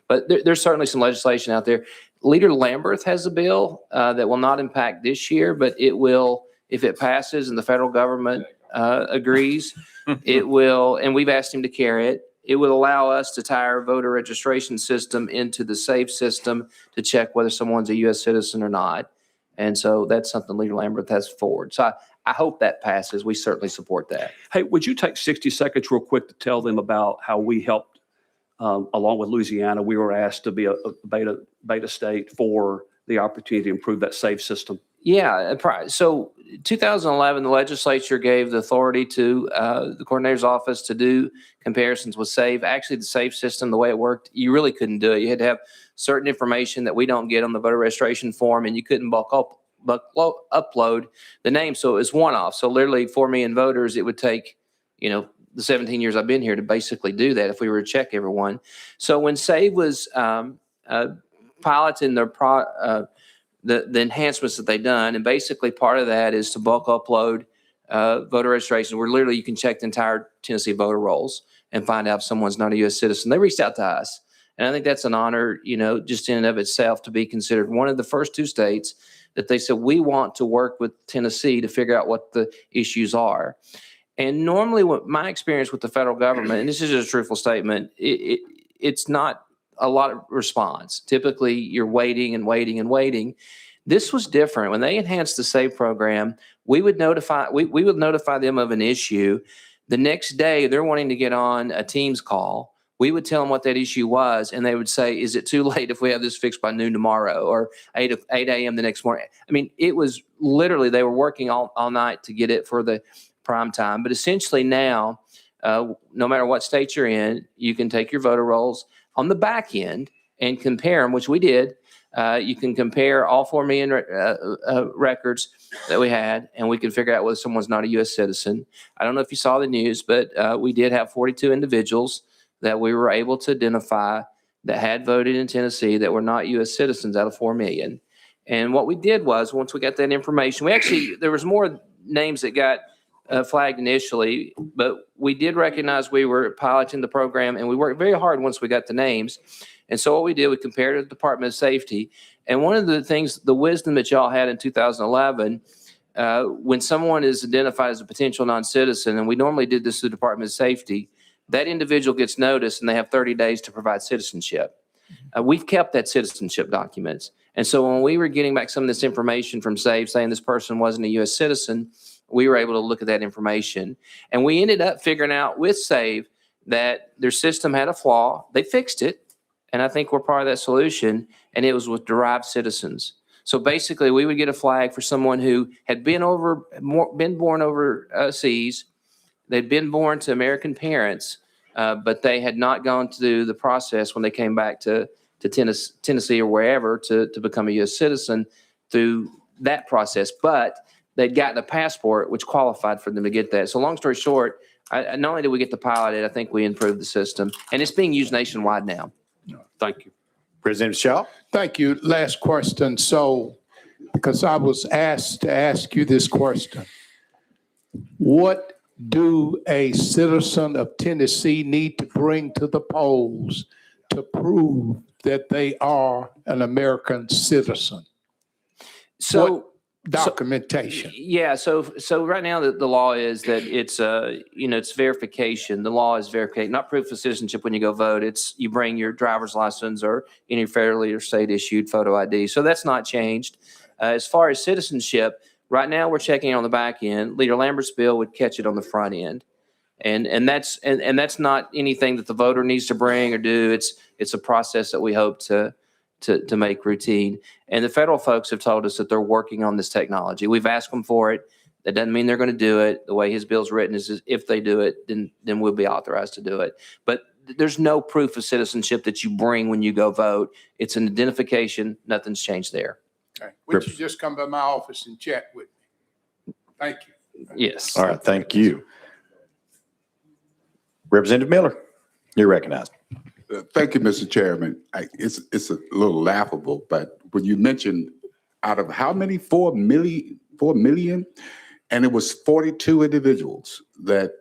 but there's certainly some legislation out there. Leader Lamberth has a bill that will not impact this year, but it will, if it passes and the federal government agrees, it will, and we've asked him to carry it. It will allow us to tie our voter registration system into the SAFE system to check whether someone's a U.S. citizen or not. And so that's something Leader Lamberth has forward. So I hope that passes. We certainly support that. Hey, would you take 60 seconds real quick to tell them about how we helped, along with Louisiana, we were asked to be a beta state for the opportunity to improve that SAFE system? Yeah. So 2011, the legislature gave the authority to the coordinator's office to do comparisons with SAFE. Actually, the SAFE system, the way it worked, you really couldn't do it. You had to have certain information that we don't get on the voter registration form, and you couldn't upload the name. So it was one-off. So literally 4 million voters, it would take, you know, the 17 years I've been here to basically do that if we were to check everyone. So when SAFE was piloting the enhancements that they've done, and basically part of that is to bulk upload voter registration, where literally you can check the entire Tennessee voter rolls and find out if someone's not a U.S. citizen. They reached out to us, and I think that's an honor, you know, just in and of itself, to be considered one of the first 2 states that they said, we want to work with Tennessee to figure out what the issues are. And normally, what my experience with the federal government, and this is just a truthful statement, it's not a lot of response. Typically, you're waiting and waiting and waiting. This was different. When they enhanced the SAVE program, we would notify them of an issue. The next day, they're wanting to get on a Teams call. We would tell them what that issue was, and they would say, is it too late if we have this fixed by noon tomorrow or 8 a.m. the next morning? I mean, it was literally, they were working all night to get it for the prime time. But essentially now, no matter what state you're in, you can take your voter rolls on the back end and compare them, which we did. You can compare all 4 million records that we had, and we can figure out whether someone's not a U.S. citizen. I don't know if you saw the news, but we did have 42 individuals that we were able to identify that had voted in Tennessee that were not U.S. citizens out of 4 million. And what we did was, once we got that information, there was more names that got flagged initially, but we did recognize we were piloting the program, and we worked very hard once we got the names. And so what we did, we compared to the Department of Safety. And one of the things, the wisdom that y'all had in 2011, when someone is identified as a potential non-citizen, and we normally did this through the Department of Safety, that individual gets noticed and they have 30 days to provide citizenship. We've kept that citizenship documents. And so when we were getting back some of this information from SAVE saying this person wasn't a U.S. citizen, we were able to look at that information. And we ended up figuring out with SAVE that their system had a flaw. They fixed it. And I think we're part of that solution. And it was with derived citizens. So basically, we would get a flag for someone who had been born overseas. They'd been born to American parents, but they had not gone through the process when they came back to Tennessee or wherever to become a U.S. citizen through that process. But they'd gotten a passport, which qualified for them to get that. So long story short, not only did we get to pilot it, I think we improved the system. And it's being used nationwide now. Thank you. President Shaw. Thank you. Last question. So, because I was asked to ask you this question, what do a citizen of Tennessee need to bring to the polls to prove that they are an American citizen? So documentation. So right now the law is that it's it's verification. The law is verification, not proof of citizenship when you go vote. It's you bring your driver's license or any federally or state issued photo ID. So that's not changed. As far as citizenship, right now we're checking on the back end. Leader Lambert's bill would catch it on the front end. And that's not anything that the voter needs to bring or do. It's a process that we hope to make routine. And the federal folks have told us that they're working on this technology. We've asked them for it. That doesn't mean they're going to do it. The way his bill's written is if they do it, then we'll be authorized to do it. But there's no proof of citizenship that you bring when you go vote. It's an identification. Nothing's changed there. Okay. Would you just come by my office and chat with me? Thank you. Yes. All right. Thank you. Representative Miller, you're recognized. Thank you, Mr. Chairman. It's a little laughable, but when you mentioned out of how many, 4 million, and it was 42 individuals that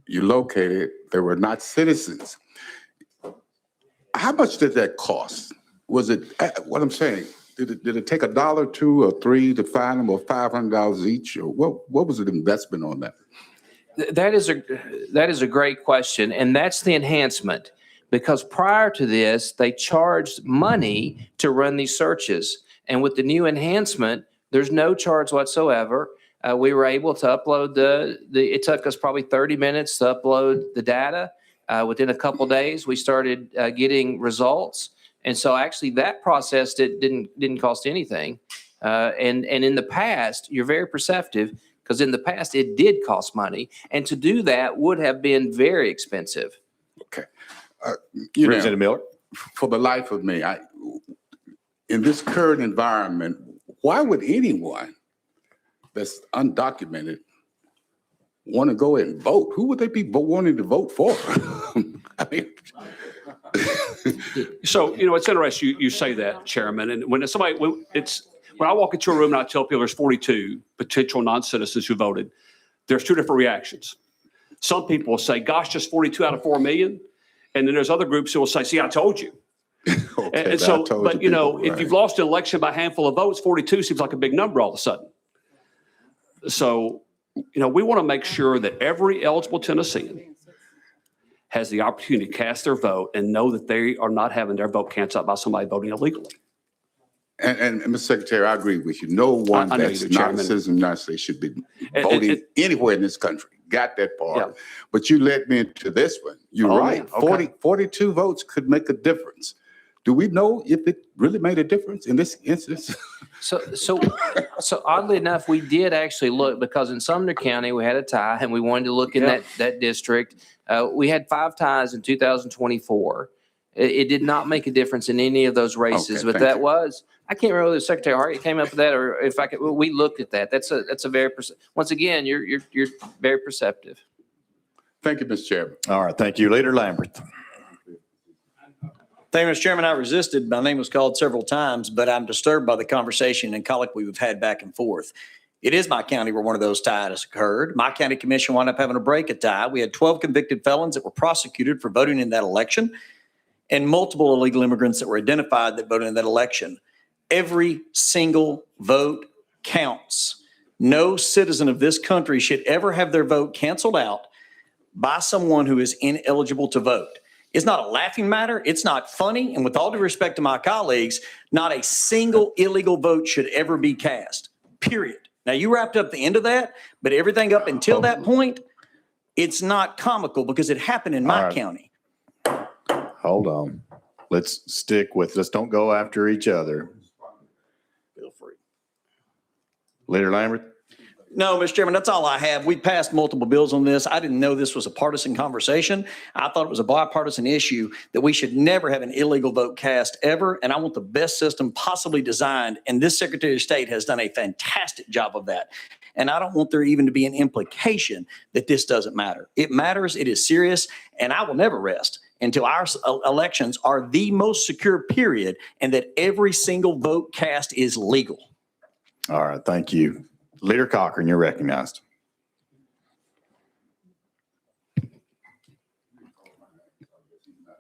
you located that were not citizens. How much did that cost? Was it what I'm saying? Did it take $1, $2, or $3 to find them, or $500 each, or what was the investment on that? That is a great question, and that's the enhancement. Because prior to this, they charged money to run these searches. And with the new enhancement, there's no charge whatsoever. We were able to upload it took us probably 30 minutes to upload the data. Within a couple of days, we started getting results. And so actually that process didn't cost anything. And in the past, you're very perceptive, because in the past it did cost money. And to do that would have been very expensive. Okay. Representative Miller. For the life of me, in this current environment, why would anyone that's undocumented want to go and vote? Who would they be wanting to vote for? I mean, So, it's interesting you say that, Chairman. And when I walk into a room and I tell people there's 42 potential non-citizens who voted, there's two different reactions. Some people will say, gosh, just 42 out of 4 million. And then there's other groups who will say, see, I told you. okay, And so, I told but you, if right. you've lost an election by a handful of votes, 42 seems like a big number all of a sudden. So, we want to make sure that every eligible Tennessean has the opportunity to cast their vote and know that they are not having their vote canceled by somebody voting illegally. And Mr. Secretary, I agree with you. No one I know that's you do, not a Chairman. citizen of the United States should be And- voting anywhere in this country. Got that part. Yeah. But you led me into this one. You're Oh, right. yeah. Okay. 42 votes could make a difference. Do we know if it really made a difference in this instance? So oddly enough, we did actually look, because in Sumner County, we had a tie and we wanted to look in that district. We had 5 ties in 2024. It did not make a difference in any of those races, Okay, but thank you. I can't remember whether Secretary Hart came up with that, or if we looked at that. That's a very, once again, you're very perceptive. Thank you, Mr. Chairman. All right. Thank you. Leader Lambert. Thank you, Mr. Chairman. I resisted. My name was called several times, but I'm disturbed by the conversation and colloquy we've had back and forth. It is my county where one of those ties occurred. My county commission wound up having to break a tie. We had 12 convicted felons that were prosecuted for voting in that election and multiple illegal immigrants that were identified that voted in that election. Every single vote counts. No citizen of this country should ever have their vote canceled out by someone who is ineligible to vote. It's not a laughing matter. It's not funny. And with all due respect to my colleagues, not a single illegal vote should ever be cast, period. Now, you wrapped up the end of that, but everything up until that point, it's not comical because it happened in my county. Hold on. Let's don't go after each other. Feel free. Leader Lambert? No, Mr. Chairman, that's all I have. We passed multiple bills on this. I didn't know this was a partisan conversation. I thought it was a bipartisan issue that we should never have an illegal vote cast ever. And I want the best system possibly designed. And this Secretary of State has done a fantastic job of that. And I don't want there even to be an implication that this doesn't matter. It matters. It is serious. And I will never rest until our elections are the most secure, period, and that every single vote cast is legal. All right. Thank you. Leader Cochran, you're recognized.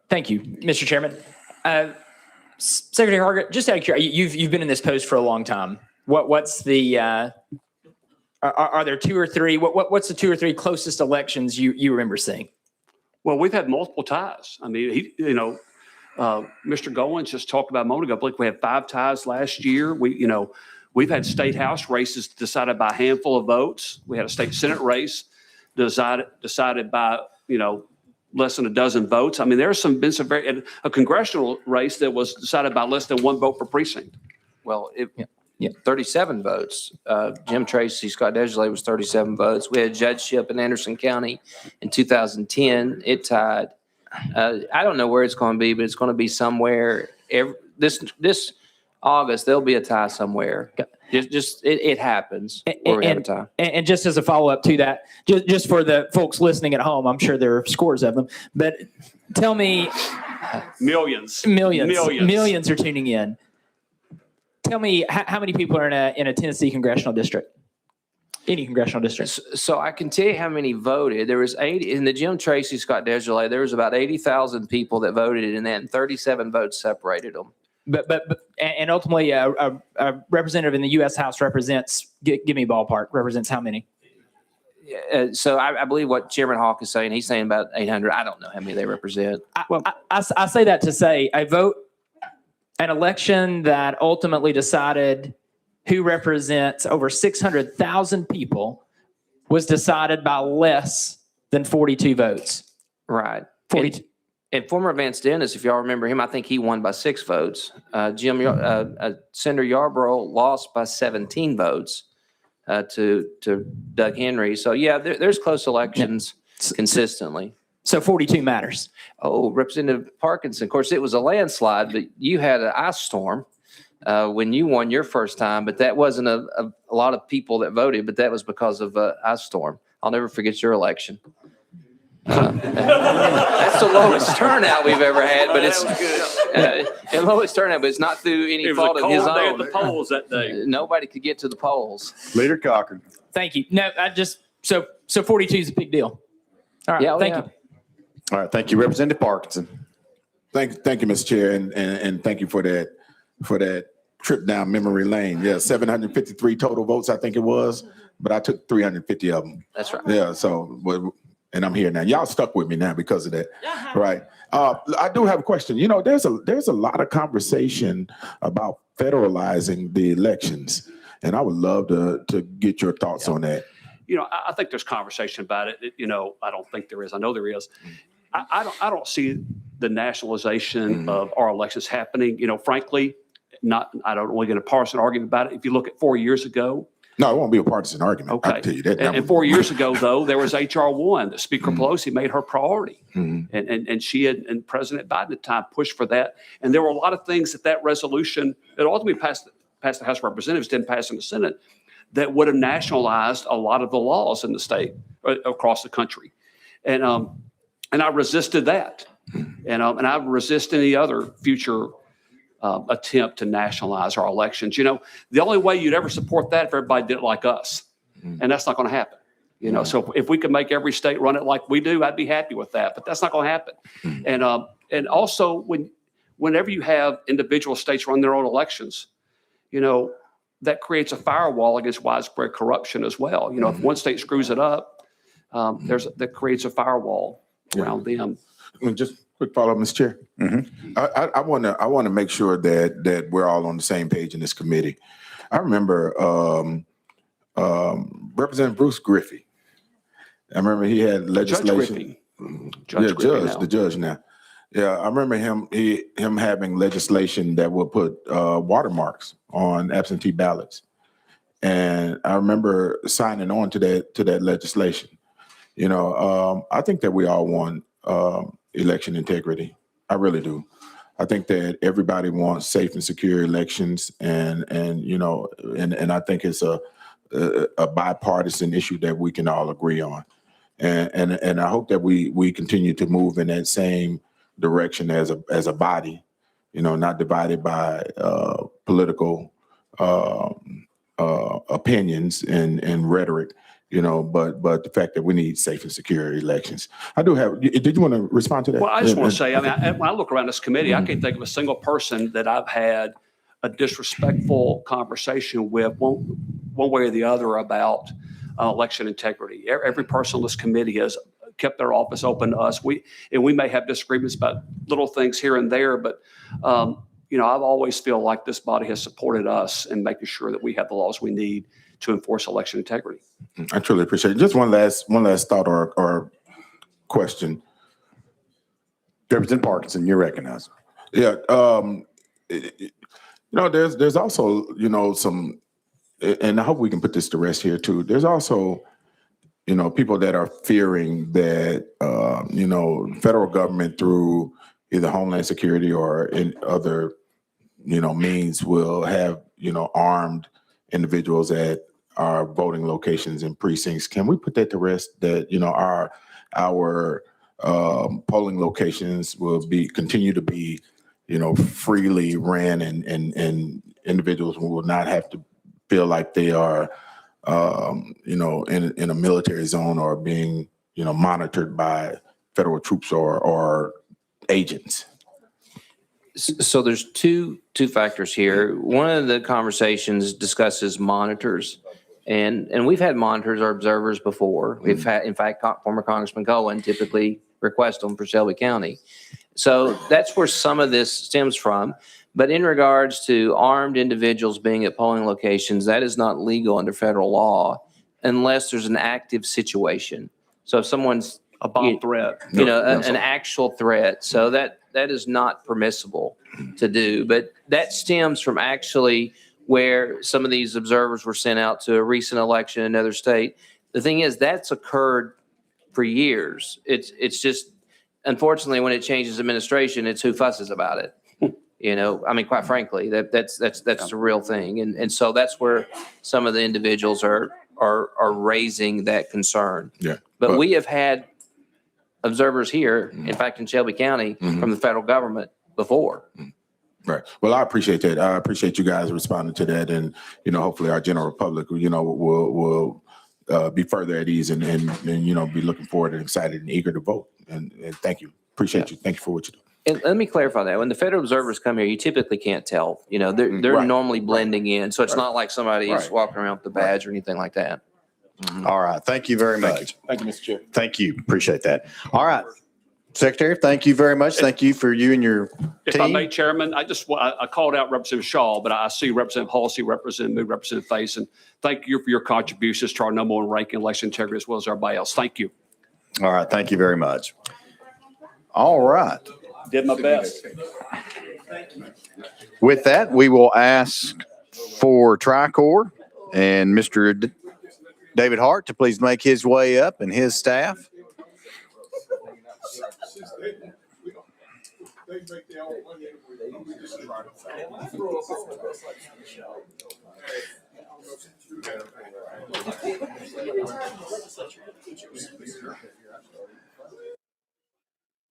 Thank you, Mr. Chairman. Secretary Hargett, just out of curiosity, you've been in this post for a long time. What's the are there two or three? What's the two or three closest elections you remember seeing? Well, we've had multiple ties. I mean, Mr. Goins just talked about a moment ago. I believe we had 5 ties last year. We've had state house races decided by a handful of votes. We had a state senate race decided by, less than a dozen votes. I mean, there's been some a congressional race that was decided by less than 1 vote per precinct. Well, 37 votes. Jim Tracy, Scott Desjardins was 37 votes. We had judgeship in Anderson County in 2010. It tied. I don't know where it's going to be, but it's going to be somewhere. This August, there'll be a tie somewhere. It happens. Where we have a tie. And just as a follow-up to that, just for the folks listening at home, I'm sure there are scores of them, but tell me. Millions are tuning in. Tell me how many people are in a Tennessee congressional district? Any congressional district? So I can tell you how many voted. There was 80 in the Jim Tracy, Scott Desjardins. There was about 80,000 people that voted in that, and 37 votes separated them. And ultimately, a representative in the U.S. House represents. Give me a ballpark. Represents how many? So I believe what Chairman Hawk is saying. He's saying about 800. I don't know how many they represent. I say that to say a vote, an election that ultimately decided who represents over 600,000 people was decided by less than 42 votes. Right. 42. And former Vance Dennis, if y'all remember him, I think he won by 6 votes. Senator Yarborough lost by 17 votes to Doug Henry. So yeah, there's close elections consistently. So 42 matters. Oh, Representative Parkinson, of course, it was a landslide, but you had an ice storm when you won your first time, but that wasn't a lot of people that voted, but that was because of an ice storm. I'll never forget your election. That's the lowest turnout we've ever had, but it's the lowest turnout, but it's not through any fault of his own. It was a cold day at the polls that day. Nobody could get to the polls. Leader Cochran. Thank you. No, so 42 is a big deal. All right. Thank you. All right. Thank you, Representative Parkinson. Thank you, Mr. Chair, and thank you for that trip down memory lane. Yeah, 753 total votes, I think it was, but I took 350 of them. That's right. Yeah. So, and I'm here now. Y'all stuck with me now because of that, right? I do have a question. There's a lot of conversation about federalizing the elections, and I would love to get your thoughts on that. I think there's conversation about it. I don't think there is. I know there is. I don't see the nationalization of our elections happening. Frankly, I don't really get a partisan argument about it. If you look at 4 years ago. No, it won't be a partisan argument. Okay. I'll tell you that. And 4 years ago, though, there was H.R. 1 that Speaker Pelosi made her priority. And she and President Biden at the time pushed for that. And there were a lot of things that resolution that ultimately passed the House of Representatives, didn't pass in the Senate, that would have nationalized a lot of the laws in the state across the country. And I resisted that. And I resist any other future attempt to nationalize our elections. You know, the only way you'd ever support that if everybody did it like us, and that's not going to happen. You know, so if we could make every state run it like we do, I'd be happy with that. But that's not going to happen. And also, whenever you have individual states run their own elections, you know, that creates a firewall against widespread corruption as well. You know, if one state screws it up, that creates a firewall around them. Just quick follow-up, Mr. Chair. I want to make sure that we're all on the same page in this committee. I remember Representative Bruce Griffey. I remember he had legislation. The judge now. Yeah, I remember him having legislation that would put watermarks on absentee ballots, and I remember signing on to that legislation. You know, I think that we all want election integrity. I really do. I think that everybody wants safe and secure elections, and you know, and I think it's a bipartisan issue that we can all agree on, and I hope that we continue to move in that same direction as a body, you know, not divided by political opinions and rhetoric, you know, but the fact that we need safe and secure elections. I do have. Did you want to respond to that? Well, I just want to say, I mean, when I look around this committee, I can't think of a single person that I've had a disrespectful conversation with one way or the other about election integrity. Every person on this committee has kept their office open to us. We may have disagreements about little things here and there, but you know, I've always feel like this body has supported us in making sure that we have the laws we need to enforce election integrity. I truly appreciate it. Just one last thought or question. Representative Parkinson, you're recognized. Yeah. You know, there's also, you know, some, and I hope we can put this to rest here too. There's also, you know, people that are fearing that, you know, federal government through either Homeland Security or in other, you know, means will have, you know, armed individuals at our voting locations and precincts. Can we put that to rest? That, you know, our polling locations will continue to be, you know, freely ran, and individuals will not have to feel like they are, you know, in a military zone or being, you know, monitored by federal troops or agents. So there's two factors here. One of the conversations discusses monitors, and we've had monitors or observers before. We've had, in fact, former Congressman Cohen typically request them for Shelby County. So that's where some of this stems from. But in regards to armed individuals being at polling locations, that is not legal under federal law unless there's an active situation. So if someone's a bomb threat, you know, an actual threat. So that is not permissible to do. But that stems from actually where some of these observers were sent out to a recent election in another state. The thing is, that's occurred for years. It's just, unfortunately, when it changes administration, it's who fusses about it. You know, I mean, quite frankly, that's a real thing. And so that's where some of the individuals are raising that concern. Yeah. But we have had observers here, in fact, in Shelby County, from the federal government before. Right. Well, I appreciate that. I appreciate you guys responding to that, and you know, hopefully, our general public, you know, will be further at ease and you know, be looking forward and excited and eager to vote. And thank you. Appreciate you. Thank you for what you do. And let me clarify that. When the federal observers come here, you typically can't tell. You know, they're Right. normally blending in, so it's Right. not like somebody's Right. walking around with the badge or anything like that. All right. Thank you very much. Thank you, Mr. Chair. Thank you. Appreciate that. All right. Secretary, thank you very much. Thank you for you and your If I team. may, Chairman, I called out Representative Shaw, but I see Representative Halsey, Representative Mood, Representative Faison. Thank you for your contributions to our number one ranking election integrity as well as everybody else. Thank you. All right. Thank you very much. All right. Did my best. With that, we will ask for Tricor and Mr. David Hart to please make his way up and his staff.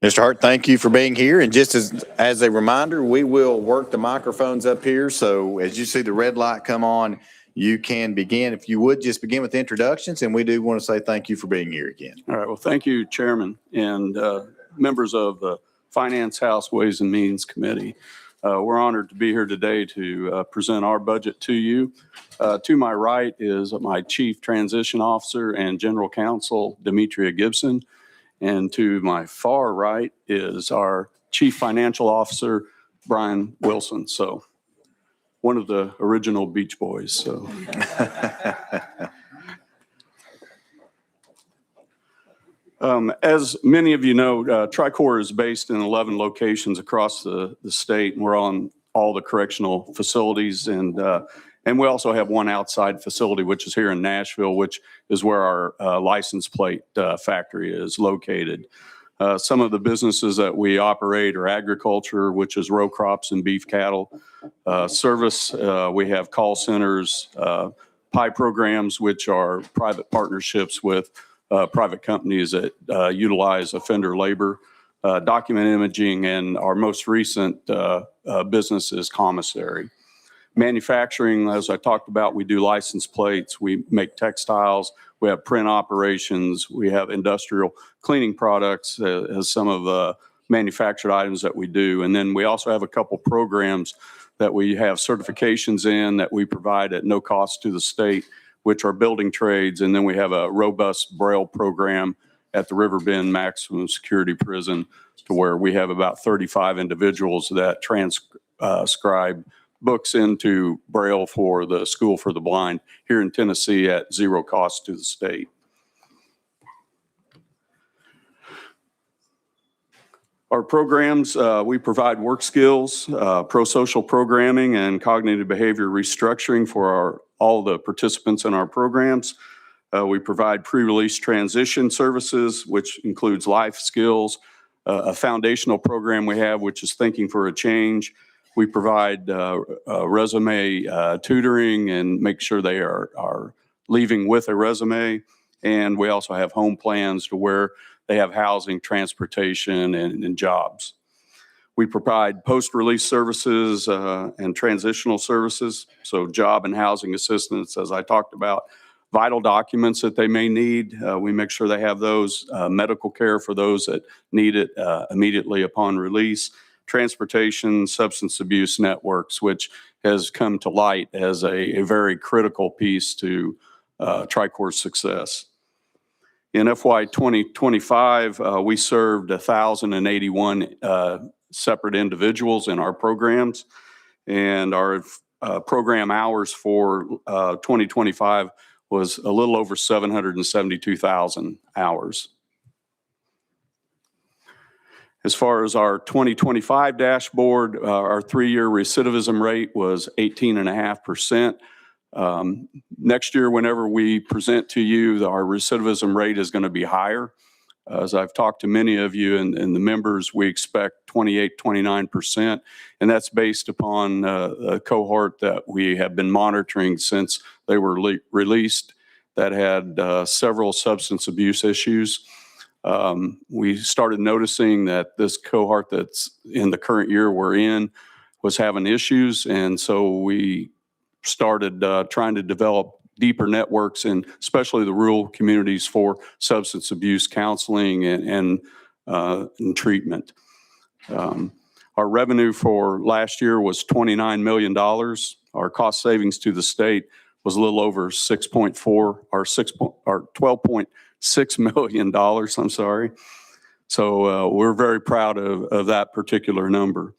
Mr. Hart, thank you for being here. And just as a reminder, we will work the microphones up here. So as you see the red light come on, you can begin. If you would just begin with introductions, and we do want to say thank you for being here again. All right. Well, thank you, Chairman, and members of the Finance House Ways and Means Committee. We're honored to be here today to present our budget to you. To my right is my Chief Transition Officer and General Counsel, Demetria Gibson. And to my far right is our Chief Financial Officer, Brian Wilson. So one of the original Beach Boys. So. As many of you know, Tricor is based in 11 locations across the state, and we're on all the correctional facilities. And we also have one outside facility, which is here in Nashville, which is where our license plate factory is located. Some of the businesses that we operate are agriculture, which is row crops and beef cattle. Service, we have call centers, PI programs, which are private partnerships with private companies that utilize offender labor, document imaging, and our most recent business is commissary. Manufacturing, as I talked about, we do license plates, we make textiles, we have print operations, we have industrial cleaning products as some of the manufactured items that we do. And then we also have a couple programs that we have certifications in that we provide at no cost to the state, which are building trades. And then we have a robust Braille program at the Riverbend Maximum Security Prison, to where we have about 35 individuals that transcribe books into Braille for the School for the Blind here in Tennessee at zero cost to the state. Our programs, we provide work skills, pro-social programming, and cognitive behavior restructuring for all the participants in our programs. We provide pre-release transition services, which includes life skills, a foundational program we have, which is Thinking for a Change. We provide resume tutoring and make sure they are leaving with a resume. And we also have home plans to where they have housing, transportation, and jobs. We provide post-release services and transitional services, so job and housing assistance, as I talked about. Vital documents that they may need, we make sure they have those. Medical care for those that need it immediately upon release. Transportation, substance abuse networks, which has come to light as a very critical piece to Tricor's success. In FY 2025, we served 1,081 separate individuals in our programs, and our program hours for 2025 was a little over 772,000 hours. As far as our 2025 dashboard, our 3-year recidivism rate was 18.5%. Next year, whenever we present to you, our recidivism rate is going to be higher. As I've talked to many of you and the members, we expect 28, 29%, and that's based upon a cohort that we have been monitoring since they were released that had several substance abuse issues. We started noticing that this cohort that's in the current year we're in was having issues, and so we started trying to develop deeper networks in especially the rural communities for substance abuse counseling and treatment. Our revenue for last year was $29 million. Our cost savings to the state was a little over 6.4 or $12.6 million. I'm sorry. So we're very proud of that particular number.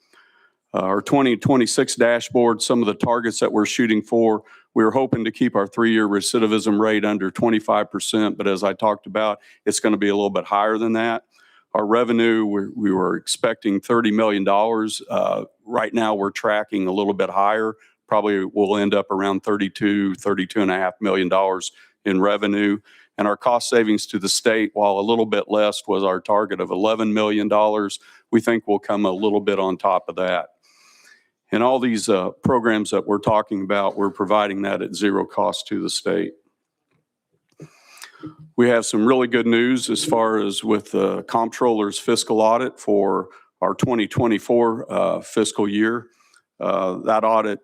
Our 2026 dashboard, some of the targets that we're shooting for, we're hoping to keep our 3-year recidivism rate under 25%, but as I talked about, it's going to be a little bit higher than that. Our revenue, we were expecting $30 million. Right now, we're tracking a little bit higher. Probably we'll end up around $32.5 million in revenue. And our cost savings to the state, while a little bit less was our target of $11 million, we think we'll come a little bit on top of that. And all these programs that we're talking about, we're providing that at zero cost to the state. We have some really good news as far as with the comptroller's fiscal audit for our 2024 fiscal year. That audit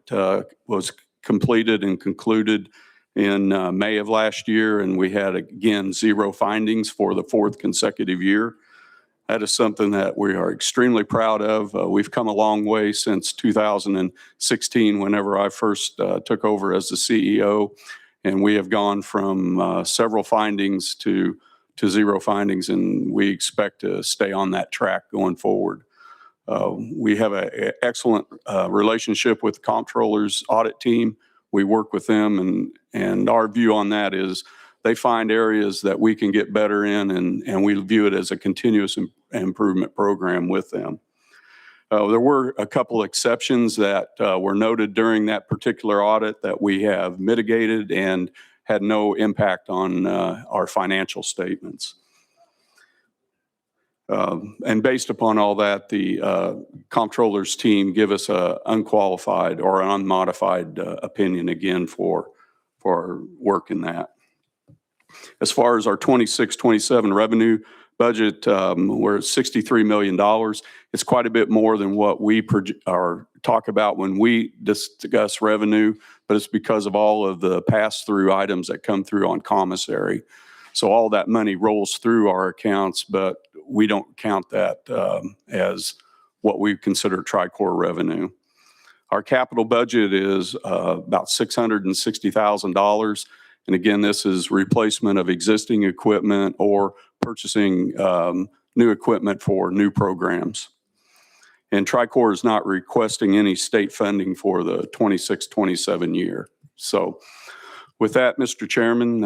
was completed and concluded in May of last year, and we had, again, 0 findings for the 4th consecutive year. That is something that we are extremely proud of. We've come a long way since 2016, whenever I first took over as the CEO, and we have gone from several findings to 0 findings, and we expect to stay on that track going forward. We have an excellent relationship with the comptroller's audit team. We work with them, and our view on that is they find areas that we can get better in, and we view it as a continuous improvement program with them. There were a couple exceptions that were noted during that particular audit that we have mitigated and had no impact on our financial statements. And based upon all that, the comptroller's team give us a unqualified or an unmodified opinion again for our work in that. As far as our 26-27 revenue budget, we're at $63 million. It's quite a bit more than what we talk about when we discuss revenue, but it's because of all of the pass-through items that come through on commissary. So all that money rolls through our accounts, but we don't count that as what we consider Tricor revenue. Our capital budget is about $660,000. And again, this is replacement of existing equipment or purchasing new equipment for new programs. And Tricor is not requesting any state funding for the 26-27 year. So with that, Mr. Chairman,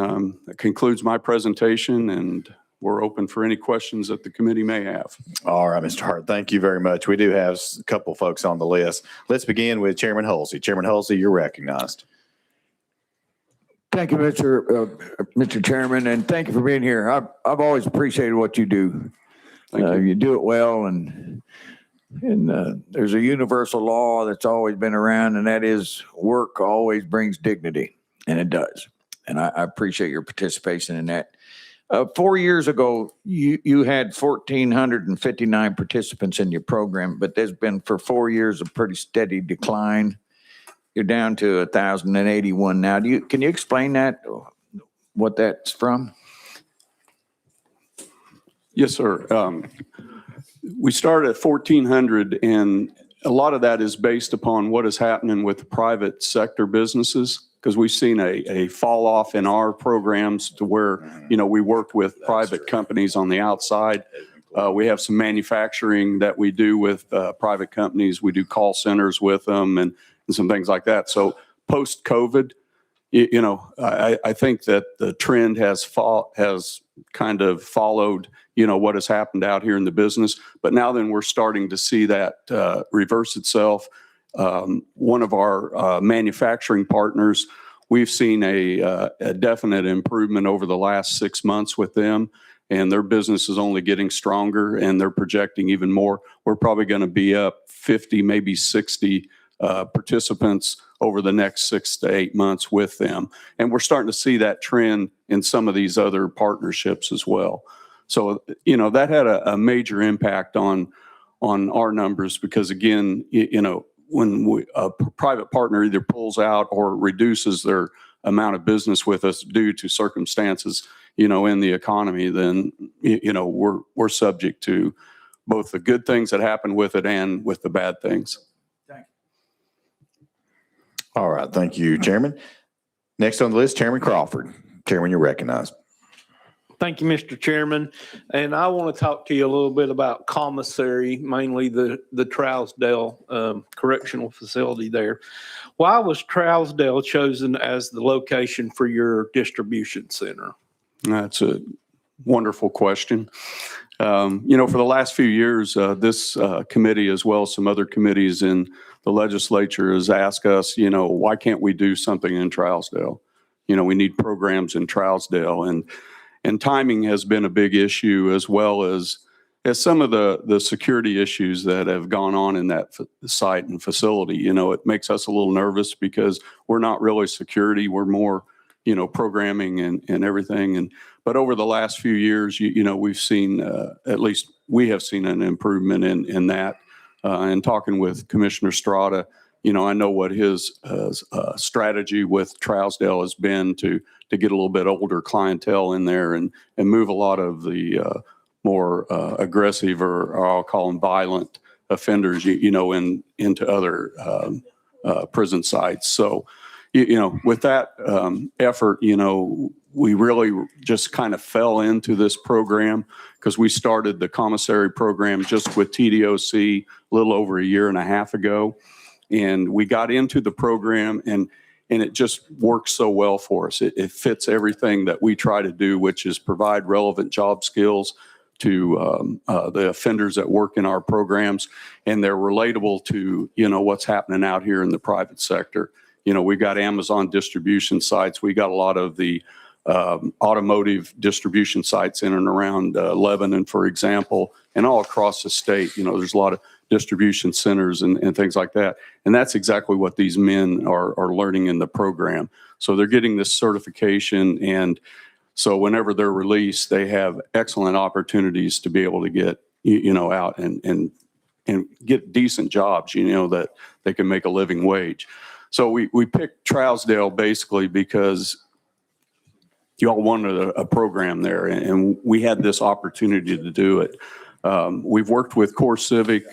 that concludes my presentation, and we're open for any questions that the committee may have. All right, Mr. Hart, thank you very much. We do have a couple folks on the list. Let's begin with Chairman Hulsey. Chairman Hulsey, you're recognized. Thank you, Mr. Chairman, and thank you for being here. I've always appreciated what you do. You do it well, and there's a universal law that's always been around, and that is work always brings dignity, and it does. And I appreciate your participation in that. 4 years ago, you had 1,459 participants in your program, but there's been for 4 years a pretty steady decline. You're down to 1,081 now. Can you explain that, what that's from? Yes, sir. We started at 1,400, and a lot of that is based upon what is happening with private sector businesses, because we've seen a fall off in our programs to where, we work with private companies on the outside. We have some manufacturing that we do with private companies. We do call centers with them and some things like that. So post-COVID, I think that the trend has kind of followed, what has happened out here in the business. But now then we're starting to see that reverse itself. One of our manufacturing partners, we've seen a definite improvement over the last 6 months with them, and their business is only getting stronger, and they're projecting even more. We're probably going to be up 50, maybe 60 participants over the next 6 to 8 months with them. And we're starting to see that trend in some of these other partnerships as well. So, that had a major impact on our numbers because, again, when a private partner either pulls out or reduces their amount of business with us due to circumstances, in the economy, then, we're subject to both the good things that happen with it and with the bad things. All right. Thank you, Chairman. Next on the list, Chairman Crawford. Chairman, you're recognized. Thank you, Mr. Chairman. And I want to talk to you a little bit about commissary, mainly the Trousdale Correctional Facility there. Why was Trousdale chosen as the location for your distribution center? That's a wonderful question. For the last few years, this committee, as well as some other committees in the legislature, has asked us, why can't we do something in Trousdale? We need programs in Trousdale, and timing has been a big issue, as well as some of the security issues that have gone on in that site and facility. It makes us a little nervous because we're not really security. We're more programming and everything. But over the last few years, we've seen, at least we have seen an improvement in that. And talking with Commissioner Strada, I know what his strategy with Trousdale has been to get a little bit older clientele in there and move a lot of the more aggressive or I'll call them violent offenders, into other prison sites. So, with that effort, we really just kind of fell into this program because we started the commissary program just with TDOC a little over a year and a half ago. And we got into the program and it just works so well for us. It fits everything that we try to do, which is provide relevant job skills to the offenders that work in our programs. And they're relatable to, what's happening out here in the private sector. We got Amazon distribution sites. We got a lot of the automotive distribution sites in and around Lebanon, for example, and all across the state. There's a lot of distribution centers and things like that. And that's exactly what these men are learning in the program. So they're getting this certification. And so whenever they're released, they have excellent opportunities to be able to get, out and get decent jobs, that they can make a living wage. So we picked Trousdale basically because y'all wanted a program there, and we had this opportunity to do it. We've worked with Core Civic.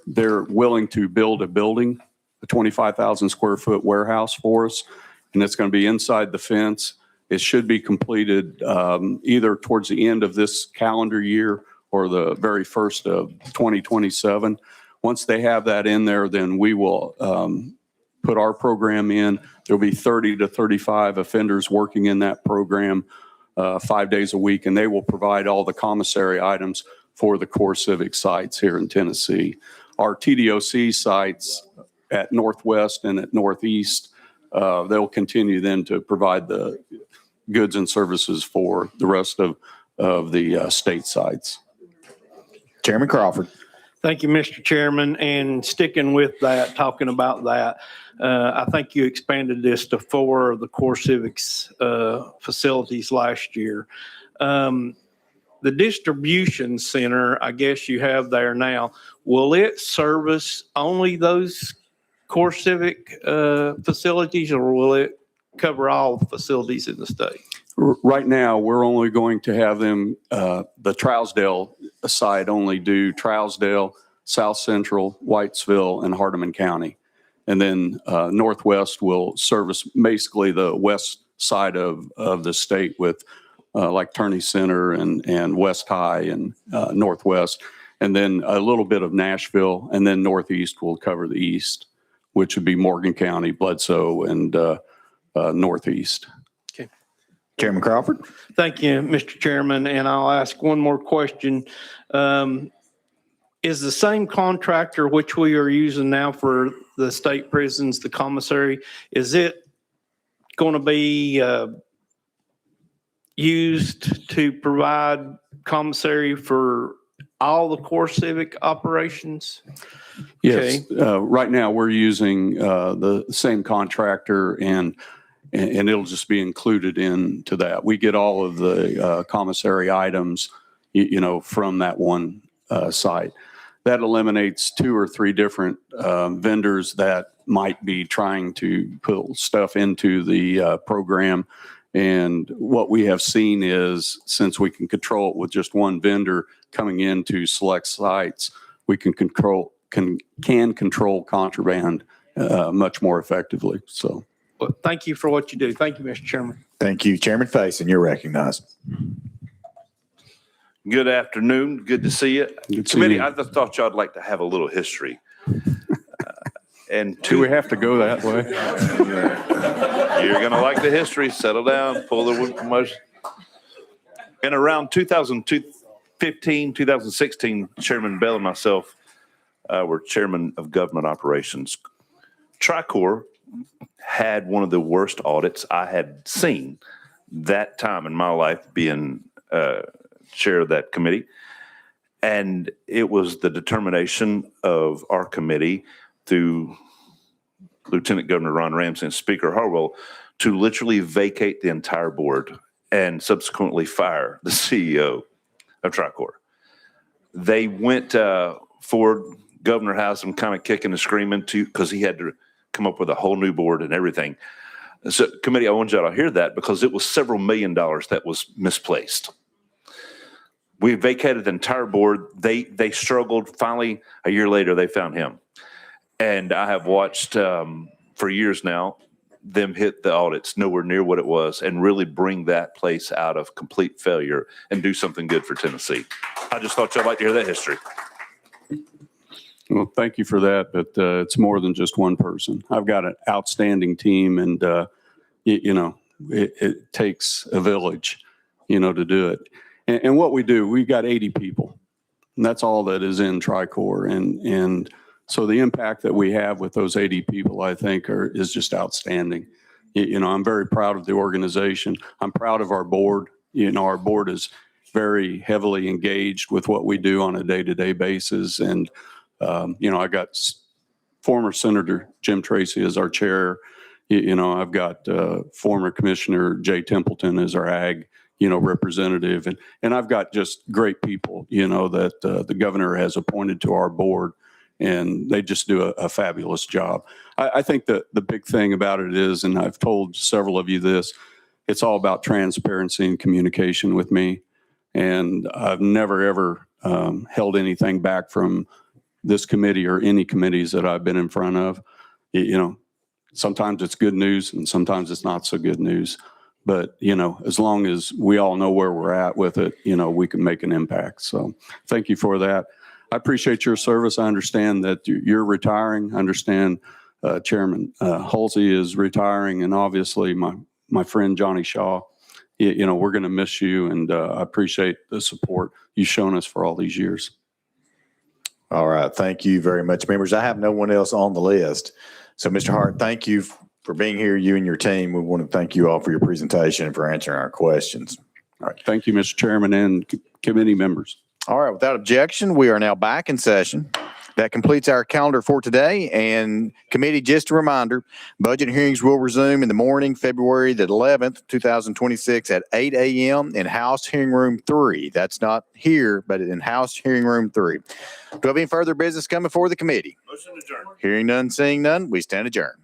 They're willing to build a building, a 25,000 square foot warehouse for us, and it's going to be inside the fence. It should be completed either towards the end of this calendar year or the very first of 2027. Once they have that in there, then we will put our program in. There'll be 30 to 35 offenders working in that program 5 days a week, and they will provide all the commissary items for the Core Civic sites here in Tennessee. Our TDOC sites at Northwest and at Northeast, they'll continue then to provide the goods and services for the rest of the state sites. Chairman Crawford. Thank you, Mr. Chairman. And sticking with that, talking about that, I think you expanded this to 4 of the Core Civics facilities last year. The distribution center, I guess you have there now, will it service only those Core Civic facilities, or will it cover all facilities in the state? Right now, we're only going to have them, the Trousdale side only do Trousdale, South Central, Whitesville, and Hardeman County. And then Northwest will service basically the west side of the state with like Turney Center and West High and Northwest. And then a little bit of Nashville, and then Northeast will cover the east, which would be Morgan County, Bledsoe, and Northeast. Chairman Crawford. Thank you, Mr. Chairman. And I'll ask one more question. Is the same contractor which we are using now for the state prisons, the commissary, is it going to be used to provide commissary for all the Core Civic operations? Yes. Right now, we're using the same contractor, and it'll just be included into that. We get all of the commissary items, from that one site. That eliminates 2 or 3 different vendors that might be trying to put stuff into the program. And what we have seen is, since we can control it with just one vendor coming into select sites, we can control contraband much more effectively. So. Well, thank you for what you do. Thank you, Mr. Chairman. Thank you. Chairman Faison, you're recognized. Good afternoon. Good to see you. Good to see Committee, you. I just thought y'all would like to have a little history. And Do we have to go that way? You're going to like the history. Settle down. Pull the promotion. In around 2015, 2016, Chairman Bell and myself were chairman of government operations. Tricor had one of the worst audits I had seen that time in my life, being chair of that committee. And it was the determination of our committee through Lieutenant Governor Ron Ramsey and Speaker Harwell to literally vacate the entire board and subsequently fire the CEO of Tricor. They went forward. Governor has them kind of kicking and screaming because he had to come up with a whole new board and everything. So committee, I want y'all to hear that because it was several $1 million that was misplaced. We vacated the entire board. They struggled. Finally, a year later, they found him. And I have watched for years now them hit the audits nowhere near what it was and really bring that place out of complete failure and do something good for Tennessee. I just thought y'all like to hear that history. Well, thank you for that, but it's more than just one person. I've got an outstanding team, and it takes a village, to do it. And what we do, we've got 80 people, and that's all that is in Tricor. And so the impact that we have with those 80 people, I think, is just outstanding. I'm very proud of the organization. I'm proud of our board. Our board is very heavily engaged with what we do on a day-to-day basis. And I got former Senator Jim Tracy as our chair. I've got former Commissioner Jay Templeton as our ag, representative. And I've got just great people, that the governor has appointed to our board, and they just do a fabulous job. I think that the big thing about it is, and I've told several of you this, it's all about transparency and communication with me. And I've never, ever held anything back from this committee or any committees that I've been in front of. Sometimes it's good news and sometimes it's not so good news. But, as long as we all know where we're at with it, we can make an impact. So thank you for that. I appreciate your service. I understand that you're retiring. I understand Chairman Halsey is retiring, and obviously my friend Johnny Shaw. We're going to miss you, and I appreciate the support you've shown us for all these years. All right. Thank you very much, members. I have no one else on the list. So, Mr. Hart, thank you for being here, you and your team. We want to thank you all for your presentation and for answering our questions. All right. Thank you, Mr. Chairman and committee members. All right. Without objection, we are now back in session. That completes our calendar for today. And committee, just a reminder, budget hearings will resume in the morning, February the 11th, 2026 at 8 a.m. in House Hearing Room 3. That's not here, but in House Hearing Room 3. Do we have any further business coming before the committee? Motion adjourned. Hearing none, seeing none, we stand adjourned.